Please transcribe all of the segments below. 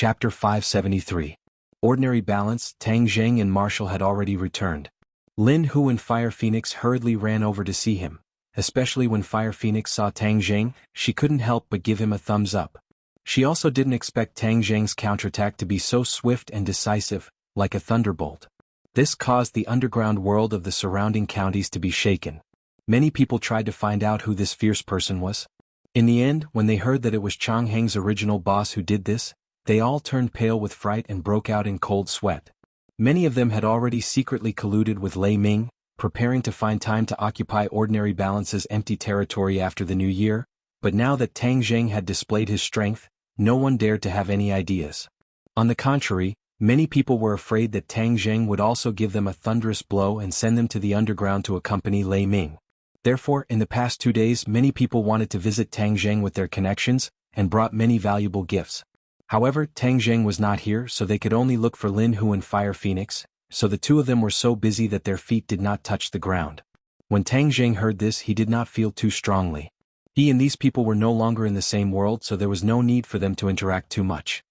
Chapter 573. Ordinary Balance. Tang Zheng and Marshall had already returned. Lin Hu and Fire Phoenix hurriedly ran over to see him. Especially when Fire Phoenix saw Tang Zheng, she couldn't help but give him a thumbs up. She also didn't expect Tang Zheng's counterattack to be so swift and decisive, like a thunderbolt. This caused the underground world of the surrounding counties to be shaken. Many people tried to find out who this fierce person was. In the end, when they heard that it was Chang Heng's original boss who did this, they all turned pale with fright and broke out in cold sweat. Many of them had already secretly colluded with Lei Ming, preparing to find time to occupy Ordinary Balance's empty territory after the new year, but now that Tang Zheng had displayed his strength, no one dared to have any ideas. On the contrary, many people were afraid that Tang Zheng would also give them a thunderous blow and send them to the underground to accompany Lei Ming. Therefore, in the past 2 days many people wanted to visit Tang Zheng with their connections, and brought many valuable gifts. However, Tang Zheng was not here, so they could only look for Lin Hu and Fire Phoenix, so the two of them were so busy that their feet did not touch the ground. When Tang Zheng heard this, he did not feel too strongly. He and these people were no longer in the same world, so there was no need for them to interact too much.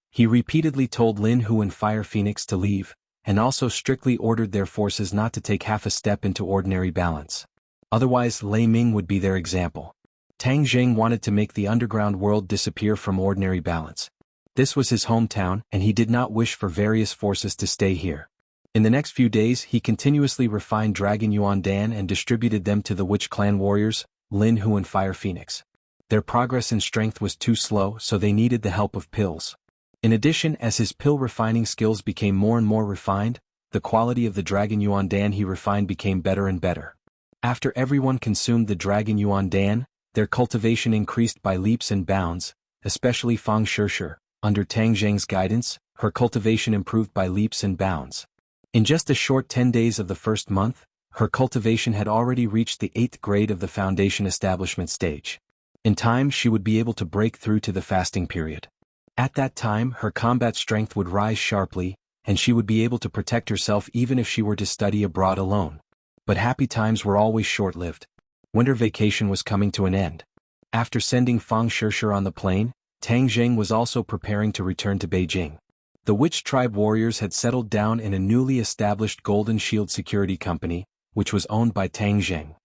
He repeatedly told Lin Hu and Fire Phoenix to leave, and also strictly ordered their forces not to take half a step into Ordinary Balance. Otherwise Lei Ming would be their example. Tang Zheng wanted to make the underground world disappear from Ordinary Balance. This was his hometown, and he did not wish for various forces to stay here. In the next few days he continuously refined Dragon Yuan Dan and distributed them to the Witch Clan warriors, Lin Hu and Fire Phoenix. Their progress in strength was too slow, so they needed the help of pills. In addition, as his pill refining skills became more and more refined, the quality of the Dragon Yuan Dan he refined became better and better. After everyone consumed the Dragon Yuan Dan, their cultivation increased by leaps and bounds, especially Fang Shishir. Under Tang Zheng's guidance, her cultivation improved by leaps and bounds. In just a short 10 days of the first month, her cultivation had already reached the 8th grade of the foundation establishment stage. In time she would be able to break through to the fasting period. At that time her combat strength would rise sharply, and she would be able to protect herself even if she were to study abroad alone. But happy times were always short-lived. Winter vacation was coming to an end. After sending Fang Shishir on the plane, Tang Zheng was also preparing to return to Beijing. The Witch Tribe warriors had settled down in a newly established Golden Shield security company, which was owned by Tang Zheng.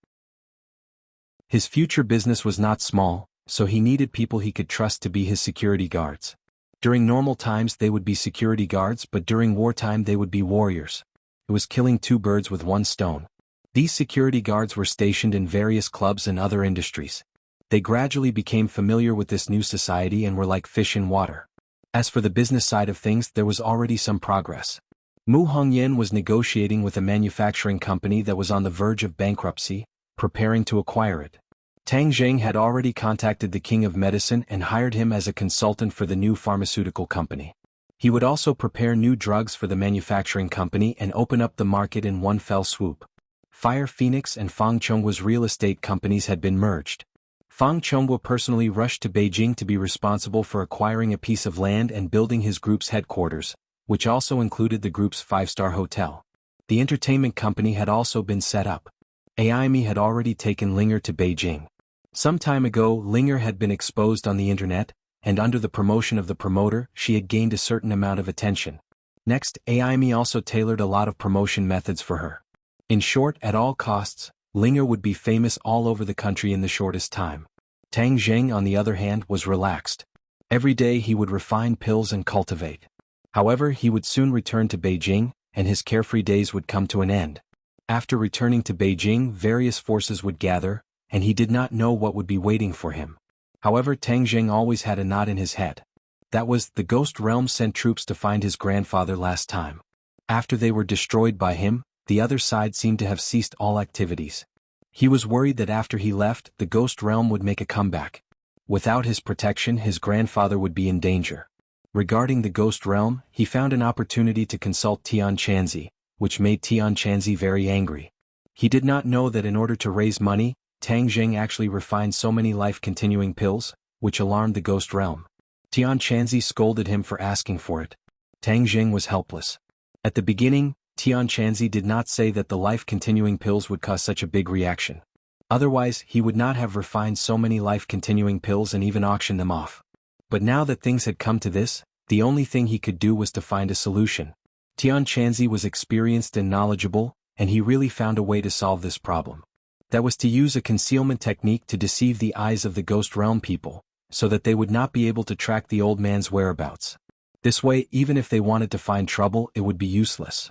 His future business was not small, so he needed people he could trust to be his security guards. During normal times they would be security guards, but during wartime they would be warriors. It was killing 2 birds with 1 stone. These security guards were stationed in various clubs and other industries. They gradually became familiar with this new society and were like fish in water. As for the business side of things, there was already some progress. Mu Hongyan was negotiating with a manufacturing company that was on the verge of bankruptcy, preparing to acquire it. Tang Zheng had already contacted the King of Medicine and hired him as a consultant for the new pharmaceutical company. He would also prepare new drugs for the manufacturing company and open up the market in one fell swoop. Fire Phoenix and Fang Chongguo's real estate companies had been merged. Fang Chongguo personally rushed to Beijing to be responsible for acquiring a piece of land and building his group's headquarters, which also included the group's 5-star hotel. The entertainment company had also been set up. Aimi had already taken Linger to Beijing. Some time ago Linger had been exposed on the internet, and under the promotion of the promoter she had gained a certain amount of attention. Next, Aimi also tailored a lot of promotion methods for her. In short, at all costs, Linger would be famous all over the country in the shortest time. Tang Zheng, on the other hand, was relaxed. Every day he would refine pills and cultivate. However, he would soon return to Beijing, and his carefree days would come to an end. After returning to Beijing, various forces would gather, and he did not know what would be waiting for him. However, Tang Zheng always had a knot in his head. That was, the Ghost Realm sent troops to find his grandfather last time. After they were destroyed by him, the other side seemed to have ceased all activities. He was worried that after he left, the Ghost Realm would make a comeback. Without his protection, his grandfather would be in danger. Regarding the Ghost Realm, he found an opportunity to consult Tian Chanzi, which made Tian Chanzi very angry. He did not know that in order to raise money, Tang Zheng actually refined so many life-continuing pills, which alarmed the Ghost Realm. Tian Chanzi scolded him for asking for it. Tang Zheng was helpless. At the beginning, Tian Chanzi did not say that the life-continuing pills would cause such a big reaction. Otherwise, he would not have refined so many life-continuing pills and even auctioned them off. But now that things had come to this, The only thing he could do was to find a solution. Tian Chanzi was experienced and knowledgeable, and he really found a way to solve this problem. That was to use a concealment technique to deceive the eyes of the Ghost Realm people, so that they would not be able to track the old man's whereabouts. This way, even if they wanted to find trouble, it would be useless.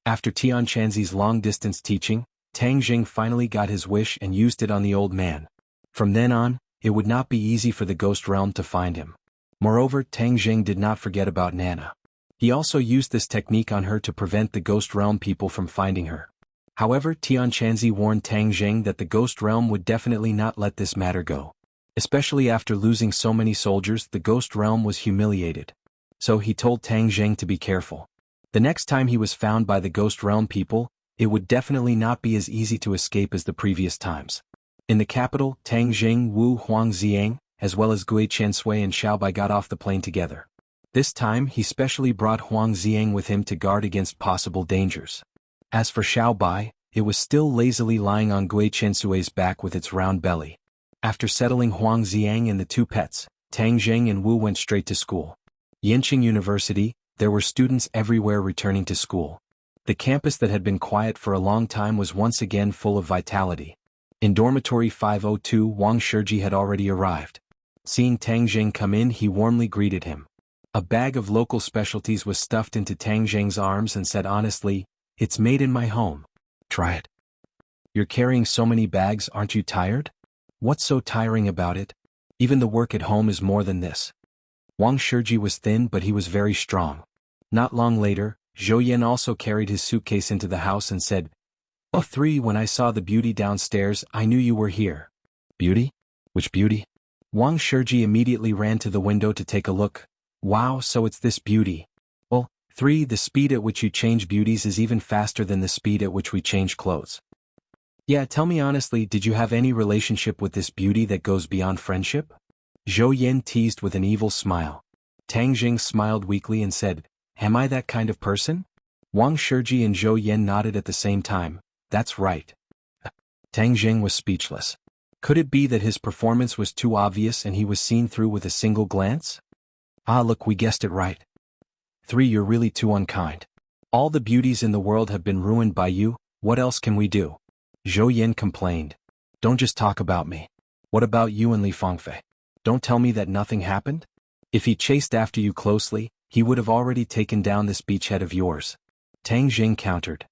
After Tian Chanzi's long-distance teaching, Tang Jing finally got his wish and used it on the old man. From then on, it would not be easy for the Ghost Realm to find him. Moreover, Tang Jing did not forget about Nana. He also used this technique on her to prevent the Ghost Realm people from finding her. However, Tian Chanzi warned Tang Jing that the Ghost Realm would definitely not let this matter go. Especially after losing so many soldiers, the Ghost Realm was humiliated. So he told Tang Jing to be careful. The next time he was found by the Ghost Realm people, it would definitely not be as easy to escape as the previous times. In the capital, Tang Jing, Wu Huangziang, as well as Gui Qiansui and Xiaobai got off the plane together. This time he specially brought Huangziang with him to guard against possible dangers. As for Xiaobai, it was still lazily lying on Gui Qiansui's back with its round belly. After settling Huangziang and the two pets, Tang Jing and Wu went straight to school. Yinqing University, there were students everywhere returning to school. The campus that had been quiet for a long time was once again full of vitality. In dormitory 502, Wang Shiji had already arrived. Seeing Tang Jing come in, he warmly greeted him. A bag of local specialties was stuffed into Tang Jing's arms and said honestly, "It's made in my home. Try it." "You're carrying so many bags, aren't you tired?" "What's so tiring about it? Even the work at home is more than this." Wang Shiji was thin, but he was very strong. Not long later, Zhou Yan also carried his suitcase into the house and said, "Oh, 3, when I saw the beauty downstairs, I knew you were here." "Beauty? Which beauty?" Wang Shiji immediately ran to the window to take a look. "Wow, so it's this beauty." "Well, 3, the speed at which you change beauties is even faster than the speed at which we change clothes." "Yeah, tell me honestly, did you have any relationship with this beauty that goes beyond friendship?" Zhou Yan teased with an evil smile. Tang Jing smiled weakly and said, "Am I that kind of person?" Wang Shiji and Zhou Yan nodded at the same time. "That's right." Tang Jing was speechless. Could it be that his performance was too obvious and he was seen through with a single glance? "Ah, look, we guessed it right." 3, you're really too unkind. All the beauties in the world have been ruined by you, what else can we do?" Zhou Yan complained. "Don't just talk about me. What about you and Li Fengfei? Don't tell me that nothing happened? If he chased after you closely, he would have already taken down this beachhead of yours." Tang Jing countered.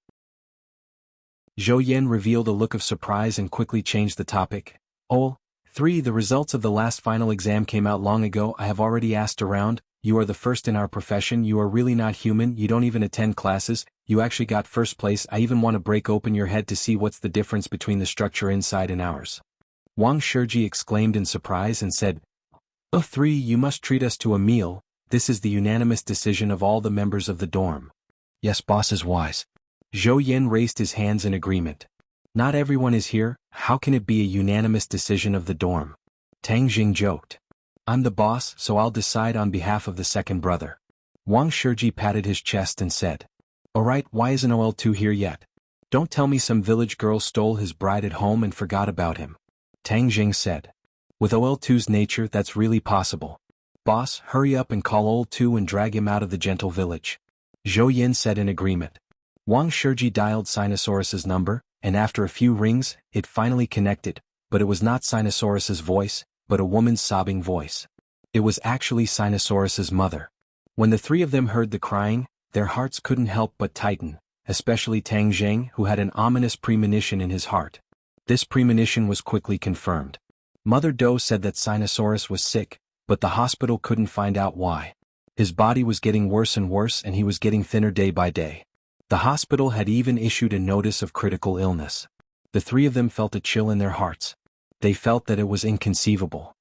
Zhou Yan revealed a look of surprise and quickly changed the topic. "Oh, 3, the results of the last final exam came out long ago. I have already asked around. You are the first in our profession. You are really not human. You don't even attend classes. You actually got first place. I even want to break open your head to see what's the difference between the structure inside and ours." Wang Shiji exclaimed in surprise and said, "Oh, 3, you must treat us to a meal. This is the unanimous decision of all the members of the dorm." "Yes, boss is wise." Zhou Yan raised his hands in agreement. "Not everyone is here, how can it be a unanimous decision of the dorm?" Tang Jing joked. "I'm the boss, so I'll decide on behalf of the second brother." Wang Shiji patted his chest and said, "Alright, why isn't OL2 here yet? Don't tell me some village girl stole his bride at home and forgot about him." Tang Jing said. "With OL2's nature, that's really possible. Boss, hurry up and call OL2 and drag him out of the gentle village." Zhou Yan said in agreement. Wang Shiji dialed Sinosaurus's number, and after a few rings, it finally connected, but it was not Sinosaurus's voice, but a woman's sobbing voice. It was actually Sinosaurus's mother. When the 3 of them heard the crying, their hearts couldn't help but tighten, especially Tang Jing, who had an ominous premonition in his heart. This premonition was quickly confirmed. Mother Doe said that Sinosaurus was sick, but the hospital couldn't find out why. His body was getting worse and worse and he was getting thinner day by day. The hospital had even issued a notice of critical illness. The 3 of them felt a chill in their hearts. They felt that it was inconceivable.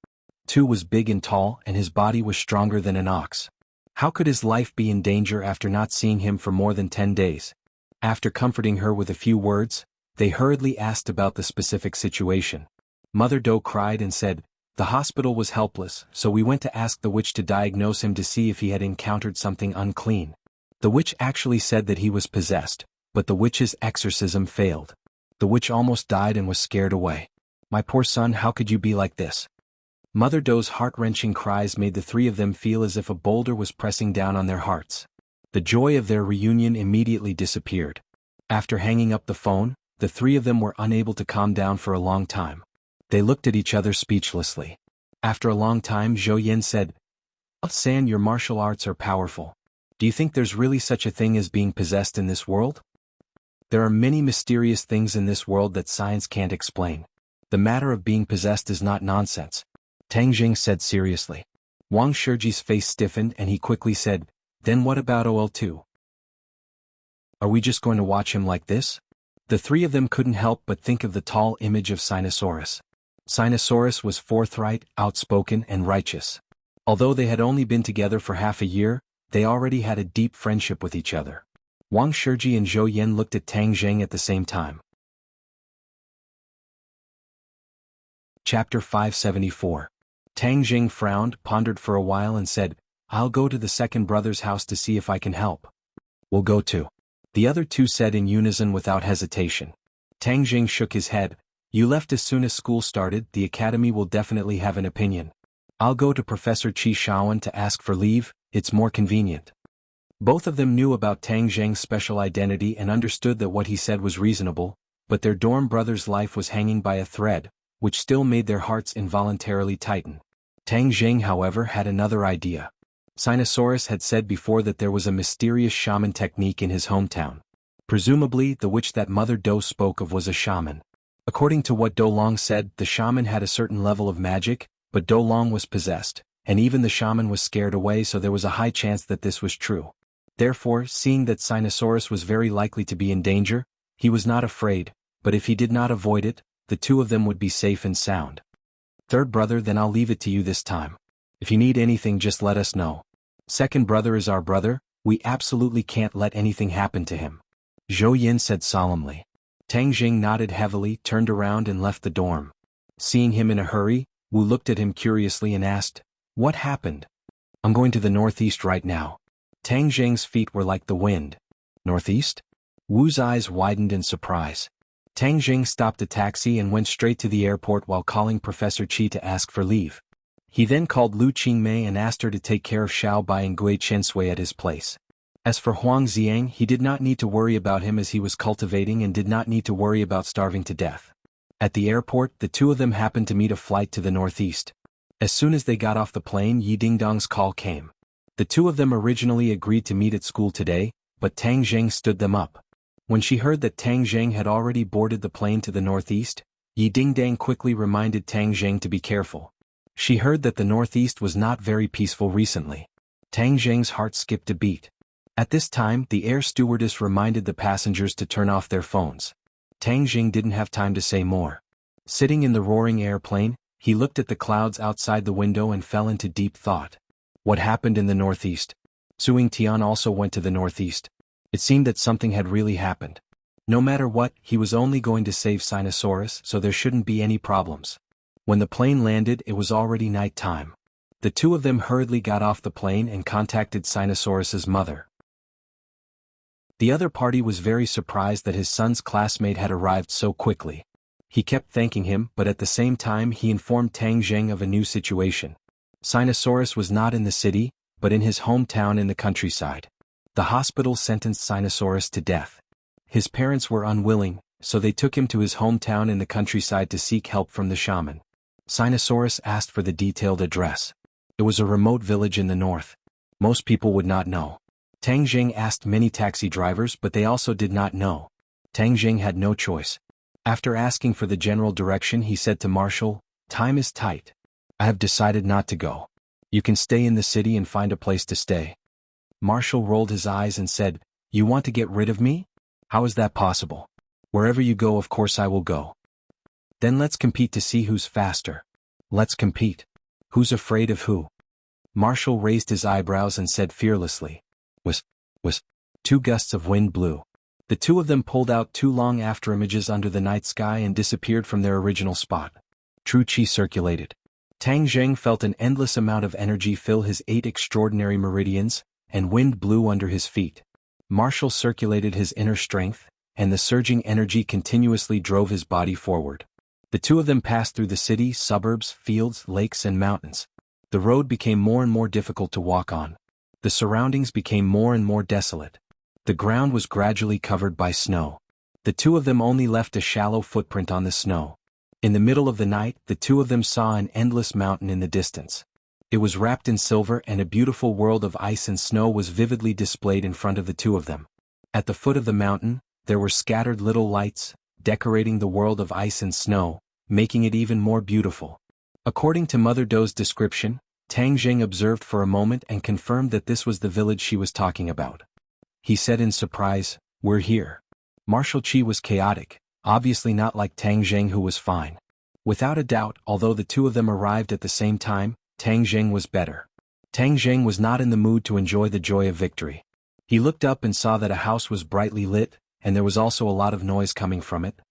2 was big and tall and his body was stronger than an ox. How could his life be in danger after not seeing him for more than 10 days? After comforting her with a few words, they hurriedly asked about the specific situation. Mother Doe cried and said, "The hospital was helpless, so we went to ask the witch to diagnose him to see if he had encountered something unclean. The witch actually said that he was possessed, but the witch's exorcism failed. The witch almost died and was scared away. My poor son, how could you be like this?" Mother Dou's heart-wrenching cries made the three of them feel as if a boulder was pressing down on their hearts. The joy of their reunion immediately disappeared. After hanging up the phone, the three of them were unable to calm down for a long time. They looked at each other speechlessly. After a long time, Zhou Yin said, "San, your martial arts are powerful. Do you think there's really such a thing as being possessed in this world?" "There are many mysterious things in this world that science can't explain. The matter of being possessed is not nonsense," Tang Jing said seriously. Wang Shiji's face stiffened and he quickly said, "Then what about OL2? Are we just going to watch him like this?" The three of them couldn't help but think of the tall image of Sinosaurus. Sinosaurus was forthright, outspoken, and righteous. Although they had only been together for half a year, they already had a deep friendship with each other. Wang Shiji and Zhou Yin looked at Tang Jing at the same time. Chapter 574. Tang Jing frowned, pondered for a while and said, "I'll go to the second brother's house to see if I can help." "We'll go too," the other two said in unison without hesitation. Tang Jing shook his head. "You left as soon as school started, the academy will definitely have an opinion. I'll go to Professor Qi Shaoan to ask for leave, it's more convenient." Both of them knew about Tang Jing's special identity and understood that what he said was reasonable, but their dorm brother's life was hanging by a thread, which still made their hearts involuntarily tighten. Tang Jing, however, had another idea. Sinosaurus had said before that there was a mysterious shaman technique in his hometown. Presumably, the witch that Mother Dou spoke of was a shaman. According to what Dou Long said, the shaman had a certain level of magic, but Dou Long was possessed, and even the shaman was scared away, so there was a high chance that this was true. Therefore, seeing that Sinosaurus was very likely to be in danger, he was not afraid, but if he did not avoid it, the two of them would be safe and sound. "Third brother, then I'll leave it to you this time. If you need anything, just let us know. Second brother is our brother, we absolutely can't let anything happen to him," Zhou Yin said solemnly. Tang Jing nodded heavily, turned around and left the dorm. Seeing him in a hurry, Wu looked at him curiously and asked, "What happened?" "I'm going to the northeast right now." Tang Jing's feet were like the wind. "Northeast?" Wu's eyes widened in surprise. Tang Jing stopped a taxi and went straight to the airport while calling Professor Qi to ask for leave. He then called Lu Qingmei and asked her to take care of Xiao Bai and Gui Chensui at his place. As for Huang Xiang, he did not need to worry about him as he was cultivating and did not need to worry about starving to death. At the airport, the two of them happened to meet a flight to the northeast. As soon as they got off the plane, Yi Dingdong's call came. The two of them originally agreed to meet at school today, but Tang Jing stood them up. When she heard that Tang Jing had already boarded the plane to the northeast, Yi Dingdang quickly reminded Tang Jing to be careful. She heard that the northeast was not very peaceful recently. Tang Jing's heart skipped a beat. At this time, the air stewardess reminded the passengers to turn off their phones. Tang Jing didn't have time to say more. Sitting in the roaring airplane, he looked at the clouds outside the window and fell into deep thought. What happened in the northeast? Suing Tian also went to the northeast. It seemed that something had really happened. No matter what, he was only going to save Sinosaurus, so there shouldn't be any problems. When the plane landed, it was already night time. The two of them hurriedly got off the plane and contacted Sinosaurus's mother. The other party was very surprised that his son's classmate had arrived so quickly. He kept thanking him, but at the same time he informed Tang Jing of a new situation. Sinosaurus was not in the city, but in his hometown in the countryside. The hospital sentenced Sinosaurus to death. His parents were unwilling, so they took him to his hometown in the countryside to seek help from the shaman. Sinosaurus asked for the detailed address. It was a remote village in the north. Most people would not know. Tang Jing asked many taxi drivers, but they also did not know. Tang Jing had no choice. After asking for the general direction, he said to Marshall, "Time is tight. I have decided not to go. You can stay in the city and find a place to stay." Marshall rolled his eyes and said, "You want to get rid of me? How is that possible? Wherever you go, of course I will go." "Then let's compete to see who's faster." "Let's compete. Who's afraid of who?" Marshall raised his eyebrows and said fearlessly, Was. Two gusts of wind blew. The two of them pulled out two long afterimages under the night sky and disappeared from their original spot. True Qi circulated. Tang Jing felt an endless amount of energy fill his 8 extraordinary meridians, and wind blew under his feet. Marshall circulated his inner strength, and the surging energy continuously drove his body forward. The two of them passed through the city, suburbs, fields, lakes and mountains. The road became more and more difficult to walk on. The surroundings became more and more desolate. The ground was gradually covered by snow. The two of them only left a shallow footprint on the snow. In the middle of the night, the two of them saw an endless mountain in the distance. It was wrapped in silver and a beautiful world of ice and snow was vividly displayed in front of the two of them. At the foot of the mountain, there were scattered little lights, decorating the world of ice and snow, making it even more beautiful. According to Mother Dou's description, Tang Jing observed for a moment and confirmed that this was the village she was talking about. He said in surprise, "We're here." Martial Qi was chaotic, obviously not like Tang Jing who was fine. Without a doubt, although the two of them arrived at the same time, Tang Jing was better. Tang Jing was not in the mood to enjoy the joy of victory. He looked up and saw that a house was brightly lit, and there was also a lot of noise coming from it.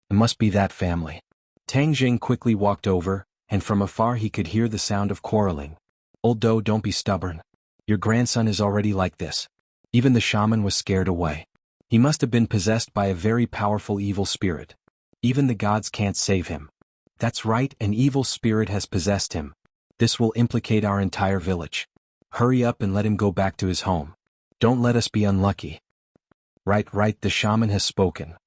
It must be that family. Tang Jing quickly walked over, and from afar he could hear the sound of quarreling. "Old Dou, don't be stubborn. Your grandson is already like this." Even the shaman was scared away. He must have been possessed by a very powerful evil spirit. Even the gods can't save him. That's right, an evil spirit has possessed him. This will implicate our entire village. Hurry up and let him go back to his home. Don't let us be unlucky. Right, the shaman has spoken.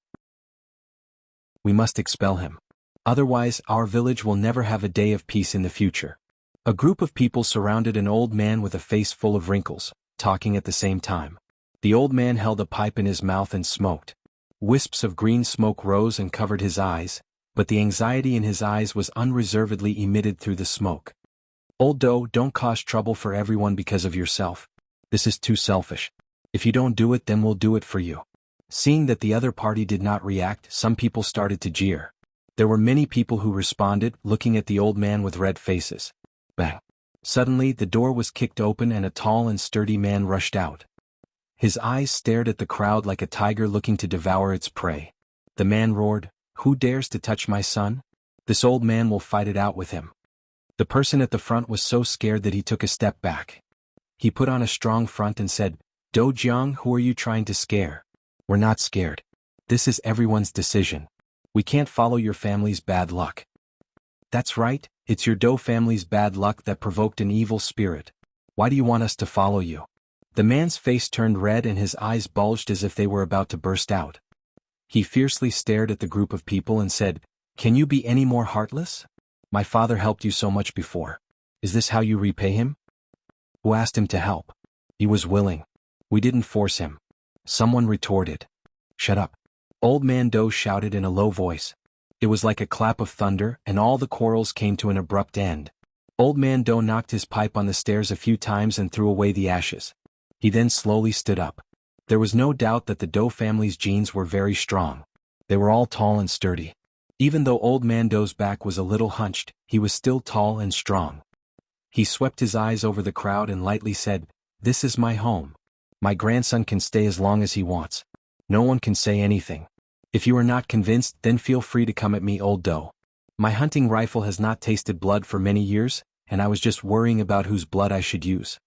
We must expel him. Otherwise, our village will never have a day of peace in the future. A group of people surrounded an old man with a face full of wrinkles, talking at the same time. The old man held a pipe in his mouth and smoked. Wisps of green smoke rose and covered his eyes, but the anxiety in his eyes was unreservedly emitted through the smoke. "Old Dou, don't cause trouble for everyone because of yourself. This is too selfish. If you don't do it, then we'll do it for you." Seeing that the other party did not react, some people started to jeer. There were many people who responded, looking at the old man with red faces. Bang! Suddenly, the door was kicked open and a tall and sturdy man rushed out. His eyes stared at the crowd like a tiger looking to devour its prey. The man roared, "Who dares to touch my son? This old man will fight it out with him." The person at the front was so scared that he took a step back. He put on a strong front and said, "Dou Jiang, who are you trying to scare? We're not scared. This is everyone's decision. We can't follow your family's bad luck." "That's right, it's your Dou family's bad luck that provoked an evil spirit. Why do you want us to follow you?" The man's face turned red and his eyes bulged as if they were about to burst out. He fiercely stared at the group of people and said, "Can you be any more heartless? My father helped you so much before. Is this how you repay him?" "Who asked him to help? He was willing. We didn't force him." Someone retorted. "Shut up." Old Man Dou shouted in a low voice. It was like a clap of thunder, and all the quarrels came to an abrupt end. Old Man Dou knocked his pipe on the stairs a few times and threw away the ashes. He then slowly stood up. There was no doubt that the Dou family's genes were very strong. They were all tall and sturdy. Even though Old Man Dou's back was a little hunched, he was still tall and strong. He swept his eyes over the crowd and lightly said, "This is my home. My grandson can stay as long as he wants. No one can say anything. If you are not convinced, then feel free to come at me, Old Dou. My hunting rifle has not tasted blood for many years, and I was just worrying about whose blood I should use."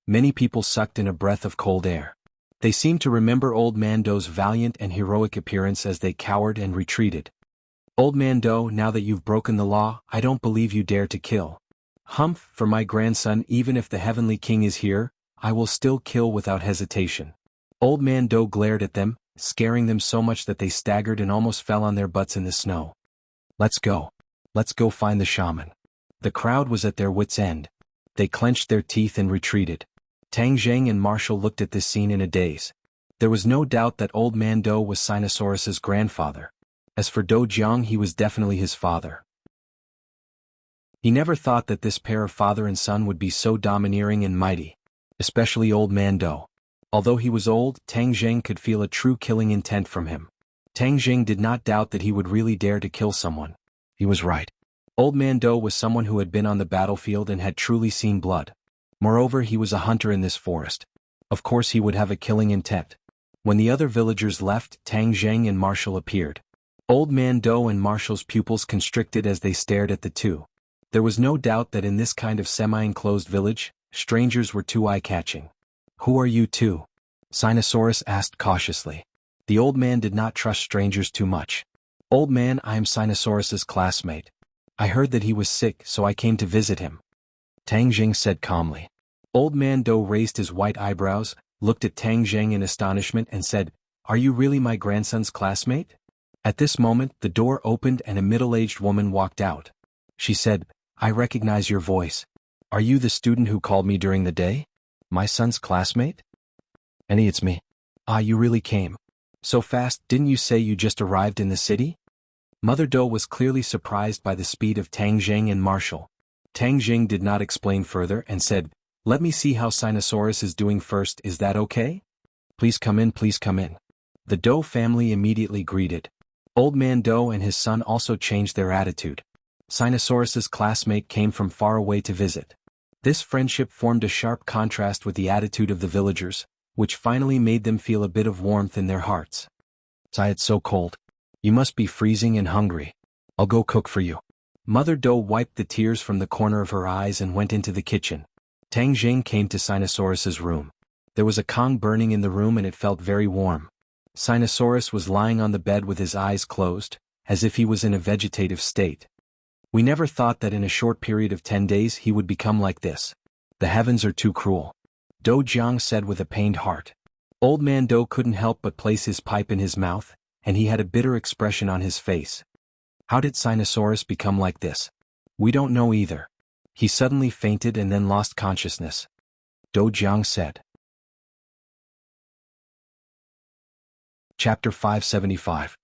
Many people sucked in a breath of cold air. They seemed to remember Old Man Dou's valiant and heroic appearance as they cowered and retreated. "Old Man Dou, now that you've broken the law, I don't believe you dare to kill." "Humph, for my grandson, even if the Heavenly King is here, I will still kill without hesitation." Old Man Dou glared at them, scaring them so much that they staggered and almost fell on their butts in the snow. Let's go find the shaman." The crowd was at their wits' end. They clenched their teeth and retreated. Tang Jing and Marshall looked at this scene in a daze. There was no doubt that Old Man Dou was Sinosaurus's grandfather. As for Dou Jiang, he was definitely his father. He never thought that this pair of father and son would be so domineering and mighty. Especially Old Man Dou. Although he was old, Tang Jing could feel a true killing intent from him. Tang Jing did not doubt that he would really dare to kill someone. He was right. Old Man Dou was someone who had been on the battlefield and had truly seen blood. Moreover, he was a hunter in this forest. Of course he would have a killing intent. When the other villagers left, Tang Jing and Marshall appeared. Old Man Dou and Marshall's pupils constricted as they stared at the two. There was no doubt that in this kind of semi-enclosed village, strangers were too eye-catching. "Who are you two?" Sinosaurus asked cautiously. The old man did not trust strangers too much. Old man, I am Sinosaurus's classmate. I heard that he was sick, so I came to visit him. Tang Jing said calmly. Old man Do raised his white eyebrows, looked at Tang Jing in astonishment and said, Are you really my grandson's classmate? At this moment, the door opened and a middle-aged woman walked out. She said, I recognize your voice. Are you the student who called me during the day? My son's classmate? Annie, it's me. Ah, you really came. So fast, didn't you say you just arrived in the city? Mother Do was clearly surprised by the speed of Tang Jing and Marshall. Tang Jing did not explain further and said, Let me see how Sinosaurus is doing first, is that okay? Please come in, please come in. The Do family immediately greeted. Old man Do and his son also changed their attitude. Sinosaurus's classmate came from far away to visit. This friendship formed a sharp contrast with the attitude of the villagers, which finally made them feel a bit of warmth in their hearts. It's so cold. You must be freezing and hungry. I'll go cook for you. Mother Do wiped the tears from the corner of her eyes and went into the kitchen. Tang Jing came to Sinosaurus's room. There was a Kong burning in the room and it felt very warm. Sinosaurus was lying on the bed with his eyes closed, as if he was in a vegetative state. We never thought that in a short period of 10 days he would become like this. The heavens are too cruel. Do Jiang said with a pained heart. Old man Do couldn't help but place his pipe in his mouth, and he had a bitter expression on his face. How did Sinosaurus become like this? We don't know either. He suddenly fainted and then lost consciousness. Do Jiang said. Chapter 575.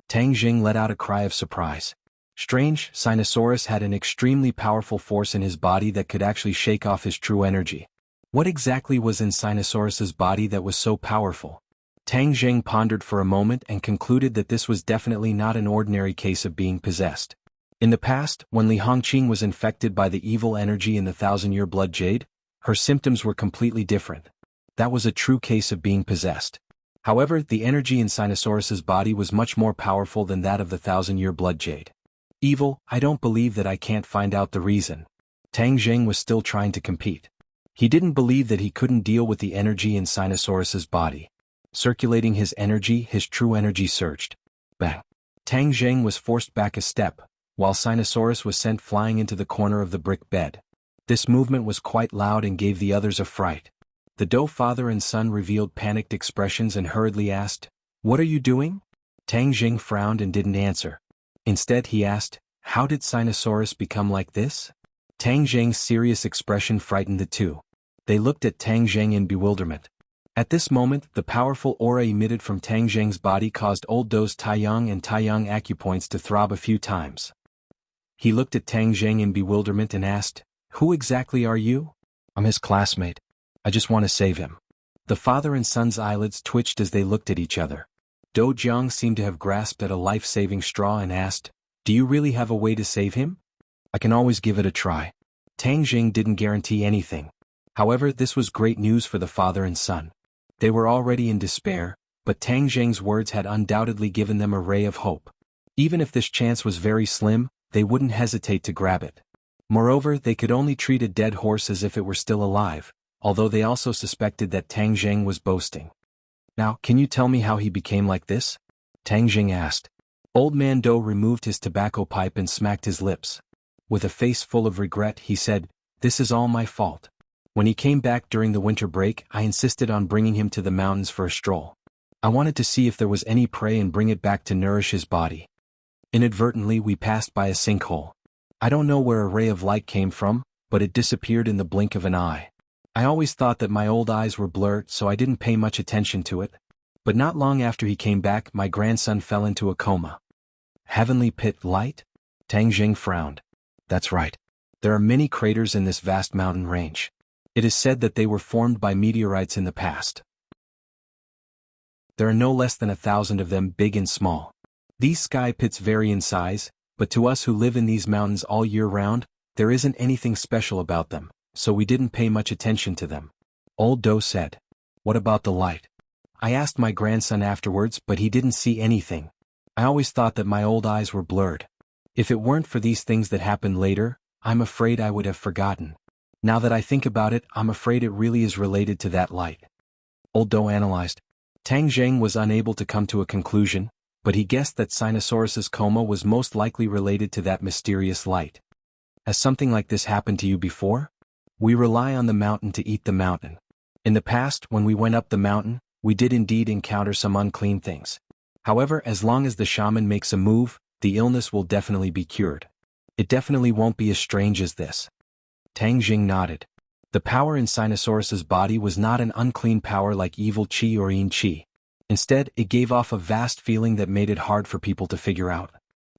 Tang Jing let out a cry of surprise. Strange, Sinosaurus had an extremely powerful force in his body that could actually shake off his true energy. What exactly was in Sinosaurus's body that was so powerful? Tang Jing pondered for a moment and concluded that this was definitely not an ordinary case of being possessed. In the past, when Li Hongqing was infected by the evil energy in the 1,000-year blood jade, her symptoms were completely different. That was a true case of being possessed. However, the energy in Sinosaurus's body was much more powerful than that of the 1,000-year blood jade. Evil, I don't believe that I can't find out the reason. Tang Jing was still trying to compete. He didn't believe that he couldn't deal with the energy in Sinosaurus's body. Circulating his energy, his true energy surged. Bang! Tang Jing was forced back a step, while Sinosaurus was sent flying into the corner of the brick bed. This movement was quite loud and gave the others a fright. The Do father and son revealed panicked expressions and hurriedly asked, What are you doing? Tang Jing frowned and didn't answer. Instead he asked, How did Sinosaurus become like this? Tang Jing's serious expression frightened the two. They looked at Tang Jing in bewilderment. At this moment, the powerful aura emitted from Tang Jing's body caused old Do's Taiyang and Taiyang acupoints to throb a few times. He looked at Tang Jing in bewilderment and asked, Who exactly are you? I'm his classmate. I just want to save him. The father and son's eyelids twitched as they looked at each other. Do Jiang seemed to have grasped at a life-saving straw and asked, Do you really have a way to save him? I can always give it a try. Tang Jing didn't guarantee anything. However, this was great news for the father and son. They were already in despair, but Tang Jing's words had undoubtedly given them a ray of hope. Even if this chance was very slim, they wouldn't hesitate to grab it. Moreover, they could only treat a dead horse as if it were still alive, although they also suspected that Tang Jing was boasting. Now, can you tell me how he became like this? Tang Jing asked. Old man Do removed his tobacco pipe and smacked his lips. With a face full of regret, he said, This is all my fault. When he came back during the winter break, I insisted on bringing him to the mountains for a stroll. I wanted to see if there was any prey and bring it back to nourish his body. Inadvertently, we passed by a sinkhole. I don't know where a ray of light came from, but it disappeared in the blink of an eye. I always thought that my old eyes were blurred, so I didn't pay much attention to it. But not long after he came back, my grandson fell into a coma. Heavenly pit light? Tang Jing frowned. That's right. There are many craters in this vast mountain range. It is said that they were formed by meteorites in the past. There are no less than 1,000 of them, big and small. These sky pits vary in size, but to us who live in these mountains all year round, there isn't anything special about them, so we didn't pay much attention to them. Old Do said. What about the light? I asked my grandson afterwards, but he didn't see anything. I always thought that my old eyes were blurred. If it weren't for these things that happened later, I'm afraid I would have forgotten. Now that I think about it, I'm afraid it really is related to that light. Old Do analyzed. Tang Jing was unable to come to a conclusion, but he guessed that Sinosaurus's coma was most likely related to that mysterious light. Has something like this happened to you before? We rely on the mountain to eat the mountain. In the past, when we went up the mountain, we did indeed encounter some unclean things. However, as long as the shaman makes a move, the illness will definitely be cured. It definitely won't be as strange as this. Tang Jing nodded. The power in Sinosaurus's body was not an unclean power like evil qi or yin qi. Instead, it gave off a vast feeling that made it hard for people to figure out.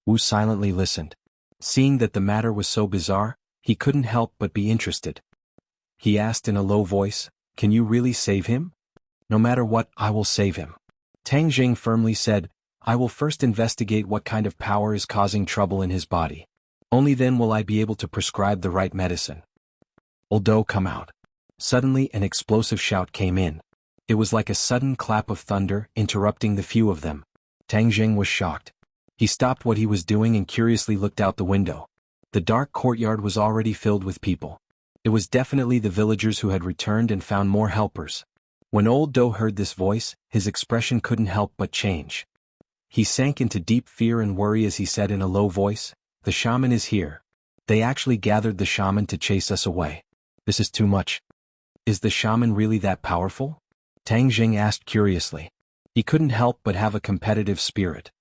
Wu silently listened. Seeing that the matter was so bizarre, he couldn't help but be interested. He asked in a low voice, "Can you really save him?" "No matter what, I will save him." Tang Jing firmly said, "I will first investigate what kind of power is causing trouble in his body. Only then will I be able to prescribe the right medicine." "Old Do, come out." Suddenly an explosive shout came in. It was like a sudden clap of thunder, interrupting the few of them. Tang Jing was shocked. He stopped what he was doing and curiously looked out the window. The dark courtyard was already filled with people. It was definitely the villagers who had returned and found more helpers. When Old Do heard this voice, his expression couldn't help but change. He sank into deep fear and worry as he said in a low voice, "The shaman is here. They actually gathered the shaman to chase us away. This is too much." "Is the shaman really that powerful?" Tang Jing asked curiously. He couldn't help but have a competitive spirit.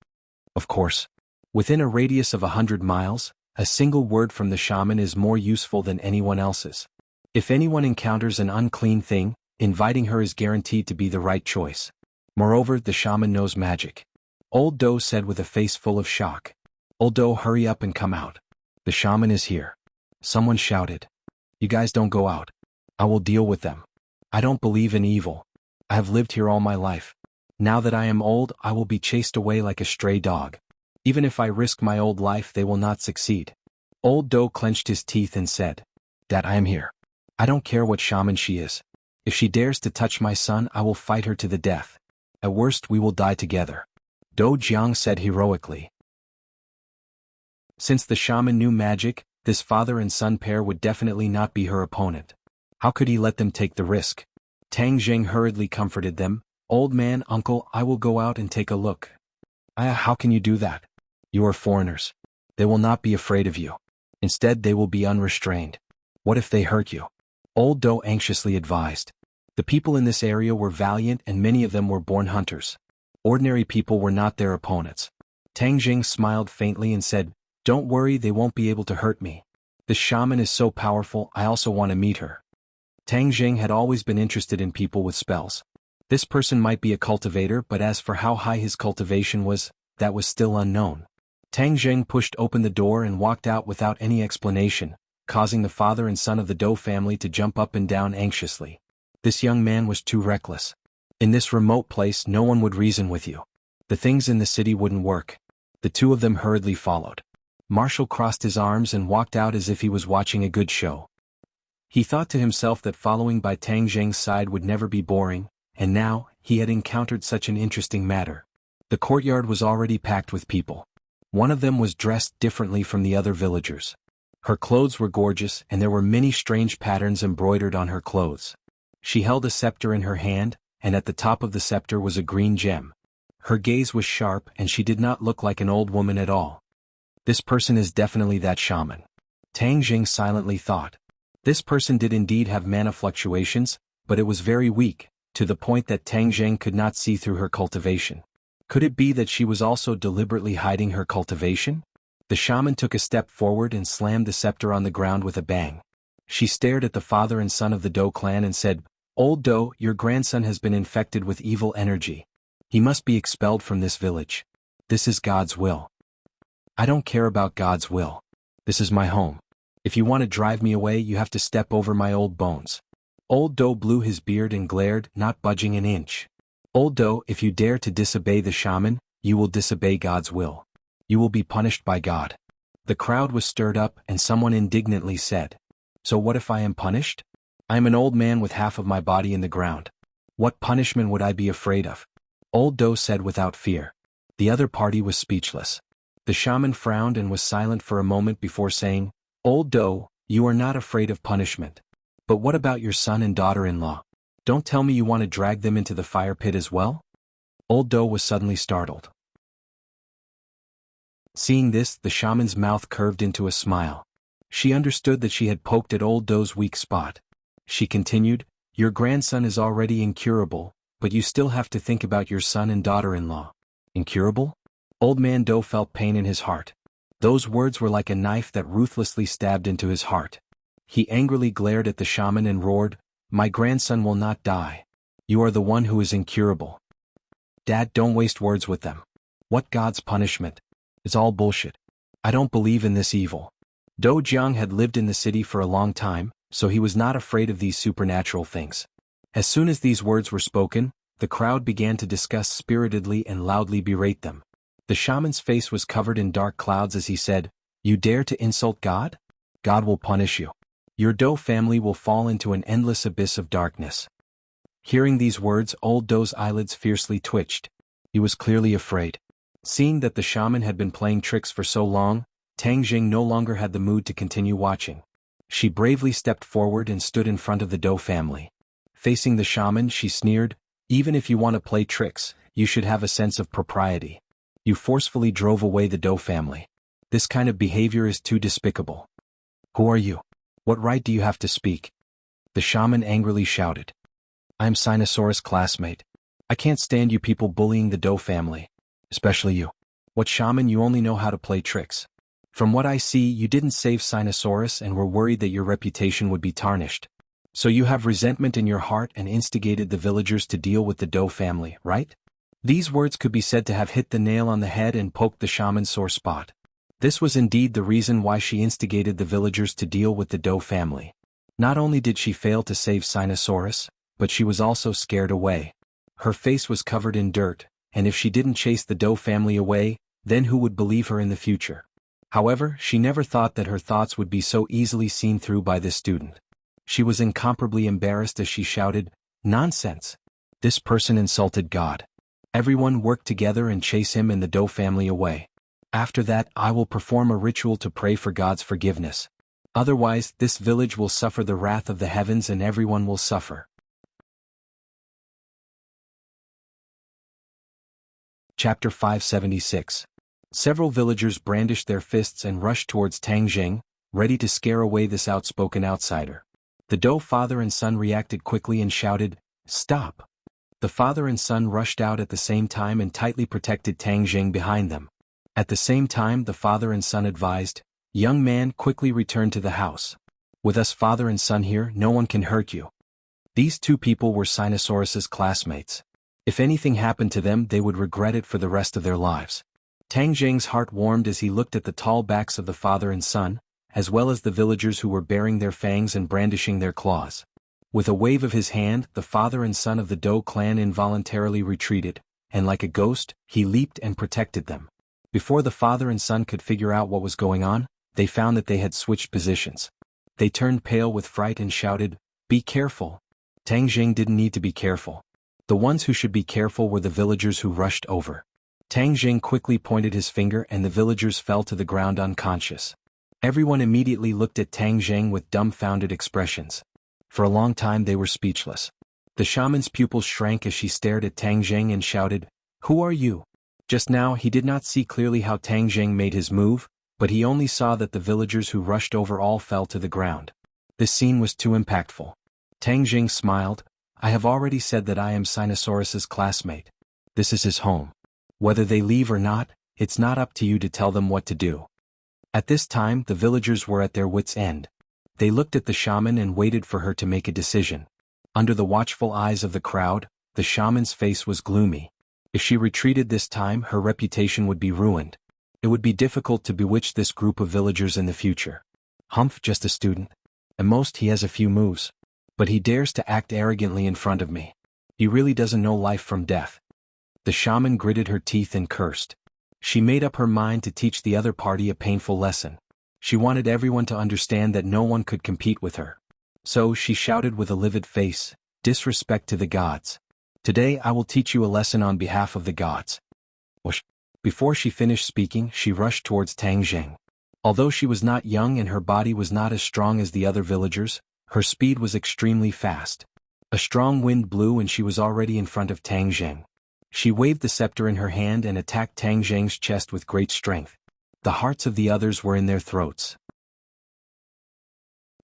Of course. Within a radius of 100 miles, a single word from the shaman is more useful than anyone else's. If anyone encounters an unclean thing, inviting her is guaranteed to be the right choice. Moreover, the shaman knows magic. Old Do said with a face full of shock. "Old Do, hurry up and come out. The shaman is here." Someone shouted. "You guys don't go out. I will deal with them. I don't believe in evil. I have lived here all my life. Now that I am old, I will be chased away like a stray dog. Even if I risk my old life, they will not succeed." Old Do clenched his teeth and said, "That I am here. I don't care what shaman she is. If she dares to touch my son, I will fight her to the death. At worst, we will die together." Do Jiang said heroically. Since the shaman knew magic, this father and son pair would definitely not be her opponent. How could he let them take the risk? Tang Jing hurriedly comforted them. "Old man, uncle, I will go out and take a look." How can you do that? You are foreigners. They will not be afraid of you. Instead, they will be unrestrained. What if they hurt you?" Old Do anxiously advised. The people in this area were valiant and many of them were born hunters. Ordinary people were not their opponents. Tang Jing smiled faintly and said, "Don't worry, they won't be able to hurt me. The shaman is so powerful, I also want to meet her." Tang Jing had always been interested in people with spells. This person might be a cultivator, but as for how high his cultivation was, that was still unknown. Tang Jing pushed open the door and walked out without any explanation, causing the father and son of the Do family to jump up and down anxiously. This young man was too reckless. In this remote place, no one would reason with you. The things in the city wouldn't work. The two of them hurriedly followed. Marshall crossed his arms and walked out as if he was watching a good show. He thought to himself that following by Tang Jing's side would never be boring, and now, he had encountered such an interesting matter. The courtyard was already packed with people. One of them was dressed differently from the other villagers. Her clothes were gorgeous and there were many strange patterns embroidered on her clothes. She held a scepter in her hand, and at the top of the scepter was a green gem. Her gaze was sharp and she did not look like an old woman at all. This person is definitely that shaman. Tang Jing silently thought. This person did indeed have mana fluctuations, but it was very weak, to the point that Tang Jing could not see through her cultivation. Could it be that she was also deliberately hiding her cultivation? The shaman took a step forward and slammed the scepter on the ground with a bang. She stared at the father and son of the Do clan and said, "Old Do, your grandson has been infected with evil energy. He must be expelled from this village. This is God's will." "I don't care about God's will. This is my home. If you want to drive me away, you have to step over my old bones." Old Do blew his beard and glared, not budging an inch. "Old Do, if you dare to disobey the shaman, you will disobey God's will. You will be punished by God." The crowd was stirred up and someone indignantly said, "So what if I am punished? I am an old man with half of my body in the ground. What punishment would I be afraid of?" Old Do said without fear. The other party was speechless. The shaman frowned and was silent for a moment before saying, "Old Do, you are not afraid of punishment. But what about your son and daughter-in-law? Don't tell me you want to drag them into the fire pit as well?" Old Do was suddenly startled. Seeing this, the shaman's mouth curved into a smile. She understood that she had poked at old Doe's weak spot. She continued, "Your grandson is already incurable, but you still have to think about your son and daughter-in-law." Incurable? Old man Doe felt pain in his heart. Those words were like a knife that ruthlessly stabbed into his heart. He angrily glared at the shaman and roared, "My grandson will not die. You are the one who is incurable." "Dad, don't waste words with them. What God's punishment? It's all bullshit. I don't believe in this evil." Do Jiang had lived in the city for a long time, so he was not afraid of these supernatural things. As soon as these words were spoken, the crowd began to discuss spiritedly and loudly berate them. The shaman's face was covered in dark clouds as he said, "You dare to insult God? God will punish you. Your Doe family will fall into an endless abyss of darkness." Hearing these words, old Doe's eyelids fiercely twitched. He was clearly afraid. Seeing that the shaman had been playing tricks for so long, Tang Jing no longer had the mood to continue watching. She bravely stepped forward and stood in front of the Doe family. Facing the shaman, she sneered, "Even if you want to play tricks, you should have a sense of propriety. You forcefully drove away the Doe family. This kind of behavior is too despicable. Who are you? What right do you have to speak?" The shaman angrily shouted. "I am Sinosaurus' classmate. I can't stand you people bullying the Doe family. Especially you. What shaman, you only know how to play tricks. From what I see, you didn't save Sinosaurus and were worried that your reputation would be tarnished. So you have resentment in your heart and instigated the villagers to deal with the Doe family, right?" These words could be said to have hit the nail on the head and poked the shaman's sore spot. This was indeed the reason why she instigated the villagers to deal with the Doe family. Not only did she fail to save Sinosaurus, but she was also scared away. Her face was covered in dirt, and if she didn't chase the Doe family away, then who would believe her in the future? However, she never thought that her thoughts would be so easily seen through by this student. She was incomparably embarrassed as she shouted, "Nonsense! This person insulted God. Everyone work together and chase him and the Doe family away. After that, I will perform a ritual to pray for God's forgiveness. Otherwise, this village will suffer the wrath of the heavens and everyone will suffer." Chapter 576. Several villagers brandished their fists and rushed towards Tang Jing, ready to scare away this outspoken outsider. The Doe father and son reacted quickly and shouted, "Stop!" The father and son rushed out at the same time and tightly protected Tang Jing behind them. At the same time, the father and son advised, "Young man, quickly return to the house. With us father and son here, no one can hurt you." These two people were Sinosaurus's classmates. If anything happened to them, they would regret it for the rest of their lives. Tang Jing's heart warmed as he looked at the tall backs of the father and son, as well as the villagers who were baring their fangs and brandishing their claws. With a wave of his hand, the father and son of the Doe clan involuntarily retreated, and like a ghost, he leaped and protected them. Before the father and son could figure out what was going on, they found that they had switched positions. They turned pale with fright and shouted, "Be careful!" Tang Jing didn't need to be careful. The ones who should be careful were the villagers who rushed over. Tang Jing quickly pointed his finger and the villagers fell to the ground unconscious. Everyone immediately looked at Tang Jing with dumbfounded expressions. For a long time they were speechless. The shaman's pupils shrank as she stared at Tang Jing and shouted, "Who are you?" Just now he did not see clearly how Tang Jing made his move, but he only saw that the villagers who rushed over all fell to the ground. This scene was too impactful. Tang Jing smiled, "I have already said that I am Sinosaurus's classmate. This is his home. Whether they leave or not, it's not up to you to tell them what to do." At this time, the villagers were at their wits' end. They looked at the shaman and waited for her to make a decision. Under the watchful eyes of the crowd, the shaman's face was gloomy. If she retreated this time, her reputation would be ruined. It would be difficult to bewitch this group of villagers in the future. Humph, just a student. At most he has a few moves. But he dares to act arrogantly in front of me. He really doesn't know life from death. The shaman gritted her teeth and cursed. She made up her mind to teach the other party a painful lesson. She wanted everyone to understand that no one could compete with her. So she shouted with a livid face, "Disrespect to the gods. Today I will teach you a lesson on behalf of the gods." Whoosh. Before she finished speaking, she rushed towards Tang Jing. Although she was not young and her body was not as strong as the other villagers, her speed was extremely fast. A strong wind blew and she was already in front of Tang Jing. She waved the scepter in her hand and attacked Tang Jing's chest with great strength. The hearts of the others were in their throats.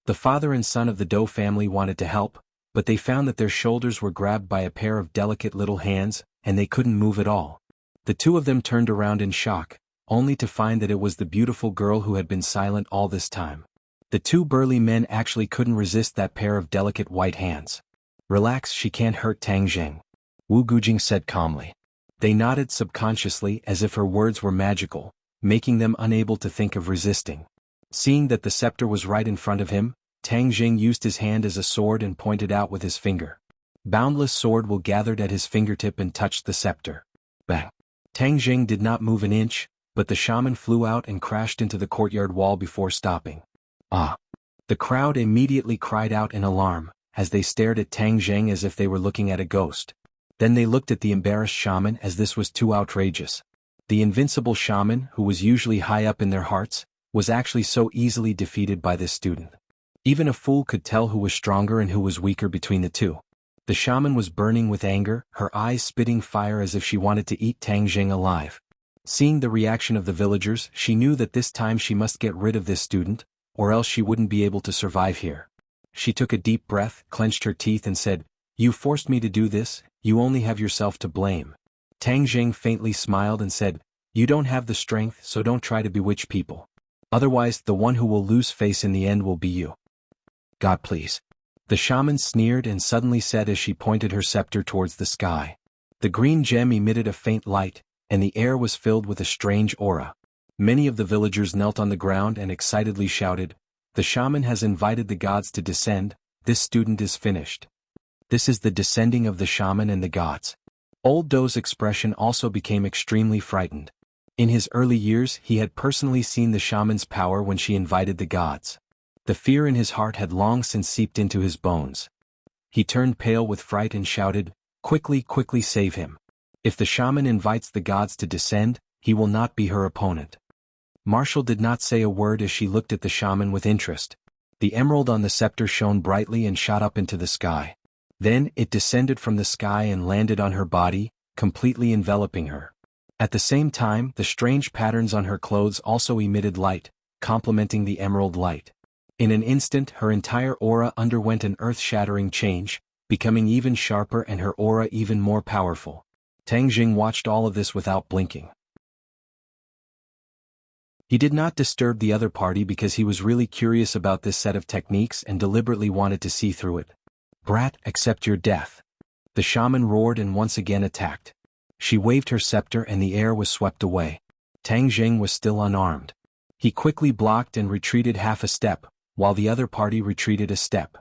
The father and son of the Doe family wanted to help, but they found that their shoulders were grabbed by a pair of delicate little hands, and they couldn't move at all. The two of them turned around in shock, only to find that it was the beautiful girl who had been silent all this time. The two burly men actually couldn't resist that pair of delicate white hands. "Relax, she can't hurt Tang Zheng," Wu Gujing said calmly. They nodded subconsciously as if her words were magical, making them unable to think of resisting. Seeing that the scepter was right in front of him, Tang Zheng used his hand as a sword and pointed out with his finger. Boundless sword will gathered at his fingertip and touched the scepter. Bang! Tang Zheng did not move an inch, but the shaman flew out and crashed into the courtyard wall before stopping. Ah! The crowd immediately cried out in alarm, as they stared at Tang Zheng as if they were looking at a ghost. Then they looked at the embarrassed shaman as this was too outrageous. The invincible shaman, who was usually high up in their hearts, was actually so easily defeated by this student. Even a fool could tell who was stronger and who was weaker between the two. The shaman was burning with anger, her eyes spitting fire as if she wanted to eat Tang Zheng alive. Seeing the reaction of the villagers, she knew that this time she must get rid of this student, or else she wouldn't be able to survive here. She took a deep breath, clenched her teeth and said, "You forced me to do this, you only have yourself to blame." Tang Zheng faintly smiled and said, "You don't have the strength, so don't try to bewitch people. Otherwise, the one who will lose face in the end will be you. God please." The shaman sneered and suddenly said as she pointed her scepter towards the sky. The green gem emitted a faint light, and the air was filled with a strange aura. Many of the villagers knelt on the ground and excitedly shouted, "The shaman has invited the gods to descend, this student is finished." This is the descending of the shaman and the gods. Old Doe's expression also became extremely frightened. In his early years he had personally seen the shaman's power when she invited the gods. The fear in his heart had long since seeped into his bones. He turned pale with fright and shouted, "Quickly, quickly save him. If the shaman invites the gods to descend, he will not be her opponent." Marshall did not say a word as she looked at the shaman with interest. The emerald on the scepter shone brightly and shot up into the sky. Then it descended from the sky and landed on her body, completely enveloping her. At the same time, the strange patterns on her clothes also emitted light, complementing the emerald light. In an instant her entire aura underwent an earth-shattering change, becoming even sharper and her aura even more powerful. Tang Zheng watched all of this without blinking. He did not disturb the other party because he was really curious about this set of techniques and deliberately wanted to see through it. "Brat, accept your death." The shaman roared and once again attacked. She waved her scepter and the air was swept away. Tang Zheng was still unarmed. He quickly blocked and retreated half a step, while the other party retreated a step.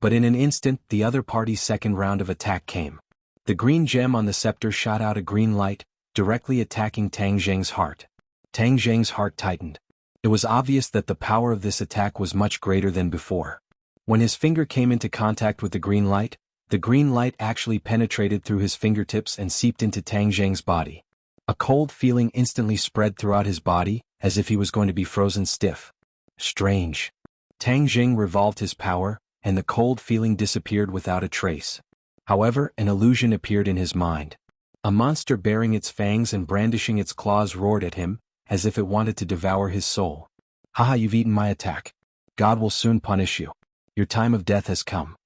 But in an instant the other party's second round of attack came. The green gem on the scepter shot out a green light, directly attacking Tang Zheng's heart. Tang Zheng's heart tightened. It was obvious that the power of this attack was much greater than before. When his finger came into contact with the green light actually penetrated through his fingertips and seeped into Tang Zheng's body. A cold feeling instantly spread throughout his body, as if he was going to be frozen stiff. Strange. Tang Zheng revolved his power, and the cold feeling disappeared without a trace. However, an illusion appeared in his mind. A monster bearing its fangs and brandishing its claws roared at him, as if it wanted to devour his soul. "Haha, you've eaten my attack. God will soon punish you. Your time of death has come."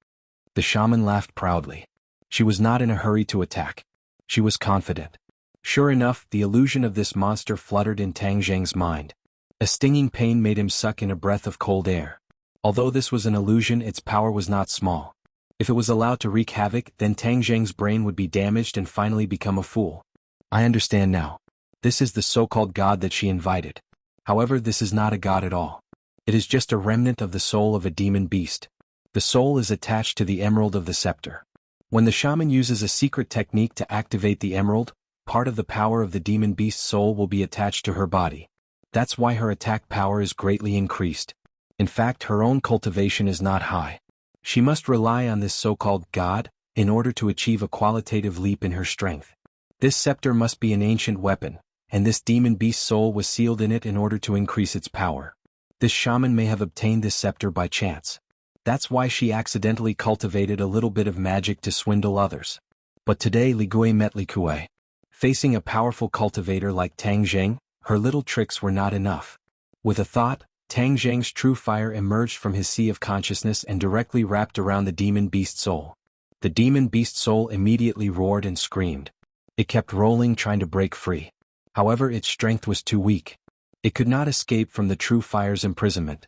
The shaman laughed proudly. She was not in a hurry to attack. She was confident. Sure enough, the illusion of this monster fluttered in Tang Zheng's mind. A stinging pain made him suck in a breath of cold air. Although this was an illusion, its power was not small. If it was allowed to wreak havoc, then Tang Zheng's brain would be damaged and finally become a fool. I understand now. This is the so-called god that she invited. However, this is not a god at all. It is just a remnant of the soul of a demon beast. The soul is attached to the emerald of the scepter. When the shaman uses a secret technique to activate the emerald, part of the power of the demon beast's soul will be attached to her body. That's why her attack power is greatly increased. In fact, her own cultivation is not high. She must rely on this so-called god in order to achieve a qualitative leap in her strength. This scepter must be an ancient weapon, and this demon beast's soul was sealed in it in order to increase its power. This shaman may have obtained this scepter by chance. That's why she accidentally cultivated a little bit of magic to swindle others. But today Li Gui met Li Kue. Facing a powerful cultivator like Tang Zheng, her little tricks were not enough. With a thought, Tang Zheng's true fire emerged from his sea of consciousness and directly wrapped around the demon beast soul. The demon beast soul immediately roared and screamed. It kept rolling, trying to break free. However, its strength was too weak. It could not escape from the true fire's imprisonment.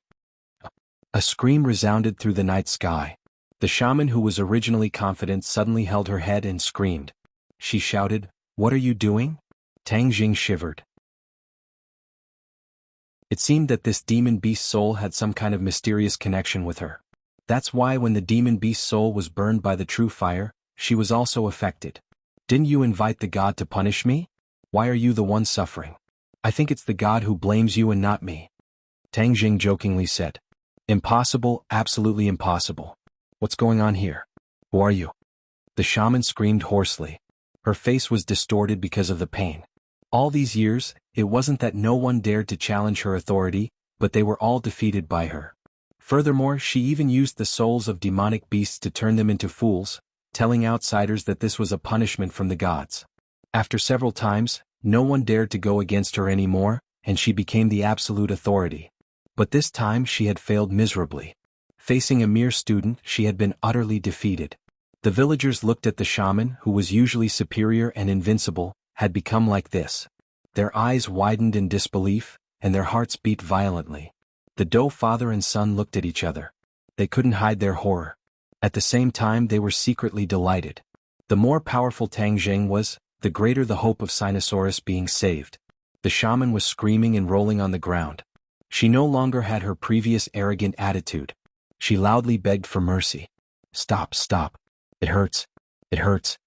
A scream resounded through the night sky. The shaman, who was originally confident, suddenly held her head and screamed. She shouted, "What are you doing?" Tang Jing shivered. It seemed that this demon beast soul had some kind of mysterious connection with her. That's why when the demon beast soul was burned by the true fire, she was also affected. "Didn't you invite the god to punish me? Why are you the one suffering? I think it's the god who blames you and not me," Tang Jing jokingly said. "Impossible, absolutely impossible. What's going on here? Who are you?" The shaman screamed hoarsely. Her face was distorted because of the pain. All these years, it wasn't that no one dared to challenge her authority, but they were all defeated by her. Furthermore, she even used the souls of demonic beasts to turn them into fools, telling outsiders that this was a punishment from the gods. After several times, no one dared to go against her anymore, and she became the absolute authority. But this time she had failed miserably. Facing a mere student, she had been utterly defeated. The villagers looked at the shaman, who was usually superior and invincible, had become like this. Their eyes widened in disbelief, and their hearts beat violently. The Dou father and son looked at each other. They couldn't hide their horror. At the same time, they were secretly delighted. The more powerful Tang Jing was, the greater the hope of Sinosaurus being saved. The shaman was screaming and rolling on the ground. She no longer had her previous arrogant attitude. She loudly begged for mercy. "Stop, stop. It hurts. It hurts.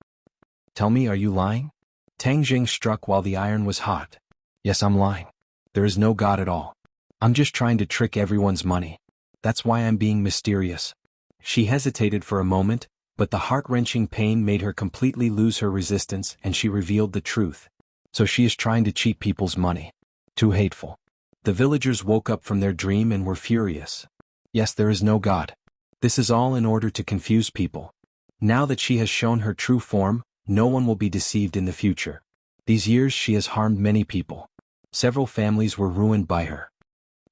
Tell me, are you lying?" Tang Jing struck while the iron was hot. "Yes, I'm lying. There is no god at all. I'm just trying to trick everyone's money. That's why I'm being mysterious." She hesitated for a moment, but the heart-wrenching pain made her completely lose her resistance, and she revealed the truth. "So she is trying to cheat people's money. Too hateful." The villagers woke up from their dream and were furious. "Yes, there is no god. This is all in order to confuse people. Now that she has shown her true form, no one will be deceived in the future. These years she has harmed many people. Several families were ruined by her."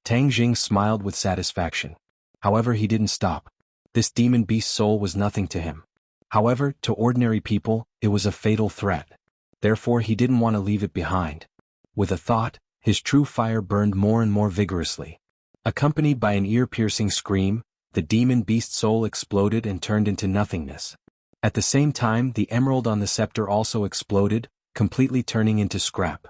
Tang Jing smiled with satisfaction. However, he didn't stop. This demon beast soul was nothing to him. However, to ordinary people, it was a fatal threat. Therefore, he didn't want to leave it behind. With a thought, his true fire burned more and more vigorously. Accompanied by an ear-piercing scream, the demon beast soul exploded and turned into nothingness. At the same time, the emerald on the scepter also exploded, completely turning into scrap.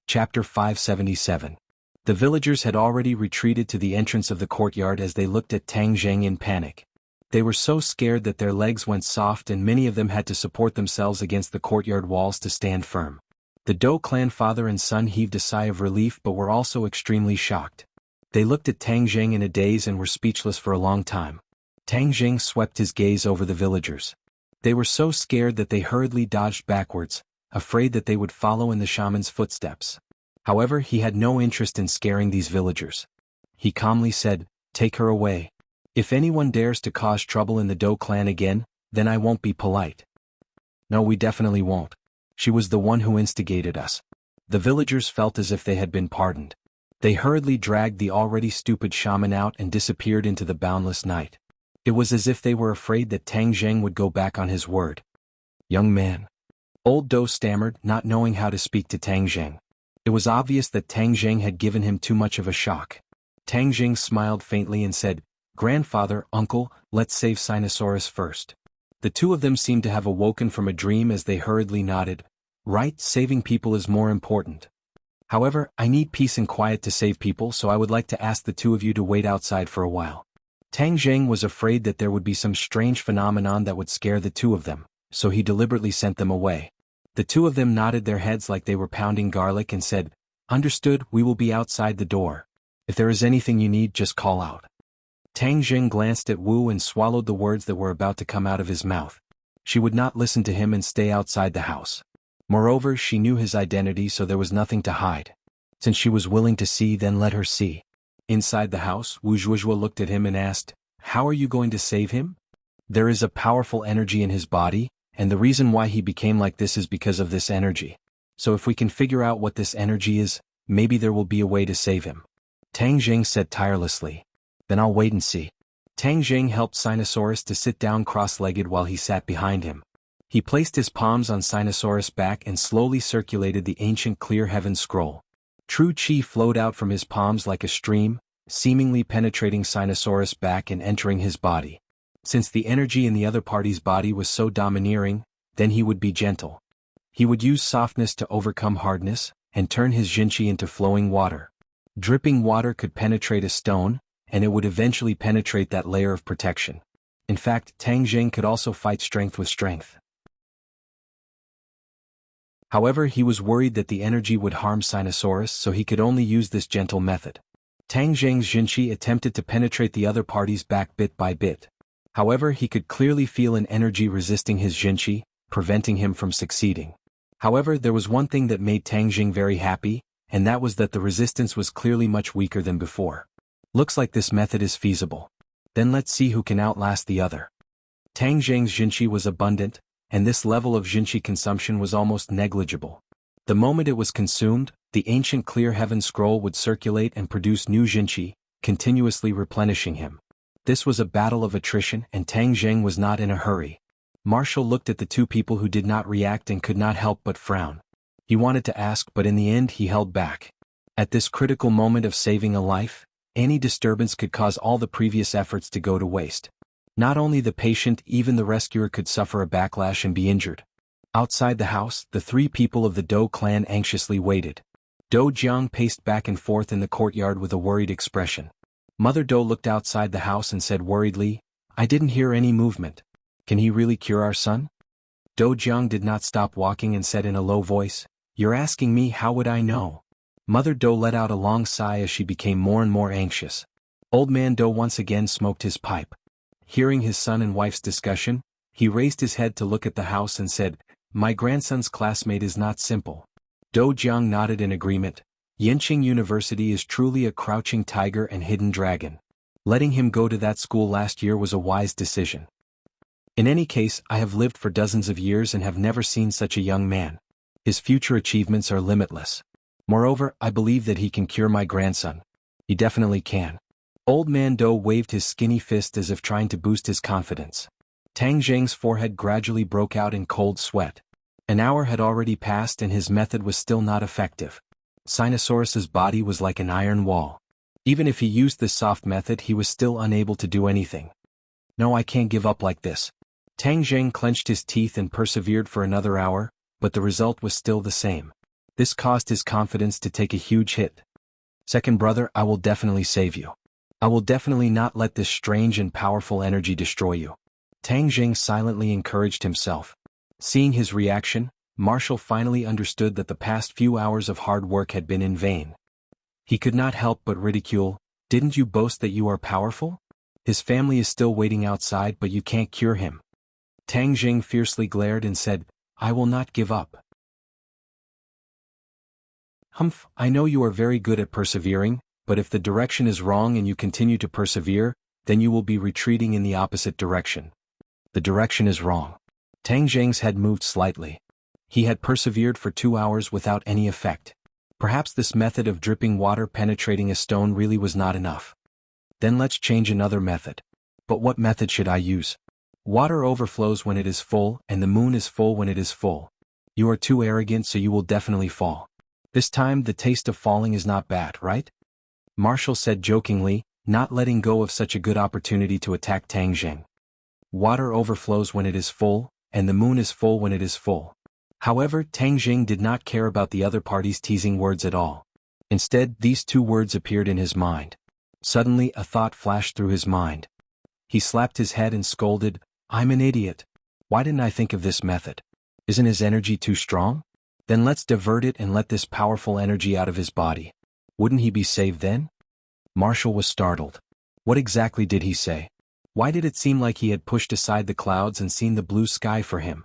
Chapter 577. The villagers had already retreated to the entrance of the courtyard as they looked at Tang Jing in panic. They were so scared that their legs went soft and many of them had to support themselves against the courtyard walls to stand firm. The Dou clan father and son heaved a sigh of relief but were also extremely shocked. They looked at Tang Jing in a daze and were speechless for a long time. Tang Jing swept his gaze over the villagers. They were so scared that they hurriedly dodged backwards, afraid that they would follow in the shaman's footsteps. However, he had no interest in scaring these villagers. He calmly said, "Take her away. If anyone dares to cause trouble in the Dou clan again, then I won't be polite." "No, we definitely won't. She was the one who instigated us." The villagers felt as if they had been pardoned. They hurriedly dragged the already stupid shaman out and disappeared into the boundless night. It was as if they were afraid that Tang Jing would go back on his word. "Young man." Old Dou stammered, not knowing how to speak to Tang Jing. It was obvious that Tang Jing had given him too much of a shock. Tang Jing smiled faintly and said, "Grandfather, uncle, let's save Sinosaurus first." The two of them seemed to have awoken from a dream as they hurriedly nodded. "Right, saving people is more important. However, I need peace and quiet to save people, so I would like to ask the two of you to wait outside for a while." Tang Jing was afraid that there would be some strange phenomenon that would scare the two of them, so he deliberately sent them away. The two of them nodded their heads like they were pounding garlic and said, "Understood, we will be outside the door. If there is anything you need, just call out." Tang Jing glanced at Wu and swallowed the words that were about to come out of his mouth. She would not listen to him and stay outside the house. Moreover, she knew his identity, so there was nothing to hide. Since she was willing to see, then let her see. Inside the house, Wu Zhuozhuo looked at him and asked, "How are you going to save him?" "There is a powerful energy in his body, and the reason why he became like this is because of this energy. So if we can figure out what this energy is, maybe there will be a way to save him. Tang Jing said tirelessly. Then I'll wait and see. Tang Jing helped Sinosaurus to sit down cross-legged while he sat behind him. He placed his palms on Sinosaurus' back and slowly circulated the ancient clear heaven scroll. True Qi flowed out from his palms like a stream, seemingly penetrating Sinosaurus' back and entering his body. Since the energy in the other party's body was so domineering, then he would be gentle. He would use softness to overcome hardness, and turn his Jinqi into flowing water. Dripping water could penetrate a stone, and it would eventually penetrate that layer of protection. In fact, Tang Jing could also fight strength with strength. However, he was worried that the energy would harm Sinosaurus, so he could only use this gentle method. Tang Jing's Jinqi attempted to penetrate the other party's back bit by bit. However, he could clearly feel an energy resisting his Jinqi, preventing him from succeeding. However, there was one thing that made Tang Jing very happy, and that was that the resistance was clearly much weaker than before. Looks like this method is feasible. Then let's see who can outlast the other. Tang Jing's Jinqi was abundant, and this level of Jinqi consumption was almost negligible. The moment it was consumed, the ancient clear heaven scroll would circulate and produce new Jinqi, continuously replenishing him. This was a battle of attrition, and Tang Jing was not in a hurry. Marshall looked at the two people who did not react and could not help but frown. He wanted to ask, but in the end he held back. At this critical moment of saving a life, any disturbance could cause all the previous efforts to go to waste. Not only the patient, even the rescuer could suffer a backlash and be injured. Outside the house, the three people of the Dou clan anxiously waited. Dou Jiang paced back and forth in the courtyard with a worried expression. Mother Dou looked outside the house and said worriedly, "I didn't hear any movement. Can he really cure our son?" Dou Jiang did not stop walking and said in a low voice, "You're asking me, how would I know?" Mother Dou let out a long sigh as she became more and more anxious. Old man Dou once again smoked his pipe. Hearing his son and wife's discussion, he raised his head to look at the house and said, "My grandson's classmate is not simple." Dou Jiang nodded in agreement. Yenqing University is truly a crouching tiger and hidden dragon. Letting him go to that school last year was a wise decision. In any case, I have lived for dozens of years and have never seen such a young man. His future achievements are limitless. Moreover, I believe that he can cure my grandson. He definitely can. Old man Dou waved his skinny fist as if trying to boost his confidence. Tang Jing's forehead gradually broke out in cold sweat. An hour had already passed and his method was still not effective. Sinosaurus's body was like an iron wall. Even if he used this soft method, he was still unable to do anything. No, I can't give up like this. Tang Jing clenched his teeth and persevered for another hour, but the result was still the same. This caused his confidence to take a huge hit. Second brother, I will definitely save you. I will definitely not let this strange and powerful energy destroy you. Tang Jing silently encouraged himself. Seeing his reaction, Marshall finally understood that the past few hours of hard work had been in vain. He could not help but ridicule, "Didn't you boast that you are powerful? His family is still waiting outside, but you can't cure him." Tang Jing fiercely glared and said, "I will not give up." "Humph, I know you are very good at persevering, but if the direction is wrong and you continue to persevere, then you will be retreating in the opposite direction." The direction is wrong. Tang Jing's head moved slightly. He had persevered for 2 hours without any effect. Perhaps this method of dripping water penetrating a stone really was not enough. Then let's change another method. But what method should I use? Water overflows when it is full, and the moon is full when it is full. You are too arrogant, so you will definitely fall. This time the taste of falling is not bad, right? Marshall said jokingly, not letting go of such a good opportunity to attack Tang Jing. Water overflows when it is full, and the moon is full when it is full. However, Tang Jing did not care about the other party's teasing words at all. Instead, these two words appeared in his mind. Suddenly, a thought flashed through his mind. He slapped his head and scolded, "I'm an idiot. Why didn't I think of this method? Isn't his energy too strong? Then let's divert it and let this powerful energy out of his body. Wouldn't he be saved then?" Marshall was startled. What exactly did he say? Why did it seem like he had pushed aside the clouds and seen the blue sky for him?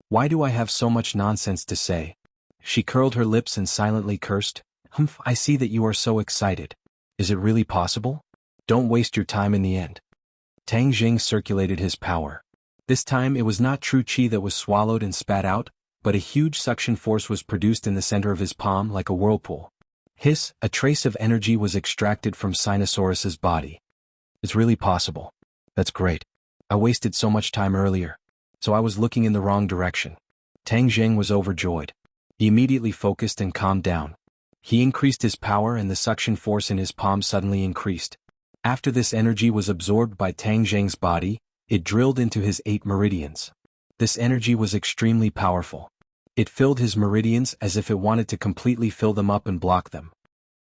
Why do I have so much nonsense to say? She curled her lips and silently cursed, "Humph, I see that you are so excited. Is it really possible? Don't waste your time in the end." Tang Jing circulated his power. This time it was not true chi that was swallowed and spat out, but a huge suction force was produced in the center of his palm like a whirlpool. Hiss, a trace of energy was extracted from Sinosaurus's body. It's really possible. That's great. I wasted so much time earlier. So I was looking in the wrong direction. Tang Zheng was overjoyed. He immediately focused and calmed down. He increased his power and the suction force in his palm suddenly increased. After this energy was absorbed by Tang Zheng's body, it drilled into his 8 meridians. This energy was extremely powerful. It filled his meridians as if it wanted to completely fill them up and block them.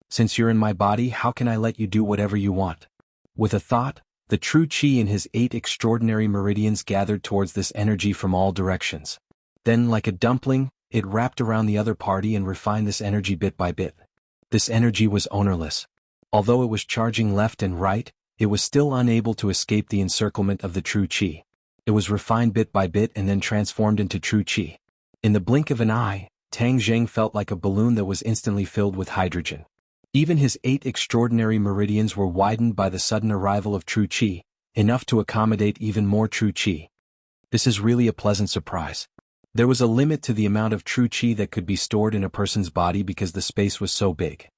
Since you're in my body, how can I let you do whatever you want? With a thought, the true chi in his 8 extraordinary meridians gathered towards this energy from all directions. Then, like a dumpling, it wrapped around the other party and refined this energy bit by bit. This energy was ownerless. Although it was charging left and right, it was still unable to escape the encirclement of the true chi. It was refined bit by bit and then transformed into true chi. In the blink of an eye, Tang Zheng felt like a balloon that was instantly filled with hydrogen. Even his 8 extraordinary meridians were widened by the sudden arrival of true chi, enough to accommodate even more true chi. This is really a pleasant surprise. There was a limit to the amount of true chi that could be stored in a person's body because the space was so big.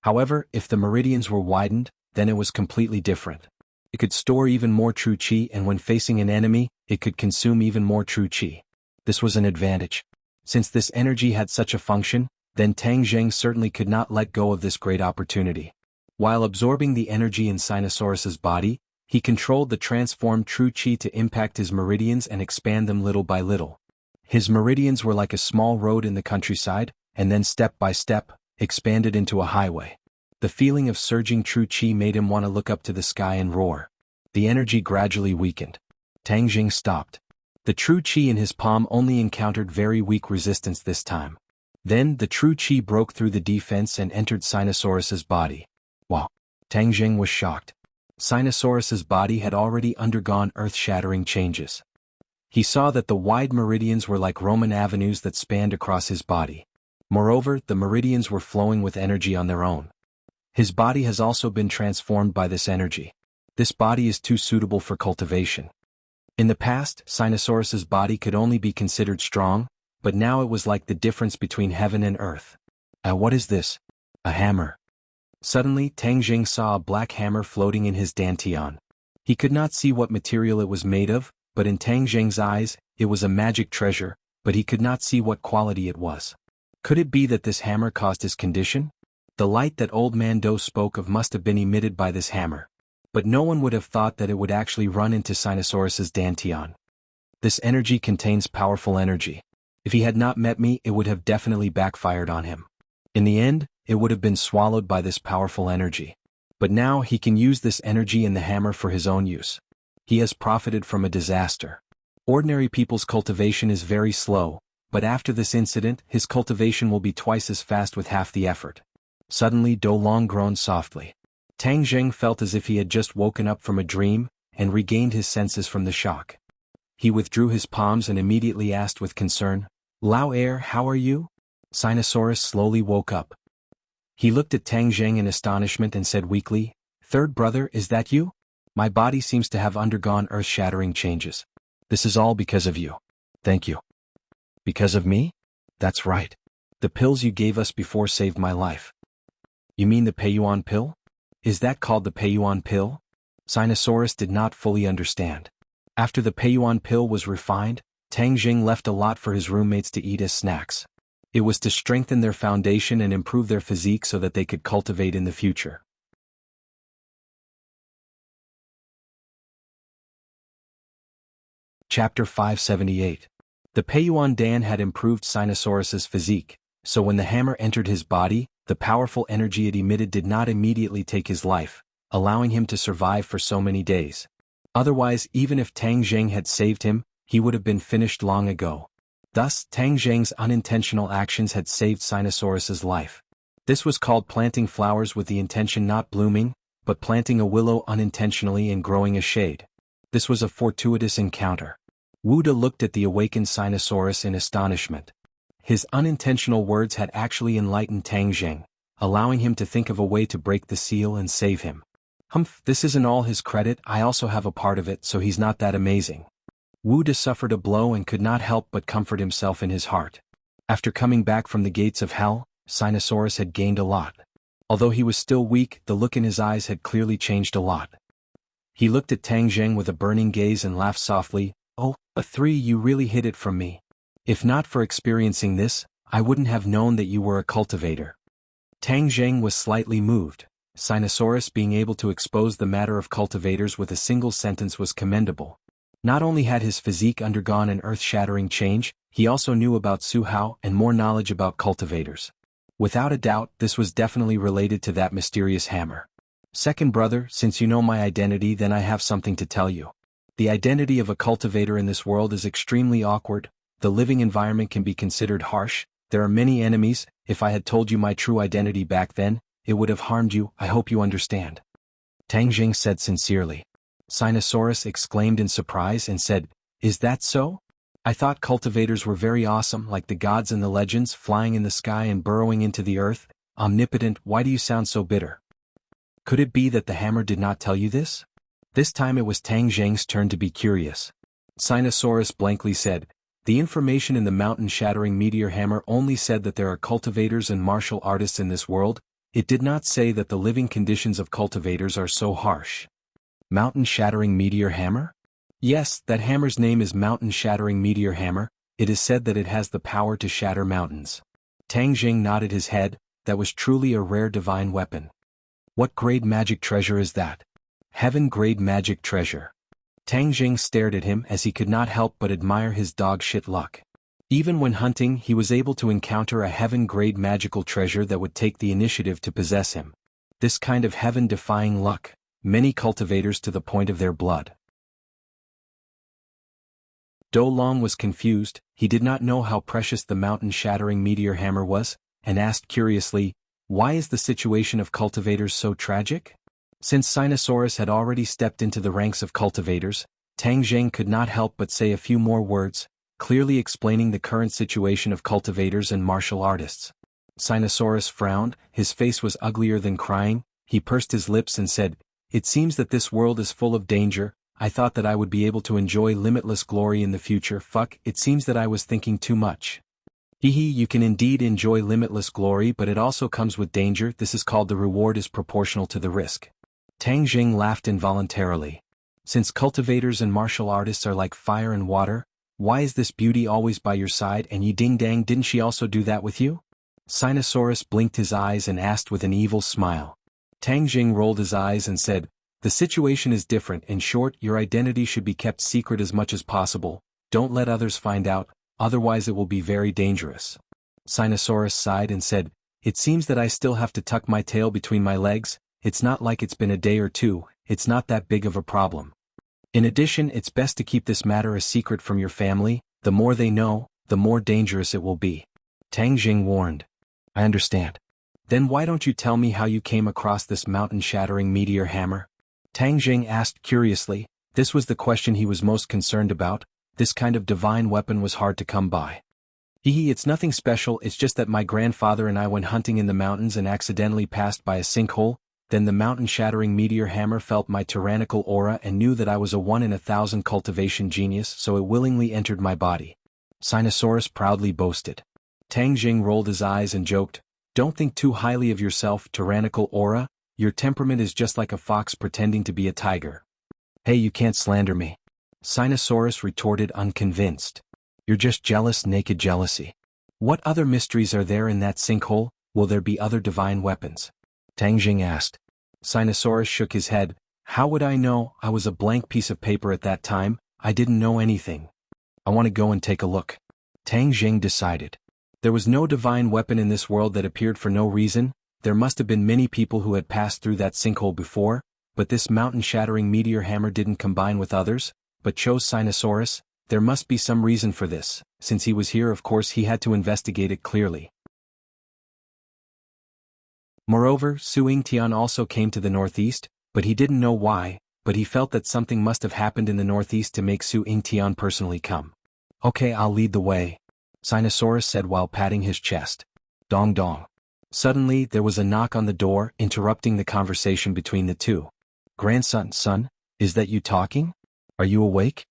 However, if the meridians were widened, then it was completely different. It could store even more true chi, and when facing an enemy, it could consume even more true chi. This was an advantage. Since this energy had such a function, then Tang Zheng certainly could not let go of this great opportunity. While absorbing the energy in Sinosaurus's body, he controlled the transformed true chi to impact his meridians and expand them little by little. His meridians were like a small road in the countryside, and then step by step, expanded into a highway. The feeling of surging true chi made him want to look up to the sky and roar. The energy gradually weakened. Tang Zheng stopped. The true chi in his palm only encountered very weak resistance this time. Then the true chi broke through the defense and entered Sinosaurus's body. Wow! Tang Zheng was shocked. Sinosaurus's body had already undergone earth-shattering changes. He saw that the wide meridians were like Roman avenues that spanned across his body. Moreover, the meridians were flowing with energy on their own. His body has also been transformed by this energy. This body is too suitable for cultivation. In the past, Sinosaurus's body could only be considered strong, but now it was like the difference between heaven and earth. What is this? A hammer. Suddenly, Tang Zheng saw a black hammer floating in his dantian. He could not see what material it was made of, but in Tang Zheng's eyes, it was a magic treasure, but he could not see what quality it was. Could it be that this hammer caused his condition? The light that Old Man Do spoke of must have been emitted by this hammer. But no one would have thought that it would actually run into Sinosaurus's dantian. This energy contains powerful energy. If he had not met me, it would have definitely backfired on him. In the end, it would have been swallowed by this powerful energy. But now he can use this energy in the hammer for his own use. He has profited from a disaster. Ordinary people's cultivation is very slow, but after this incident, his cultivation will be twice as fast with half the effort. Suddenly Do Long groaned softly. Tang Zheng felt as if he had just woken up from a dream, and regained his senses from the shock. He withdrew his palms and immediately asked with concern, "Lao Air, how are you?" Sinosaurus slowly woke up. He looked at Tang Zheng in astonishment and said weakly, "Third brother, is that you? My body seems to have undergone earth-shattering changes. This is all because of you. Thank you." "Because of me?" "That's right. The pills you gave us before saved my life." "You mean the Peiyuan pill? Is that called the Peiyuan pill?" Sinosaurus did not fully understand. After the Peiyuan pill was refined, Tang Zheng left a lot for his roommates to eat as snacks. It was to strengthen their foundation and improve their physique so that they could cultivate in the future. Chapter 578. The Peiyuan Dan had improved Sinosaurus's physique, so when the hammer entered his body, the powerful energy it emitted did not immediately take his life, allowing him to survive for so many days. Otherwise, even if Tang Zheng had saved him, he would have been finished long ago. Thus, Tang Zheng's unintentional actions had saved Sinosaurus's life. This was called planting flowers with the intention not blooming, but planting a willow unintentionally and growing a shade. This was a fortuitous encounter. Wu De looked at the awakened Sinosaurus in astonishment. His unintentional words had actually enlightened Tang Zheng, allowing him to think of a way to break the seal and save him. Humph, this isn't all his credit, I also have a part of it, so he's not that amazing. Wu De suffered a blow and could not help but comfort himself in his heart. After coming back from the gates of hell, Sinosaurus had gained a lot. Although he was still weak, the look in his eyes had clearly changed a lot. He looked at Tang Zheng with a burning gaze and laughed softly. Oh, a 3, you really hid it from me. If not for experiencing this, I wouldn't have known that you were a cultivator. Tang Zheng was slightly moved. Sinosaurus being able to expose the matter of cultivators with a single sentence was commendable. Not only had his physique undergone an earth-shattering change, he also knew about Su Hao and more knowledge about cultivators. Without a doubt, this was definitely related to that mysterious hammer. Second brother, since you know my identity, then I have something to tell you. The identity of a cultivator in this world is extremely awkward. The living environment can be considered harsh. There are many enemies. If I had told you my true identity back then, it would have harmed you. I hope you understand. Tang Jing said sincerely. Sinosaurus exclaimed in surprise and said, Is that so? I thought cultivators were very awesome, like the gods in the legends, flying in the sky and burrowing into the earth. Omnipotent, why do you sound so bitter? Could it be that the hammer did not tell you this? This time it was Tang Zheng's turn to be curious. Sinosaurus blankly said, The information in the mountain-shattering meteor hammer only said that there are cultivators and martial artists in this world. It did not say that the living conditions of cultivators are so harsh. Mountain-shattering meteor hammer? Yes, that hammer's name is mountain-shattering meteor hammer. It is said that it has the power to shatter mountains. Tang Jing nodded his head. That was truly a rare divine weapon. What grade magic treasure is that? Heaven-grade magic treasure. Tang Jing stared at him as he could not help but admire his dog-shit luck. Even when hunting, he was able to encounter a heaven-grade magical treasure that would take the initiative to possess him. This kind of heaven-defying luck, many cultivators to the point of their blood. Do Long was confused. He did not know how precious the mountain-shattering meteor hammer was, and asked curiously, Why is the situation of cultivators so tragic? Since Sinosaurus had already stepped into the ranks of cultivators, Tang Zheng could not help but say a few more words, clearly explaining the current situation of cultivators and martial artists. Sinosaurus frowned, his face was uglier than crying. He pursed his lips and said, It seems that this world is full of danger. I thought that I would be able to enjoy limitless glory in the future. Fuck, it seems that I was thinking too much. You can indeed enjoy limitless glory, but it also comes with danger. This is called the reward is proportional to the risk. Tang Jing laughed involuntarily. Since cultivators and martial artists are like fire and water, why is this beauty always by your side? And Yi Ding Dang, didn't she also do that with you? Sinosaurus blinked his eyes and asked with an evil smile. Tang Jing rolled his eyes and said, The situation is different. In short, your identity should be kept secret as much as possible. Don't let others find out, otherwise it will be very dangerous. Sinosaurus sighed and said, It seems that I still have to tuck my tail between my legs. It's not like it's been a day or two. It's not that big of a problem. In addition, it's best to keep this matter a secret from your family. The more they know, the more dangerous it will be. Tang Jing warned. I understand. Then why don't you tell me how you came across this mountain-shattering meteor hammer? Tang Jing asked curiously. This was the question he was most concerned about. This kind of divine weapon was hard to come by. It's nothing special, it's just that my grandfather and I went hunting in the mountains and accidentally passed by a sinkhole. Then the mountain-shattering meteor hammer felt my tyrannical aura and knew that I was a 1 in 1,000 cultivation genius, so it willingly entered my body. Sinosaurus proudly boasted. Tang Jing rolled his eyes and joked, Don't think too highly of yourself, tyrannical aura. Your temperament is just like a fox pretending to be a tiger. Hey, you can't slander me. Sinosaurus retorted unconvinced. You're just jealous, naked jealousy. What other mysteries are there in that sinkhole? Will there be other divine weapons? Tang Jing asked. Sinosaurus shook his head. How would I know? I was a blank piece of paper at that time. I didn't know anything. I want to go and take a look. Tang Jing decided. There was no divine weapon in this world that appeared for no reason. There must have been many people who had passed through that sinkhole before, but this mountain-shattering meteor hammer didn't combine with others, but chose Sinosaurus. There must be some reason for this. Since he was here, of course he had to investigate it clearly. Moreover, Su Yingtian also came to the northeast, but he didn't know why, but he felt that something must have happened in the northeast to make Su Yingtian personally come. Okay, I'll lead the way, Sinosaurus said while patting his chest. Dong dong. Suddenly, there was a knock on the door, interrupting the conversation between the two. Son, is that you talking? Are you awake?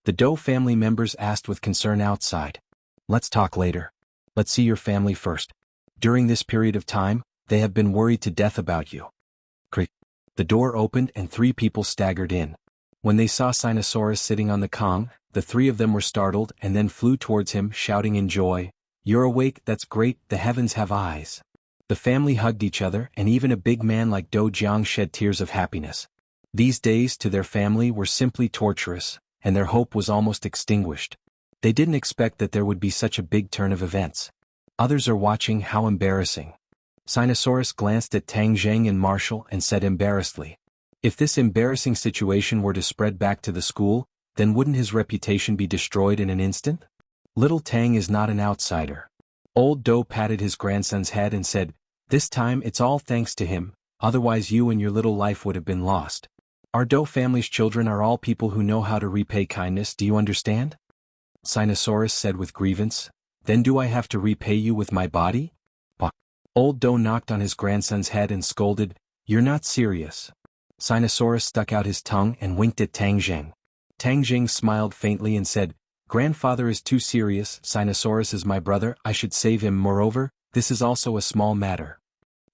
The Doe family members asked with concern outside. Let's talk later. Let's see your family first. During this period of time, they have been worried to death about you. Creak. The door opened and 3 people staggered in. When they saw Sinosaurus sitting on the Kong, the 3 of them were startled and then flew towards him shouting in joy, "You're awake, that's great, the heavens have eyes." The family hugged each other and even a big man like Do Jiang shed tears of happiness. These days to their family were simply torturous, and their hope was almost extinguished. They didn't expect that there would be such a big turn of events. Others are watching, how embarrassing. Sinosaurus glanced at Tang Zheng and Marshall and said embarrassedly, if this embarrassing situation were to spread back to the school, then wouldn't his reputation be destroyed in an instant? Little Tang is not an outsider. Old Do patted his grandson's head and said, this time it's all thanks to him, otherwise you and your little life would have been lost. Our Do family's children are all people who know how to repay kindness, do you understand? Sinosaurus said with grievance, then do I have to repay you with my body? Old Do knocked on his grandson's head and scolded, you're not serious. Sinosaurus stuck out his tongue and winked at Tang Zheng. Tang Zheng smiled faintly and said, grandfather is too serious, Sinosaurus is my brother, I should save him, moreover, this is also a small matter.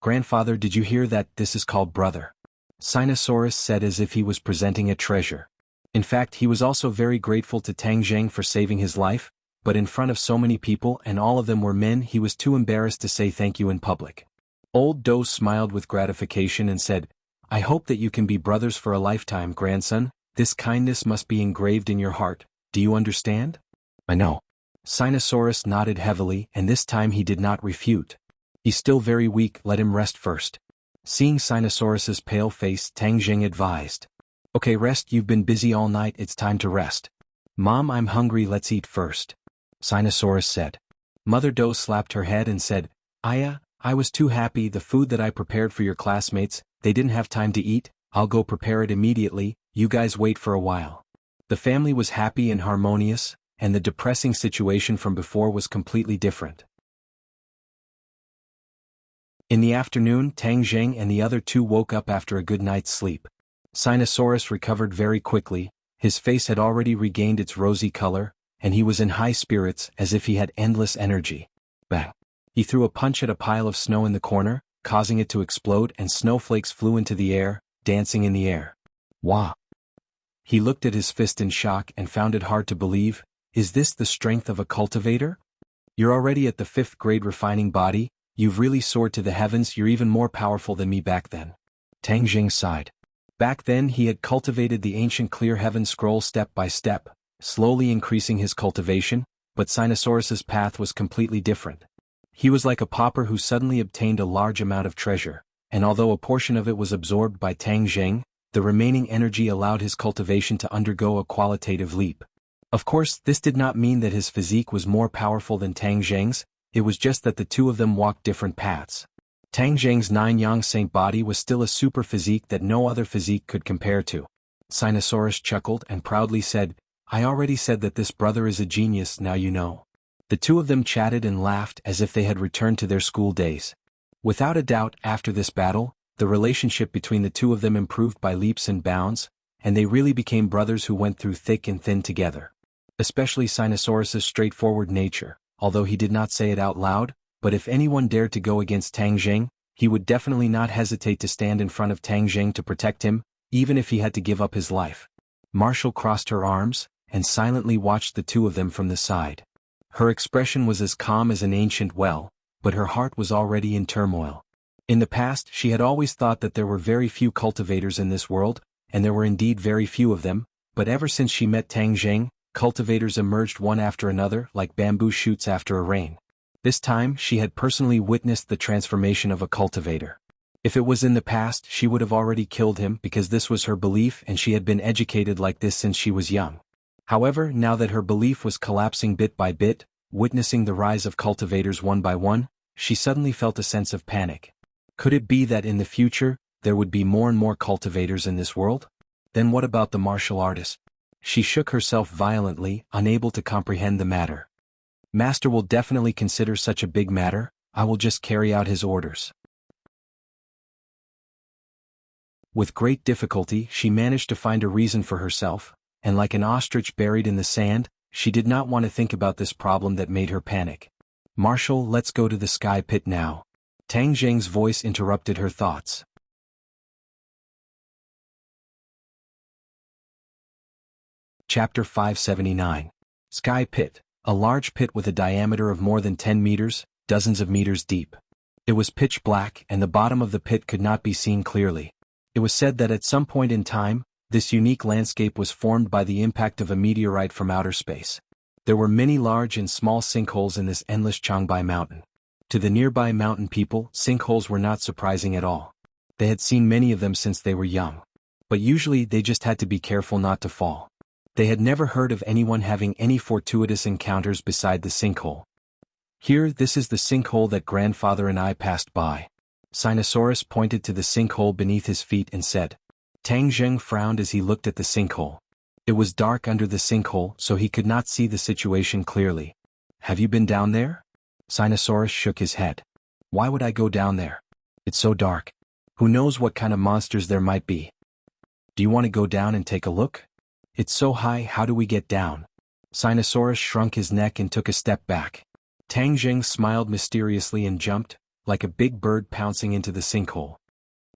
Grandfather, did you hear that? This is called brother. Sinosaurus said as if he was presenting a treasure. In fact, he was also very grateful to Tang Zheng for saving his life, but in front of so many people and all of them were men, he was too embarrassed to say thank you in public. Old Do smiled with gratification and said, I hope that you can be brothers for a lifetime, grandson, this kindness must be engraved in your heart, do you understand? I know. Sinosaurus nodded heavily and this time he did not refute. He's still very weak, let him rest first. Seeing Sinosaurus's pale face, Tang Zheng advised. Okay, rest, you've been busy all night, it's time to rest. Mom, I'm hungry, let's eat first. Sinosaurus said. Mother Do slapped her head and said, Aya, I was too happy, the food that I prepared for your classmates, they didn't have time to eat, I'll go prepare it immediately, you guys wait for a while. The family was happy and harmonious, and the depressing situation from before was completely different. In the afternoon, Tang Zheng and the other 2 woke up after a good night's sleep. Sinosaurus recovered very quickly, his face had already regained its rosy color, and he was in high spirits as if he had endless energy. Bang! He threw a punch at a pile of snow in the corner, causing it to explode and snowflakes flew into the air, dancing in the air. Wow! He looked at his fist in shock and found it hard to believe, is this the strength of a cultivator? You're already at the 5th grade refining body, you've really soared to the heavens, you're even more powerful than me back then. Tang Zheng sighed. Back then he had cultivated the ancient clear heaven scroll step by step, slowly increasing his cultivation, but Sinosaurus's path was completely different. He was like a pauper who suddenly obtained a large amount of treasure, and although a portion of it was absorbed by Tang Zheng, the remaining energy allowed his cultivation to undergo a qualitative leap. Of course, this did not mean that his physique was more powerful than Tang Zheng's, it was just that the 2 of them walked different paths. Tang Zheng's 9-yang saint body was still a super physique that no other physique could compare to. Sinosaurus chuckled and proudly said, I already said that this brother is a genius, now you know. The 2 of them chatted and laughed as if they had returned to their school days. Without a doubt, after this battle, the relationship between the 2 of them improved by leaps and bounds, and they really became brothers who went through thick and thin together. Especially Sinosaurus's straightforward nature, although he did not say it out loud, but if anyone dared to go against Tang Zheng, he would definitely not hesitate to stand in front of Tang Zheng to protect him, even if he had to give up his life. Marshall crossed her arms, and silently watched the 2 of them from the side. Her expression was as calm as an ancient well, but her heart was already in turmoil. In the past she had always thought that there were very few cultivators in this world, and there were indeed very few of them, but ever since she met Tang Zheng, cultivators emerged one after another like bamboo shoots after a rain. This time she had personally witnessed the transformation of a cultivator. If it was in the past she would have already killed him because this was her belief and she had been educated like this since she was young. However, now that her belief was collapsing bit by bit, witnessing the rise of cultivators one by one, she suddenly felt a sense of panic. Could it be that in the future, there would be more and more cultivators in this world? Then what about the martial artist? She shook herself violently, unable to comprehend the matter. Master will definitely consider such a big matter, I will just carry out his orders. With great difficulty she managed to find a reason for herself, and like an ostrich buried in the sand, she did not want to think about this problem that made her panic. "Marshall, let's go to the sky pit now." Tang Zheng's voice interrupted her thoughts. Chapter 579. Sky Pit. A large pit with a diameter of more than 10 meters, dozens of meters deep. It was pitch black and the bottom of the pit could not be seen clearly. It was said that at some point in time, this unique landscape was formed by the impact of a meteorite from outer space. There were many large and small sinkholes in this endless Changbai mountain. To the nearby mountain people, sinkholes were not surprising at all. They had seen many of them since they were young. But usually they just had to be careful not to fall. They had never heard of anyone having any fortuitous encounters beside the sinkhole. "Here, this is the sinkhole that grandfather and I passed by." Sinosaurus pointed to the sinkhole beneath his feet and said. Tang Zheng frowned as he looked at the sinkhole. It was dark under the sinkhole, so he could not see the situation clearly. "Have you been down there?" Sinosaurus shook his head. "Why would I go down there? It's so dark. Who knows what kind of monsters there might be. Do you want to go down and take a look? It's so high, how do we get down?" Sinosaurus shrunk his neck and took a step back. Tang Zheng smiled mysteriously and jumped, like a big bird pouncing into the sinkhole.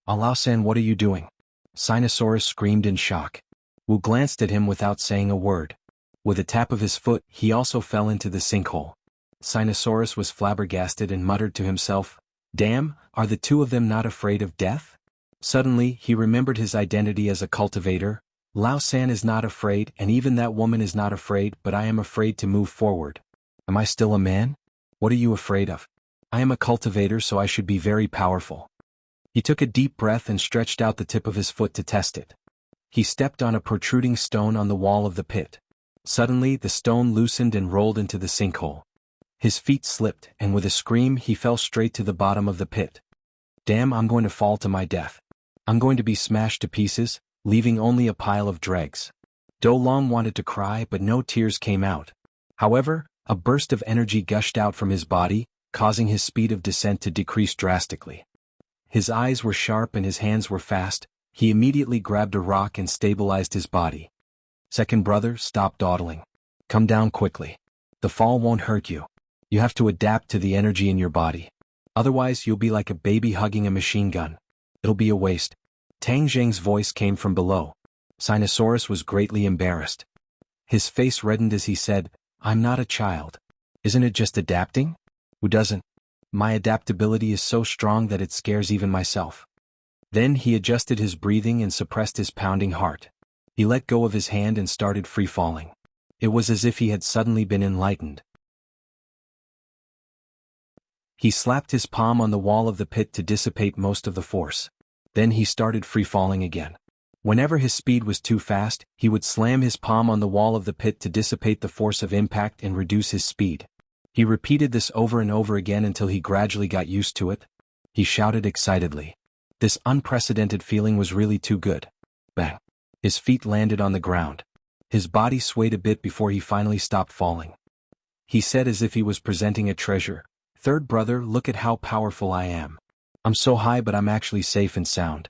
"Lao-san, what are you doing?" Sinosaurus screamed in shock. Wu glanced at him without saying a word. With a tap of his foot, he also fell into the sinkhole. Sinosaurus was flabbergasted and muttered to himself, "Damn, are the two of them not afraid of death?" Suddenly, he remembered his identity as a cultivator. "Lao-san is not afraid and even that woman is not afraid, but I am afraid to move forward. Am I still a man? What are you afraid of?" "I am a cultivator, so I should be very powerful." He took a deep breath and stretched out the tip of his foot to test it. He stepped on a protruding stone on the wall of the pit. Suddenly the stone loosened and rolled into the sinkhole. His feet slipped, and with a scream he fell straight to the bottom of the pit. "Damn, I'm going to fall to my death. I'm going to be smashed to pieces, leaving only a pile of dregs." Do Long wanted to cry, but no tears came out. However, a burst of energy gushed out from his body, causing his speed of descent to decrease drastically. His eyes were sharp and his hands were fast. He immediately grabbed a rock and stabilized his body. "Second brother, stop dawdling. Come down quickly. The fall won't hurt you. You have to adapt to the energy in your body. Otherwise you'll be like a baby hugging a machine gun. It'll be a waste." Tang Zheng's voice came from below. Sinosaurus was greatly embarrassed. His face reddened as he said, "I'm not a child. Isn't it just adapting? Who doesn't? My adaptability is so strong that it scares even myself." Then he adjusted his breathing and suppressed his pounding heart. He let go of his hand and started free-falling. It was as if he had suddenly been enlightened. He slapped his palm on the wall of the pit to dissipate most of the force. Then he started free-falling again. Whenever his speed was too fast, he would slam his palm on the wall of the pit to dissipate the force of impact and reduce his speed. He repeated this over and over again until he gradually got used to it. He shouted excitedly. This unprecedented feeling was really too good. Bang! His feet landed on the ground. His body swayed a bit before he finally stopped falling. He said as if he was presenting a treasure, "Third brother, look at how powerful I am. I'm so high but I'm actually safe and sound."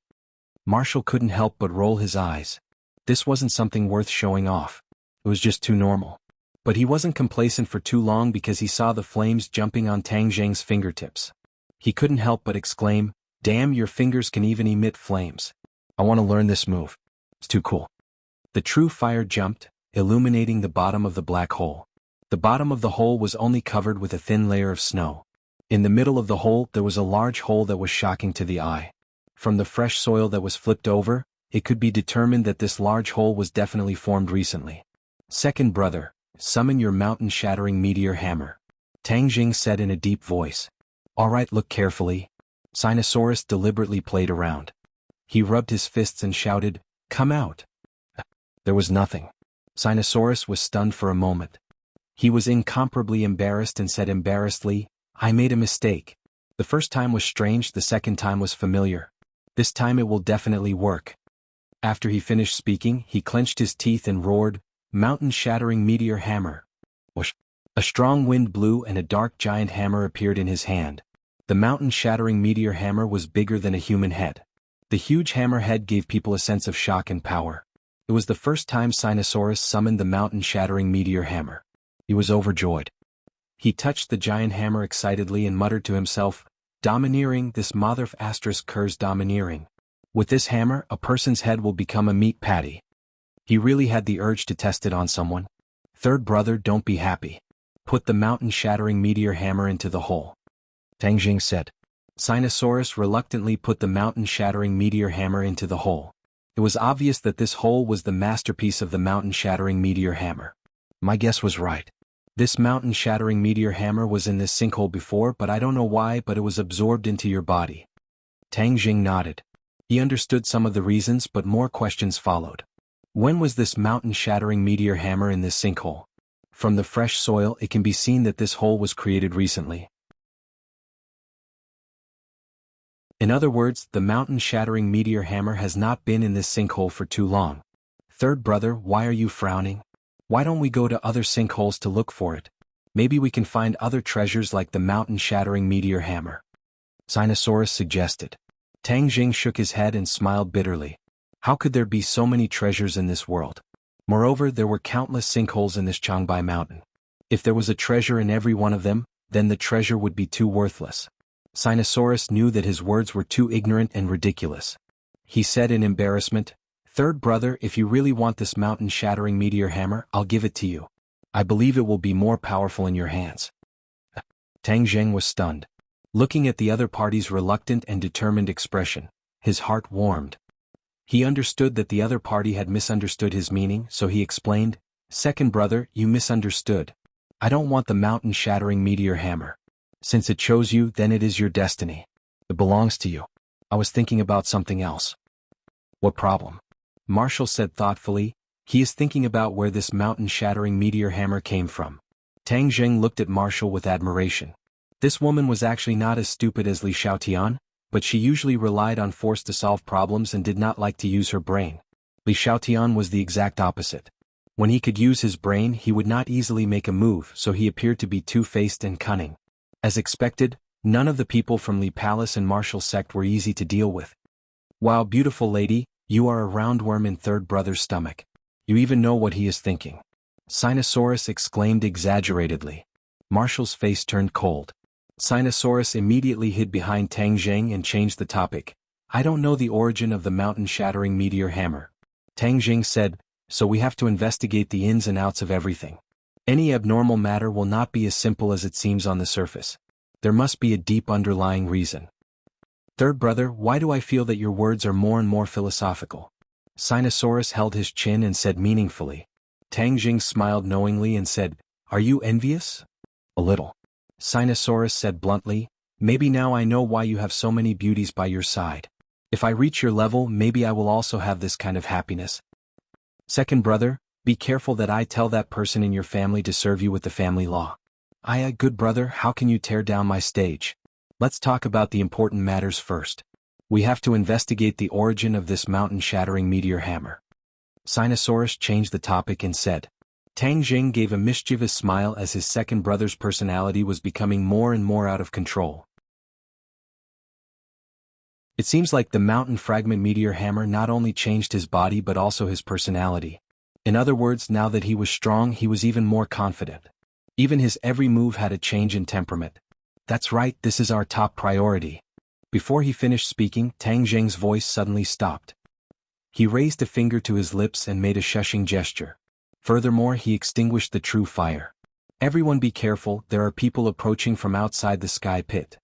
Marshall couldn't help but roll his eyes. This wasn't something worth showing off. It was just too normal. But he wasn't complacent for too long because he saw the flames jumping on Tang Zheng's fingertips. He couldn't help but exclaim, "Damn, your fingers can even emit flames. I want to learn this move. It's too cool." The true fire jumped, illuminating the bottom of the black hole. The bottom of the hole was only covered with a thin layer of snow. In the middle of the hole there was a large hole that was shocking to the eye. From the fresh soil that was flipped over, it could be determined that this large hole was definitely formed recently. "Second brother, summon your mountain-shattering meteor hammer," Tang Zheng said in a deep voice. "Alright, look carefully." Sinosaurus deliberately played around. He rubbed his fists and shouted, "Come out." There was nothing. Sinosaurus was stunned for a moment. He was incomparably embarrassed and said embarrassedly, "I made a mistake. The first time was strange, the second time was familiar. This time it will definitely work." After he finished speaking, he clenched his teeth and roared, "Mountain-shattering meteor hammer." Whoosh! A strong wind blew and a dark giant hammer appeared in his hand. The mountain-shattering meteor hammer was bigger than a human head. The huge hammerhead gave people a sense of shock and power. It was the first time Sinosaurus summoned the mountain-shattering meteor hammer. He was overjoyed. He touched the giant hammer excitedly and muttered to himself, "Domineering, this mother of asterisk curs domineering. With this hammer, a person's head will become a meat patty." He really had the urge to test it on someone. "Third brother, don't be happy. Put the mountain-shattering meteor hammer into the hole," Tang Jing said. Sinosaurus reluctantly put the mountain-shattering meteor hammer into the hole. It was obvious that this hole was the masterpiece of the mountain-shattering meteor hammer. My guess was right. This mountain-shattering meteor hammer was in this sinkhole before, but I don't know why, but it was absorbed into your body. Tang Jing nodded. He understood some of the reasons, but more questions followed. When was this mountain-shattering meteor hammer in this sinkhole? From the fresh soil, it can be seen that this hole was created recently. In other words, the mountain-shattering meteor hammer has not been in this sinkhole for too long. Third brother, why are you frowning? Why don't we go to other sinkholes to look for it? Maybe we can find other treasures like the mountain-shattering meteor hammer. Sinosaurus suggested. Tang Jing shook his head and smiled bitterly. How could there be so many treasures in this world? Moreover, there were countless sinkholes in this Changbai mountain. If there was a treasure in every one of them, then the treasure would be too worthless. Sinosaurus knew that his words were too ignorant and ridiculous. He said in embarrassment, "Third brother, if you really want this mountain-shattering meteor hammer, I'll give it to you. I believe it will be more powerful in your hands." Tang Jing was stunned. Looking at the other party's reluctant and determined expression, his heart warmed. He understood that the other party had misunderstood his meaning, so he explained, "Second brother, you misunderstood. I don't want the mountain-shattering meteor hammer. Since it chose you, then it is your destiny. It belongs to you. I was thinking about something else." "What problem?" Marshall said thoughtfully. "He is thinking about where this mountain-shattering meteor hammer came from." Tang Jing looked at Marshall with admiration. This woman was actually not as stupid as Li Xiaotian, but she usually relied on force to solve problems and did not like to use her brain. Li Xiaotian was the exact opposite. When he could use his brain, he would not easily make a move, so he appeared to be two-faced and cunning. As expected, none of the people from Li Palace and Marshall sect were easy to deal with. "Wow, beautiful lady, you are a roundworm in third brother's stomach. You even know what he is thinking," Sinosaurus exclaimed exaggeratedly. Marshall's face turned cold. Sinosaurus immediately hid behind Tang Jing and changed the topic. "I don't know the origin of the mountain-shattering meteor hammer," Tang Jing said, "so we have to investigate the ins and outs of everything. Any abnormal matter will not be as simple as it seems on the surface. There must be a deep underlying reason." "Third brother, why do I feel that your words are more and more philosophical?" Sinosaurus held his chin and said meaningfully. Tang Jing smiled knowingly and said, "Are you envious?" "A little." Sinosaurus said bluntly, "Maybe now I know why you have so many beauties by your side. If I reach your level, maybe I will also have this kind of happiness." "Second brother, be careful that I tell that person in your family to serve you with the family law." Good brother, how can you tear down my stage? Let's talk about the important matters first. We have to investigate the origin of this mountain-shattering meteor hammer." Sinosaurus changed the topic and said. Tang Jing gave a mischievous smile as his second brother's personality was becoming more and more out of control. It seems like the mountain fragment meteor hammer not only changed his body but also his personality. In other words, now that he was strong, he was even more confident. Even his every move had a change in temperament. "That's right, this is our top priority." Before he finished speaking, Tang Jing's voice suddenly stopped. He raised a finger to his lips and made a shushing gesture. Furthermore, he extinguished the true fire. "Everyone be careful, there are people approaching from outside the sky pit."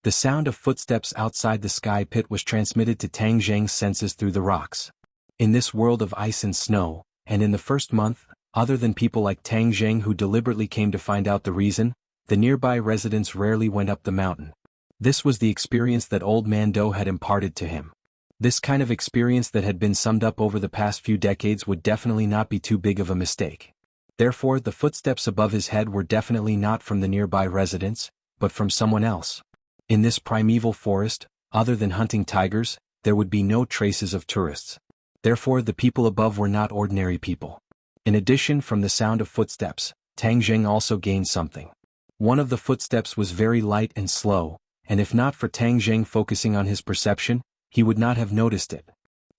The sound of footsteps outside the sky pit was transmitted to Tang Jing's senses through the rocks. In this world of ice and snow, and in the first month, other than people like Tang Jing who deliberately came to find out the reason, the nearby residents rarely went up the mountain. This was the experience that Old Man Do had imparted to him. This kind of experience that had been summed up over the past few decades would definitely not be too big of a mistake. Therefore, the footsteps above his head were definitely not from the nearby residents, but from someone else. In this primeval forest, other than hunting tigers, there would be no traces of tourists. Therefore, the people above were not ordinary people. In addition, from the sound of footsteps, Tang Jing also gained something. One of the footsteps was very light and slow, and if not for Tang Jing focusing on his perception, he would not have noticed it.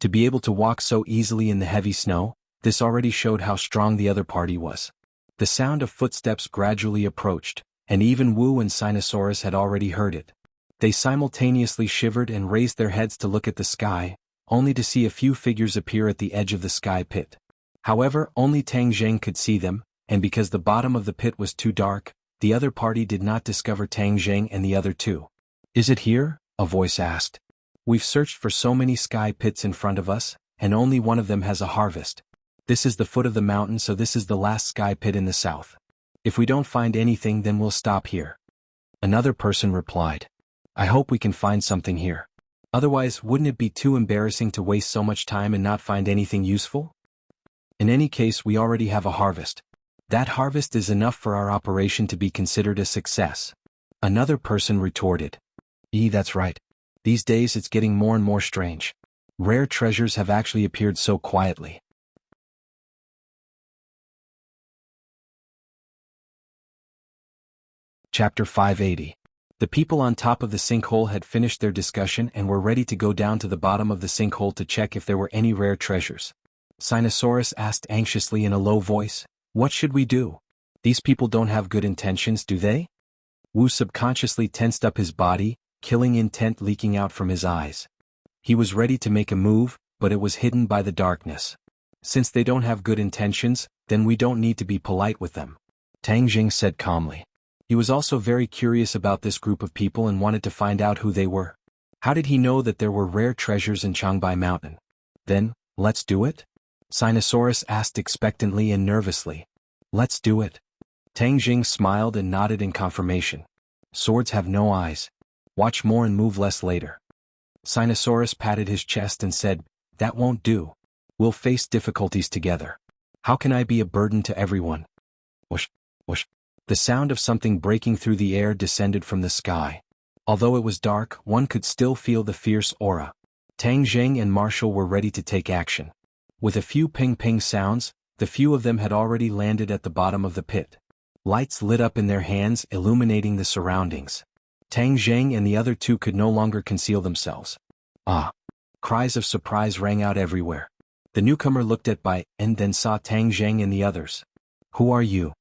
To be able to walk so easily in the heavy snow, this already showed how strong the other party was. The sound of footsteps gradually approached, and even Wu and Sinosaurus had already heard it. They simultaneously shivered and raised their heads to look at the sky, only to see a few figures appear at the edge of the sky pit. However, only Tang Zheng could see them, and because the bottom of the pit was too dark, the other party did not discover Tang Zheng and the other two. "Is it here?" a voice asked. "We've searched for so many sky pits in front of us, and only one of them has a harvest. This is the foot of the mountain, so this is the last sky pit in the south. If we don't find anything, then we'll stop here." Another person replied, "I hope we can find something here. Otherwise, wouldn't it be too embarrassing to waste so much time and not find anything useful? In any case, we already have a harvest. That harvest is enough for our operation to be considered a success." Another person retorted, That's right. These days it's getting more and more strange. Rare treasures have actually appeared so quietly." Chapter 580. The people on top of the sinkhole had finished their discussion and were ready to go down to the bottom of the sinkhole to check if there were any rare treasures. Sinosaurus asked anxiously in a low voice, "What should we do? These people don't have good intentions, do they?" Wu subconsciously tensed up his body, killing intent leaking out from his eyes. He was ready to make a move, but it was hidden by the darkness. "Since they don't have good intentions, then we don't need to be polite with them," Tang Jing said calmly. He was also very curious about this group of people and wanted to find out who they were. How did he know that there were rare treasures in Changbai Mountain? "Then, let's do it?" Sinosaurus asked expectantly and nervously. "Let's do it." Tang Jing smiled and nodded in confirmation. "Swords have no eyes. Watch more and move less later." Sinosaurus patted his chest and said, "That won't do. We'll face difficulties together. How can I be a burden to everyone?" Whoosh, whoosh. The sound of something breaking through the air descended from the sky. Although it was dark, one could still feel the fierce aura. Tang Zheng and Marshall were ready to take action. With a few ping-ping sounds, the few of them had already landed at the bottom of the pit. Lights lit up in their hands, illuminating the surroundings. Tang Zheng and the other two could no longer conceal themselves. "Ah!" Cries of surprise rang out everywhere. The newcomer looked at Bai and then saw Tang Zheng and the others. "Who are you?"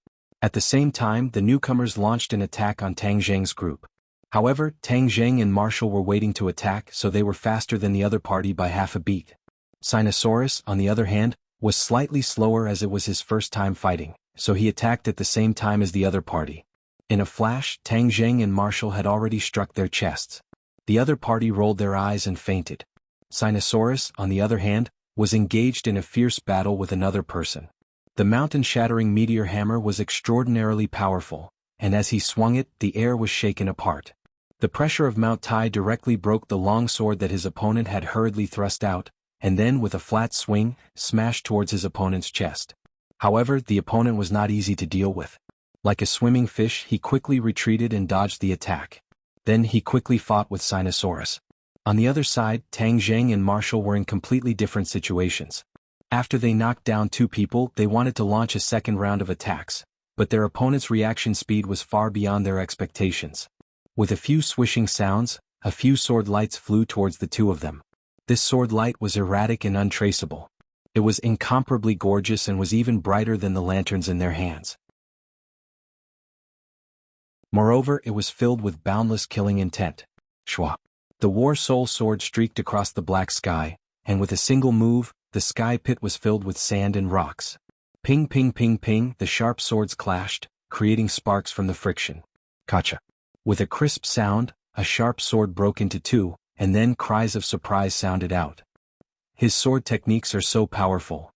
At the same time, the newcomers launched an attack on Tang Zheng's group. However, Tang Zheng and Marshall were waiting to attack, so they were faster than the other party by half a beat. Sinosaurus, on the other hand, was slightly slower as it was his first time fighting, so he attacked at the same time as the other party. In a flash, Tang Zheng and Marshall had already struck their chests. The other party rolled their eyes and fainted. Sinosaurus, on the other hand, was engaged in a fierce battle with another person. The mountain-shattering meteor hammer was extraordinarily powerful, and as he swung it, the air was shaken apart. The pressure of Mount Tai directly broke the long sword that his opponent had hurriedly thrust out, and then with a flat swing, smashed towards his opponent's chest. However, the opponent was not easy to deal with. Like a swimming fish, he quickly retreated and dodged the attack. Then he quickly fought with Sinosaurus. On the other side, Tang Zheng and Marshall were in completely different situations. After they knocked down two people, they wanted to launch a second round of attacks, but their opponent's reaction speed was far beyond their expectations. With a few swishing sounds, a few sword lights flew towards the two of them. This sword light was erratic and untraceable. It was incomparably gorgeous and was even brighter than the lanterns in their hands. Moreover, it was filled with boundless killing intent. Shwa. The War Soul sword streaked across the black sky, and with a single move, the sky pit was filled with sand and rocks. Ping ping ping ping, the sharp swords clashed, creating sparks from the friction. Kacha. With a crisp sound, a sharp sword broke into two, and then cries of surprise sounded out. His sword techniques are so powerful.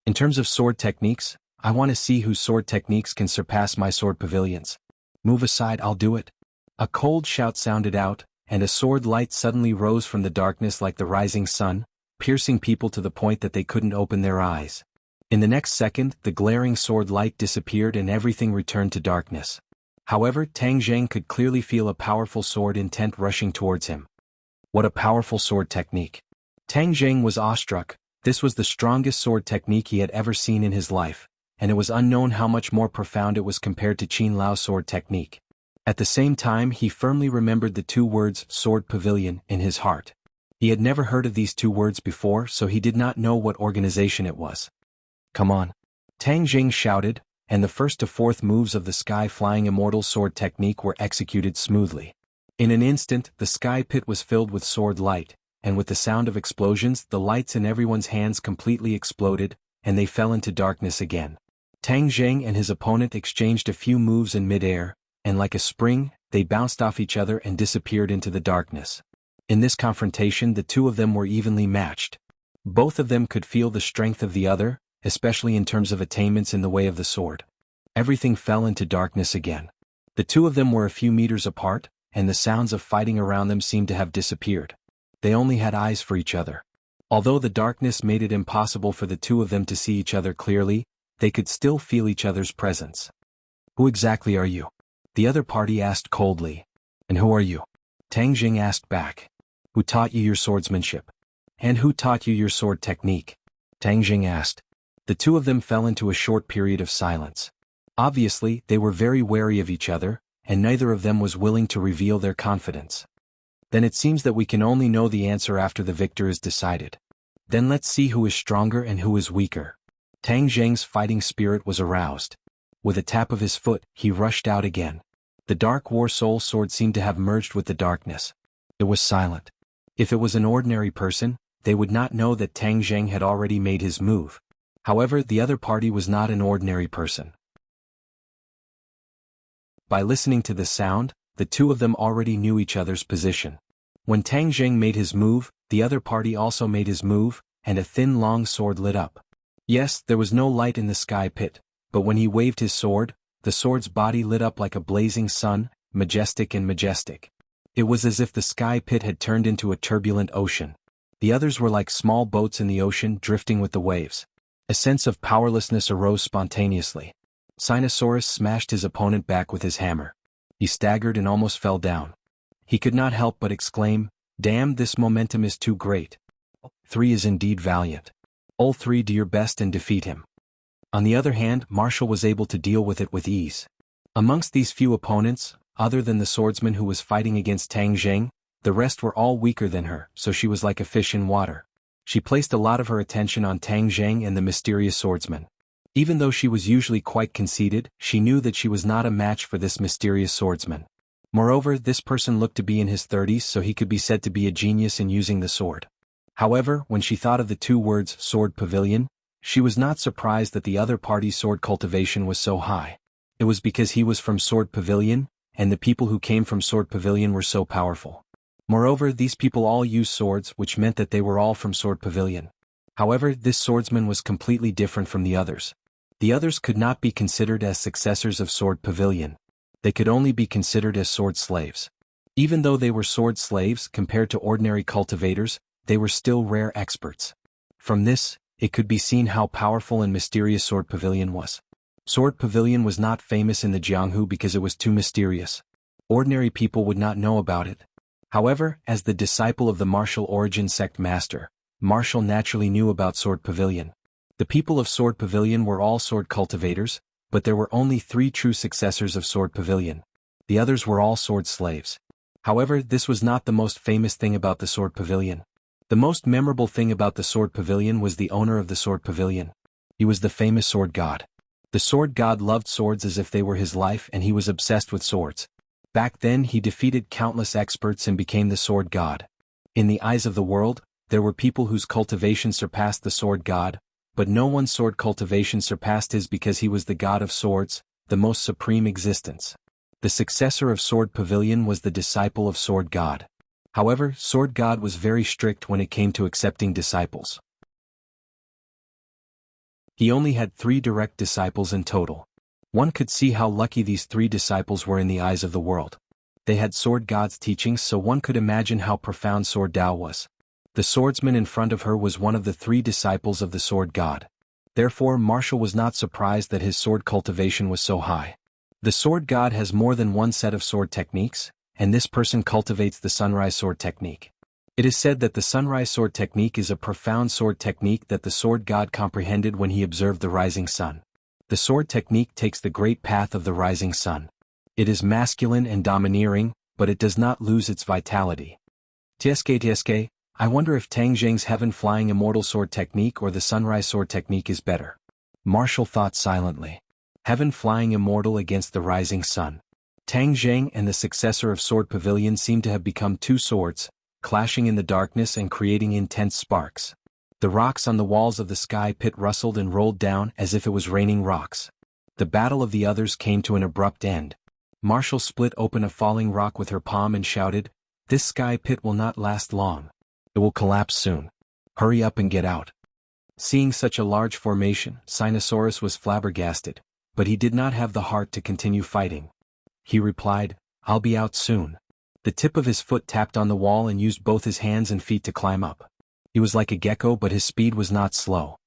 In terms of sword techniques, I want to see whose sword techniques can surpass my sword pavilions. Move aside, I'll do it. A cold shout sounded out, and a sword light suddenly rose from the darkness like the rising sun, piercing people to the point that they couldn't open their eyes. In the next second, the glaring sword light disappeared and everything returned to darkness. However, Tang Zheng could clearly feel a powerful sword intent rushing towards him. What a powerful sword technique. Tang Zheng was awestruck. This was the strongest sword technique he had ever seen in his life, and it was unknown how much more profound it was compared to Qin Lao's sword technique. At the same time, he firmly remembered the two words, sword pavilion, in his heart. He had never heard of these two words before, so he did not know what organization it was. Come on. Tang Jing shouted, and the first to fourth moves of the sky-flying immortal sword technique were executed smoothly. In an instant, the sky pit was filled with sword light, and with the sound of explosions, the lights in everyone's hands completely exploded, and they fell into darkness again. Tang Jing and his opponent exchanged a few moves in mid-air, and like a spring, they bounced off each other and disappeared into the darkness. In this confrontation, the two of them were evenly matched. Both of them could feel the strength of the other, especially in terms of attainments in the way of the sword. Everything fell into darkness again. The two of them were a few meters apart, and the sounds of fighting around them seemed to have disappeared. They only had eyes for each other. Although the darkness made it impossible for the two of them to see each other clearly, they could still feel each other's presence. Who exactly are you? The other party asked coldly. And who are you? Tang Jing asked back. Who taught you your swordsmanship? And who taught you your sword technique? Tang Jing asked. The two of them fell into a short period of silence. Obviously, they were very wary of each other, and neither of them was willing to reveal their confidence. Then it seems that we can only know the answer after the victor is decided. Then let's see who is stronger and who is weaker. Tang Jing's fighting spirit was aroused. With a tap of his foot, he rushed out again. The dark war soul sword seemed to have merged with the darkness. It was silent. If it was an ordinary person, they would not know that Tang Jing had already made his move. However, the other party was not an ordinary person. By listening to the sound, the two of them already knew each other's position. When Tang Jing made his move, the other party also made his move, and a thin long sword lit up. Yes, there was no light in the sky pit, but when he waved his sword, the sword's body lit up like a blazing sun, majestic and majestic. It was as if the sky pit had turned into a turbulent ocean. The others were like small boats in the ocean drifting with the waves. A sense of powerlessness arose spontaneously. Sinosaurus smashed his opponent back with his hammer. He staggered and almost fell down. He could not help but exclaim, "Damn, this momentum is too great. 3 is indeed valiant. All 3 do your best and defeat him." On the other hand, Marshall was able to deal with it with ease. Amongst these few opponents, other than the swordsman who was fighting against Tang Jing, the rest were all weaker than her, so she was like a fish in water. She placed a lot of her attention on Tang Jing and the mysterious swordsman. Even though she was usually quite conceited, she knew that she was not a match for this mysterious swordsman. Moreover, this person looked to be in his 30s, so he could be said to be a genius in using the sword. However, when she thought of the two words sword pavilion, she was not surprised that the other party's sword cultivation was so high. It was because he was from Sword Pavilion, and the people who came from Sword Pavilion were so powerful. Moreover, these people all used swords, which meant that they were all from Sword Pavilion. However, this swordsman was completely different from the others. The others could not be considered as successors of Sword Pavilion. They could only be considered as sword slaves. Even though they were sword slaves compared to ordinary cultivators, they were still rare experts. From this, it could be seen how powerful and mysterious Sword Pavilion was. Sword Pavilion was not famous in the Jianghu because it was too mysterious. Ordinary people would not know about it. However, as the disciple of the martial origin sect master, Marshall naturally knew about Sword Pavilion. The people of Sword Pavilion were all sword cultivators, but there were only 3 true successors of Sword Pavilion. The others were all sword slaves. However, this was not the most famous thing about the Sword Pavilion. The most memorable thing about the Sword Pavilion was the owner of the Sword Pavilion. He was the famous sword god. The sword god loved swords as if they were his life, and he was obsessed with swords. Back then he defeated countless experts and became the sword god. In the eyes of the world, there were people whose cultivation surpassed the sword god, but no one's sword cultivation surpassed his because he was the god of swords, the most supreme existence. The successor of Sword Pavilion was the disciple of Sword God. However, Sword God was very strict when it came to accepting disciples. He only had 3 direct disciples in total. One could see how lucky these 3 disciples were in the eyes of the world. They had Sword God's teachings, so one could imagine how profound Sword Dao was. The swordsman in front of her was one of the 3 disciples of the Sword God. Therefore, Marshall was not surprised that his sword cultivation was so high. The Sword God has more than one set of sword techniques, and this person cultivates the Sunrise Sword Technique. It is said that the Sunrise Sword Technique is a profound sword technique that the Sword God comprehended when he observed the rising sun. The sword technique takes the great path of the rising sun. It is masculine and domineering, but it does not lose its vitality. Tsk, I wonder if Tang Jing's heaven-flying immortal sword technique or the sunrise sword technique is better. Marshall thought silently. Heaven-flying immortal against the rising sun. Tang Jing and the successor of Sword Pavilion seemed to have become two swords, clashing in the darkness and creating intense sparks. The rocks on the walls of the sky pit rustled and rolled down as if it was raining rocks. The battle of the others came to an abrupt end. Marshall split open a falling rock with her palm and shouted, "This sky pit will not last long. It will collapse soon. Hurry up and get out." Seeing such a large formation, Sinosaurus was flabbergasted, but he did not have the heart to continue fighting. He replied, "I'll be out soon." The tip of his foot tapped on the wall and used both his hands and feet to climb up. He was like a gecko, but his speed was not slow.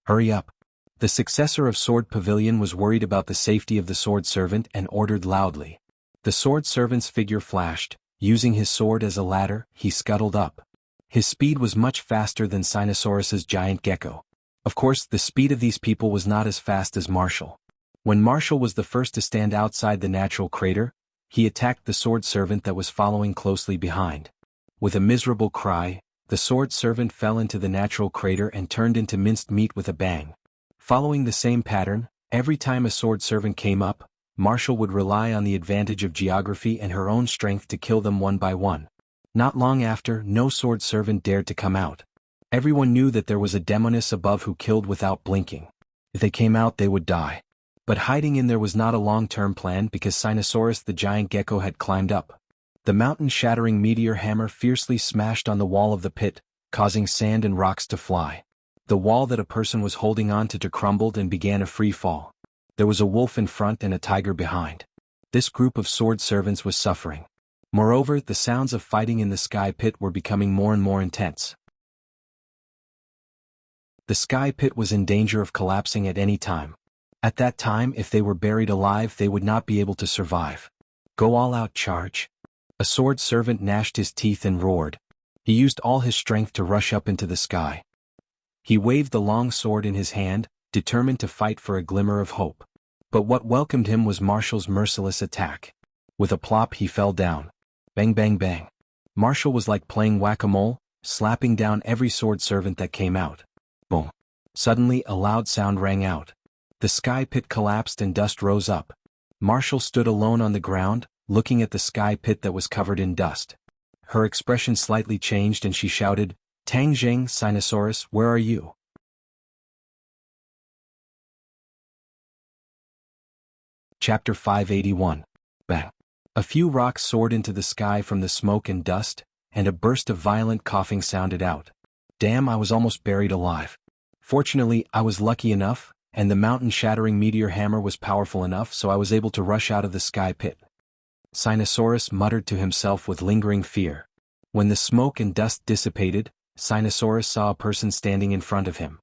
"Hurry up." The successor of Sword Pavilion was worried about the safety of the sword servant and ordered loudly. The sword servant's figure flashed. Using his sword as a ladder, he scuttled up. His speed was much faster than Sinosaurus's giant gecko. Of course, the speed of these people was not as fast as Marshall. When Marshall was the first to stand outside the natural crater, he attacked the sword servant that was following closely behind. With a miserable cry, the sword servant fell into the natural crater and turned into minced meat with a bang. Following the same pattern, every time a sword servant came up, Marshall would rely on the advantage of geography and her own strength to kill them one by one. Not long after, no sword servant dared to come out. Everyone knew that there was a demoness above who killed without blinking. If they came out, they would die. But hiding in there was not a long-term plan because Sinosaurus the giant gecko had climbed up. The mountain-shattering meteor hammer fiercely smashed on the wall of the pit, causing sand and rocks to fly. The wall that a person was holding on to crumbled and began a free fall. There was a wolf in front and a tiger behind. This group of sword servants was suffering. Moreover, the sounds of fighting in the sky pit were becoming more and more intense. The sky pit was in danger of collapsing at any time. At that time, if they were buried alive, they would not be able to survive. "Go all out, charge." A sword servant gnashed his teeth and roared. He used all his strength to rush up into the sky. He waved the long sword in his hand, determined to fight for a glimmer of hope. But what welcomed him was Marshall's merciless attack. With a plop, he fell down. Bang bang bang. Marshall was like playing whack-a-mole, slapping down every sword servant that came out. Boom. Suddenly, a loud sound rang out. The sky pit collapsed and dust rose up. Marshall stood alone on the ground, looking at the sky pit that was covered in dust. Her expression slightly changed and she shouted, "Tang Jing, Sinosaurus, where are you?" Chapter 581. Bang. A few rocks soared into the sky from the smoke and dust, and a burst of violent coughing sounded out. Damn, I was almost buried alive. Fortunately, I was lucky enough, and the mountain-shattering meteor hammer was powerful enough so I was able to rush out of the sky pit. Sinosaurus muttered to himself with lingering fear. When the smoke and dust dissipated, Sinosaurus saw a person standing in front of him.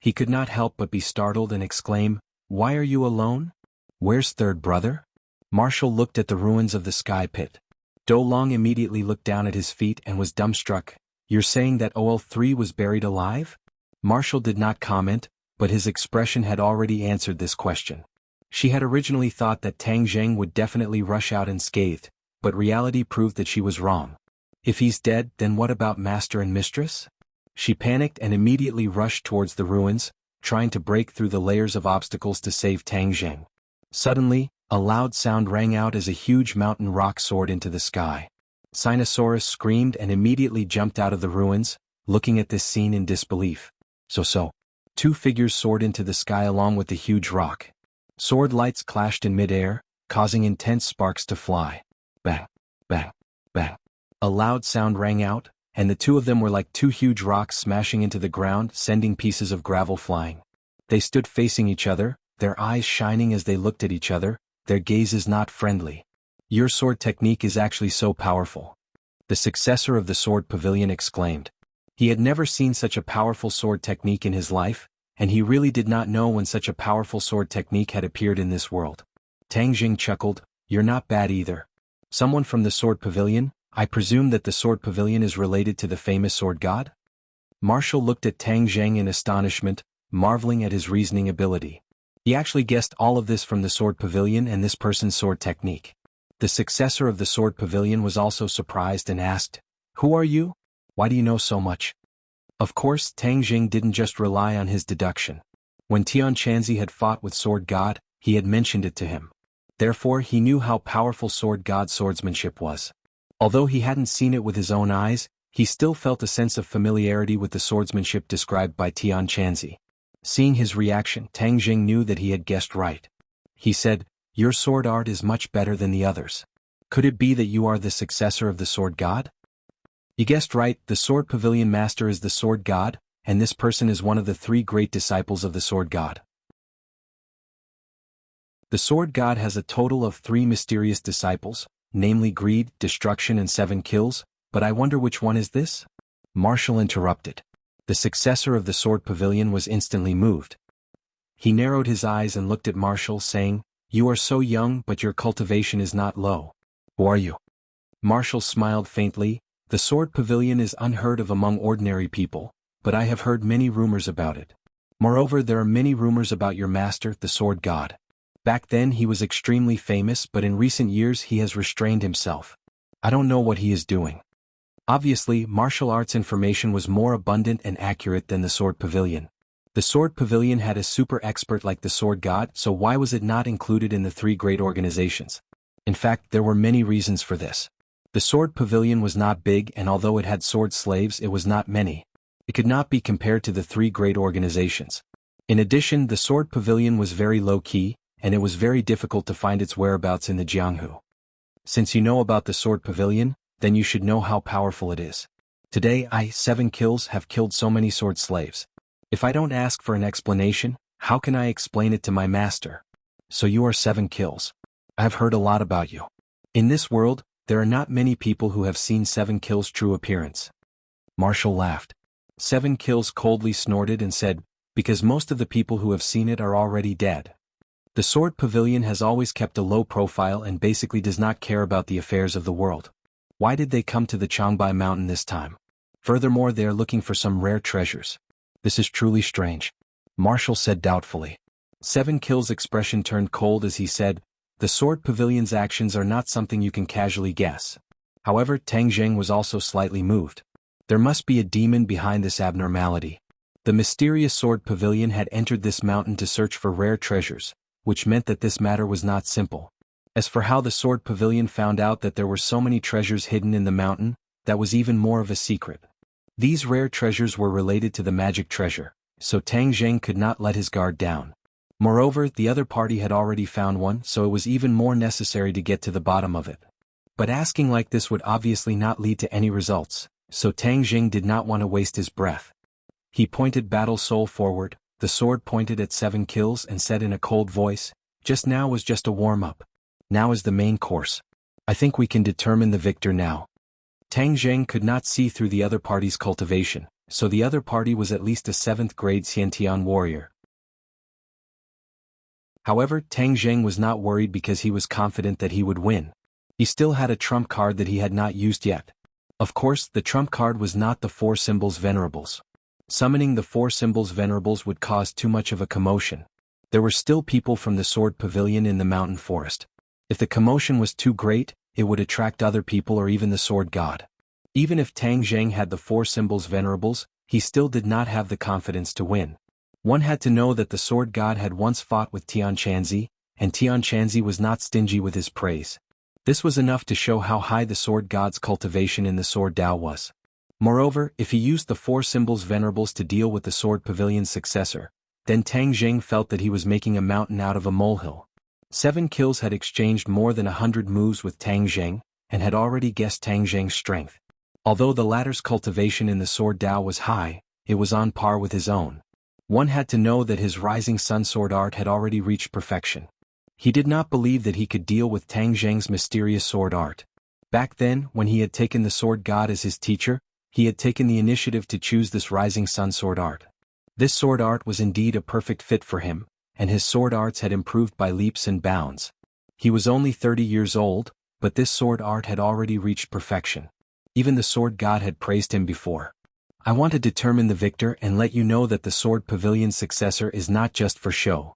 He could not help but be startled and exclaim, "Why are you alone? Where's third brother?" Marshall looked at the ruins of the sky pit. Do Long immediately looked down at his feet and was dumbstruck. "You're saying that OL3 was buried alive?" Marshall did not comment, but his expression had already answered this question. She had originally thought that Tang Jing would definitely rush out unscathed, but reality proved that she was wrong. If he's dead, then what about master and mistress? She panicked and immediately rushed towards the ruins, trying to break through the layers of obstacles to save Tang Jing. Suddenly, a loud sound rang out as a huge mountain rock soared into the sky. Sinosaurus screamed and immediately jumped out of the ruins, looking at this scene in disbelief. So. Two figures soared into the sky along with the huge rock. Sword lights clashed in midair, causing intense sparks to fly. Bang, bang, bang. A loud sound rang out, and the two of them were like two huge rocks smashing into the ground, sending pieces of gravel flying. They stood facing each other, their eyes shining as they looked at each other, their gazes not friendly. "Your sword technique is actually so powerful," the successor of the Sword Pavilion exclaimed. He had never seen such a powerful sword technique in his life, and he really did not know when such a powerful sword technique had appeared in this world. Tang Jing chuckled, "You're not bad either. Someone from the Sword Pavilion? I presume that the Sword Pavilion is related to the famous sword god?" Marshall looked at Tang Jing in astonishment, marveling at his reasoning ability. He actually guessed all of this from the Sword Pavilion and this person's sword technique. The successor of the Sword Pavilion was also surprised and asked, "Who are you?" Why do you know so much? Of course, Tang Jing didn't just rely on his deduction. When Tian Chanzi had fought with Sword God, he had mentioned it to him. Therefore he knew how powerful Sword God's swordsmanship was. Although he hadn't seen it with his own eyes, he still felt a sense of familiarity with the swordsmanship described by Tian Chanzi. Seeing his reaction, Tang Jing knew that he had guessed right. He said, "Your sword art is much better than the others. Could it be that you are the successor of the Sword God?" "You guessed right, the Sword Pavilion Master is the Sword God, and this person is one of the 3 great disciples of the Sword God." The Sword God has a total of 3 mysterious disciples, namely greed, destruction and 7 kills, but I wonder which one is this? Marshall interrupted. The successor of the Sword Pavilion was instantly moved. He narrowed his eyes and looked at Marshall, saying, "You are so young, but your cultivation is not low. Who are you?" Marshall smiled faintly. "The Sword Pavilion is unheard of among ordinary people, but I have heard many rumors about it. Moreover, there are many rumors about your master, the Sword God. Back then he was extremely famous, but in recent years he has restrained himself. I don't know what he is doing." Obviously, martial arts information was more abundant and accurate than the Sword Pavilion. The Sword Pavilion had a super expert like the Sword God, so why was it not included in the 3 great organizations? In fact, there were many reasons for this. The Sword Pavilion was not big, and although it had sword slaves, it was not many. It could not be compared to the 3 great organizations. In addition, the Sword Pavilion was very low-key, and it was very difficult to find its whereabouts in the Jianghu. Since you know about the Sword Pavilion, then you should know how powerful it is. Today 7 kills have killed so many sword slaves. If I don't ask for an explanation, how can I explain it to my master? So you are 7 kills. I've heard a lot about you. In this world, there are not many people who have seen 7 kills' true appearance. Marshall laughed. 7 kills coldly snorted and said, "Because most of the people who have seen it are already dead." The Sword Pavilion has always kept a low profile and basically does not care about the affairs of the world. Why did they come to the Changbai Mountain this time? Furthermore, they are looking for some rare treasures. This is truly strange. Marshall said doubtfully. 7 Kills' expression turned cold as he said, "The Sword Pavilion's actions are not something you can casually guess." However, Tang Zheng was also slightly moved. There must be a demon behind this abnormality. The mysterious Sword Pavilion had entered this mountain to search for rare treasures, which meant that this matter was not simple. As for how the Sword Pavilion found out that there were so many treasures hidden in the mountain, that was even more of a secret. These rare treasures were related to the magic treasure, so Tang Zheng could not let his guard down. Moreover, the other party had already found one, so it was even more necessary to get to the bottom of it. But asking like this would obviously not lead to any results, so Tang Zheng did not want to waste his breath. He pointed Battle Soul forward, the sword pointed at 7 Kills and said in a cold voice, "Just now was just a warm-up. Now is the main course. I think we can determine the victor now." Tang Zheng could not see through the other party's cultivation, so the other party was at least a 7th grade Xiantian warrior. However, Tang Zheng was not worried because he was confident that he would win. He still had a trump card that he had not used yet. Of course, the trump card was not the 4 Symbols Venerables. Summoning the 4 Symbols Venerables would cause too much of a commotion. There were still people from the Sword Pavilion in the mountain forest. If the commotion was too great, it would attract other people or even the Sword God. Even if Tang Zheng had the 4 Symbols Venerables, he still did not have the confidence to win. One had to know that the Sword God had once fought with Tian Chanzi, and Tian Chanzi was not stingy with his praise. This was enough to show how high the Sword God's cultivation in the Sword Dao was. Moreover, if he used the 4 Symbols Venerables to deal with the Sword Pavilion's successor, then Tang Zheng felt that he was making a mountain out of a molehill. 7 Kills had exchanged more than 100 moves with Tang Zheng, and had already guessed Tang Zheng's strength. Although the latter's cultivation in the Sword Dao was high, it was on par with his own. One had to know that his Rising Sun sword art had already reached perfection. He did not believe that he could deal with Tang Zheng's mysterious sword art. Back then, when he had taken the Sword God as his teacher, he had taken the initiative to choose this Rising Sun sword art. This sword art was indeed a perfect fit for him, and his sword arts had improved by leaps and bounds. He was only 30 years old, but this sword art had already reached perfection. Even the Sword God had praised him before. "I want to determine the victor and let you know that the Sword Pavilion's successor is not just for show,"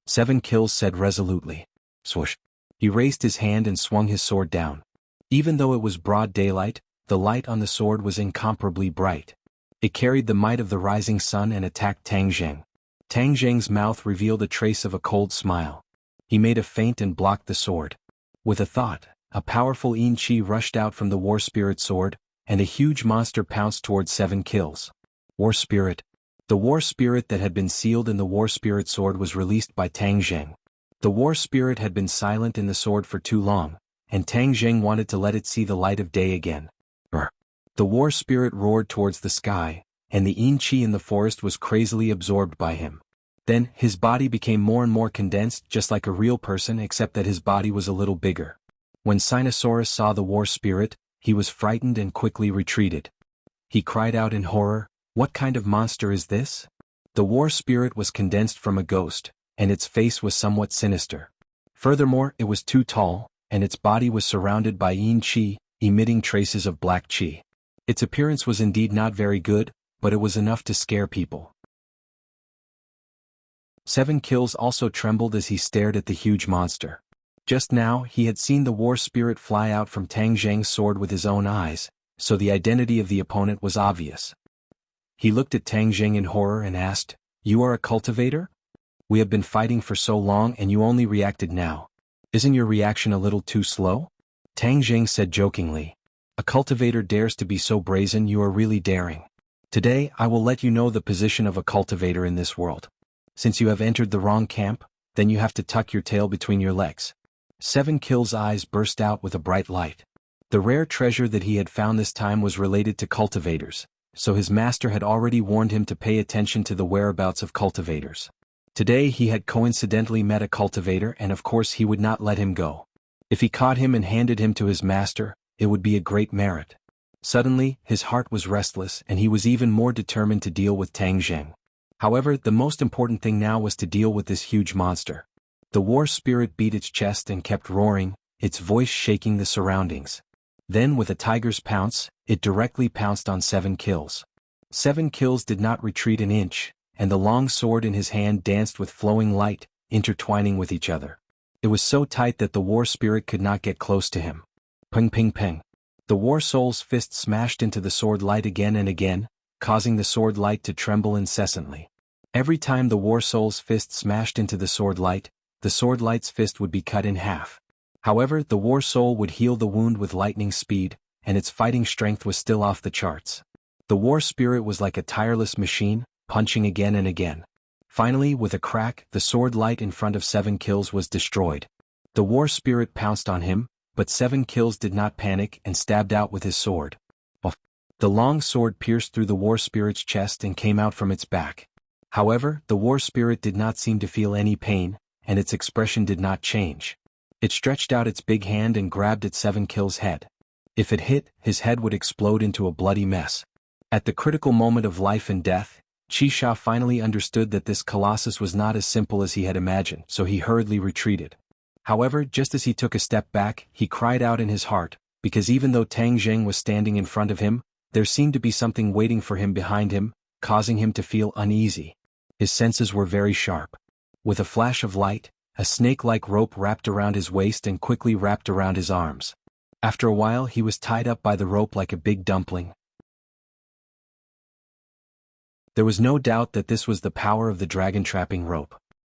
7 Kills said resolutely. Swoosh. He raised his hand and swung his sword down. Even though it was broad daylight, The light on the sword was incomparably bright. It carried the might of the rising sun and attacked Tang Zheng. Tang Zheng's mouth revealed a trace of a cold smile. He made a feint and blocked the sword. With a thought, a powerful Yin Qi rushed out from the War Spirit sword, and a huge monster pounced towards 7 kills. War Spirit. The War Spirit that had been sealed in the War Spirit sword was released by Tang Zheng. The War Spirit had been silent in the sword for too long, and Tang Zheng wanted to let it see the light of day again. The War Spirit roared towards the sky, and the Yin Qi in the forest was crazily absorbed by him. Then, his body became more and more condensed, just like a real person, except that his body was a little bigger. When Sinosaurus saw the War Spirit, he was frightened and quickly retreated. He cried out in horror, "What kind of monster is this?" The War Spirit was condensed from a ghost, and its face was somewhat sinister. Furthermore, it was too tall, and its body was surrounded by Yin Qi, emitting traces of black Qi. Its appearance was indeed not very good, but it was enough to scare people. 7 kills also trembled as he stared at the huge monster. Just now, he had seen the War Spirit fly out from Tang Zheng's sword with his own eyes, so the identity of the opponent was obvious. He looked at Tang Zheng in horror and asked, "You are a cultivator? We have been fighting for so long and you only reacted now. Isn't your reaction a little too slow?" Tang Zheng said jokingly, "A cultivator dares to be so brazen, you are really daring. Today I will let you know the position of a cultivator in this world. Since you have entered the wrong camp, then you have to tuck your tail between your legs." 7 Kill's eyes burst out with a bright light. The rare treasure that he had found this time was related to cultivators, so his master had already warned him to pay attention to the whereabouts of cultivators. Today he had coincidentally met a cultivator and of course he would not let him go. If he caught him and handed him to his master, it would be a great merit. Suddenly, his heart was restless and he was even more determined to deal with Tang Zheng. However, the most important thing now was to deal with this huge monster. The War Spirit beat its chest and kept roaring, its voice shaking the surroundings. Then with a tiger's pounce, it directly pounced on 7 kills. 7 kills did not retreat an inch, and the long sword in his hand danced with flowing light, intertwining with each other. It was so tight that the War Spirit could not get close to him. Ping ping ping. The War Soul's fist smashed into the sword light again and again, causing the sword light to tremble incessantly. Every time the War Soul's fist smashed into the sword light's fist would be cut in half. However, the War Soul would heal the wound with lightning speed, and its fighting strength was still off the charts. The War Spirit was like a tireless machine, punching again and again. Finally, with a crack, the sword light in front of 7 kills was destroyed. The War Spirit pounced on him, but 7 kills did not panic and stabbed out with his sword. The long sword pierced through the War Spirit's chest and came out from its back. However, the War Spirit did not seem to feel any pain, and its expression did not change. It stretched out its big hand and grabbed at 7 Kill's head. If it hit, his head would explode into a bloody mess. At the critical moment of life and death, Qisha finally understood that this colossus was not as simple as he had imagined, so he hurriedly retreated. However, just as he took a step back, he cried out in his heart, because even though Tang Zheng was standing in front of him, there seemed to be something waiting for him behind him, causing him to feel uneasy. His senses were very sharp. With a flash of light, a snake-like rope wrapped around his waist and quickly wrapped around his arms. After a while he was tied up by the rope like a big dumpling. There was no doubt that this was the power of the dragon-trapping rope.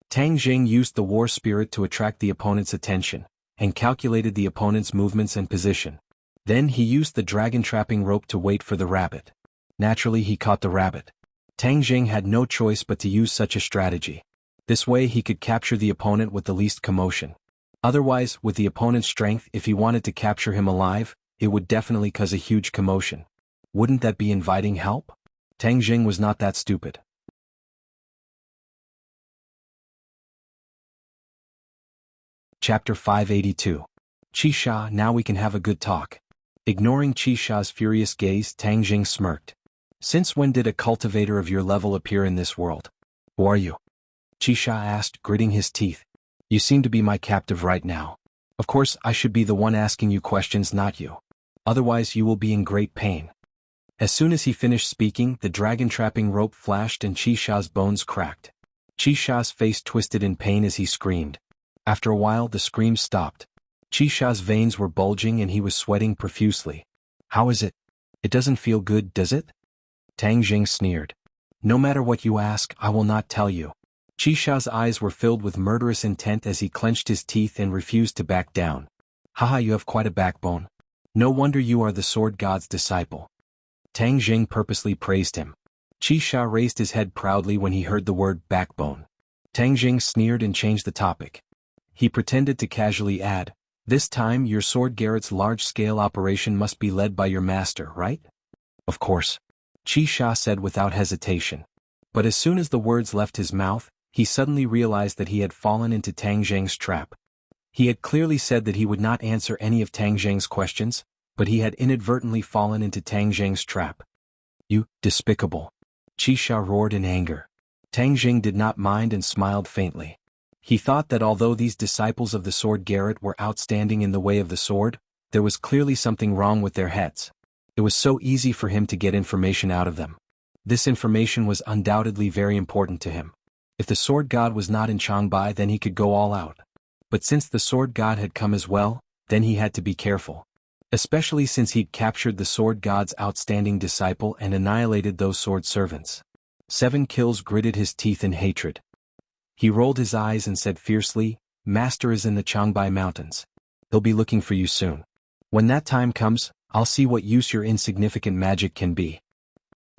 Tang Zheng used the War Spirit to attract the opponent's attention, and calculated the opponent's movements and position. Then he used the dragon-trapping rope to wait for the rabbit. Naturally he caught the rabbit. Tang Zheng had no choice but to use such a strategy. This way he could capture the opponent with the least commotion. Otherwise, with the opponent's strength, if he wanted to capture him alive, it would definitely cause a huge commotion. Wouldn't that be inviting help? Tang Zheng was not that stupid. Chapter 582. Qisha, now we can have a good talk. Ignoring Qisha's furious gaze, Tang Zheng smirked. Since when did a cultivator of your level appear in this world? Who are you? Qisha asked, gritting his teeth. You seem to be my captive right now. Of course, I should be the one asking you questions, not you. Otherwise you will be in great pain. As soon as he finished speaking, the dragon-trapping rope flashed and Qisha's bones cracked. Qisha's face twisted in pain as he screamed. After a while the screams stopped. Qisha's veins were bulging and he was sweating profusely. How is it? It doesn't feel good, does it? Tang Jing sneered. No matter what you ask, I will not tell you. Qisha's eyes were filled with murderous intent as he clenched his teeth and refused to back down. Haha, you have quite a backbone. No wonder you are the sword god's disciple. Tang Jing purposely praised him. Qisha raised his head proudly when he heard the word backbone. Tang Jing sneered and changed the topic. He pretended to casually add, this time your sword garret's large-scale operation must be led by your master, right? Of course. Qisha said without hesitation. But as soon as the words left his mouth, he suddenly realized that he had fallen into Tang Jing's trap. He had clearly said that he would not answer any of Tang Jing's questions, but he had inadvertently fallen into Tang Jing's trap. You, despicable. Qisha roared in anger. Tang Jing did not mind and smiled faintly. He thought that although these disciples of the sword garret were outstanding in the way of the sword, there was clearly something wrong with their heads. It was so easy for him to get information out of them. This information was undoubtedly very important to him. If the sword god was not in Changbai, then he could go all out. But since the sword god had come as well, then he had to be careful. Especially since he'd captured the sword god's outstanding disciple and annihilated those sword servants. 7 Kills gritted his teeth in hatred. He rolled his eyes and said fiercely, Master is in the Changbai Mountains. He'll be looking for you soon. When that time comes, I'll see what use your insignificant magic can be.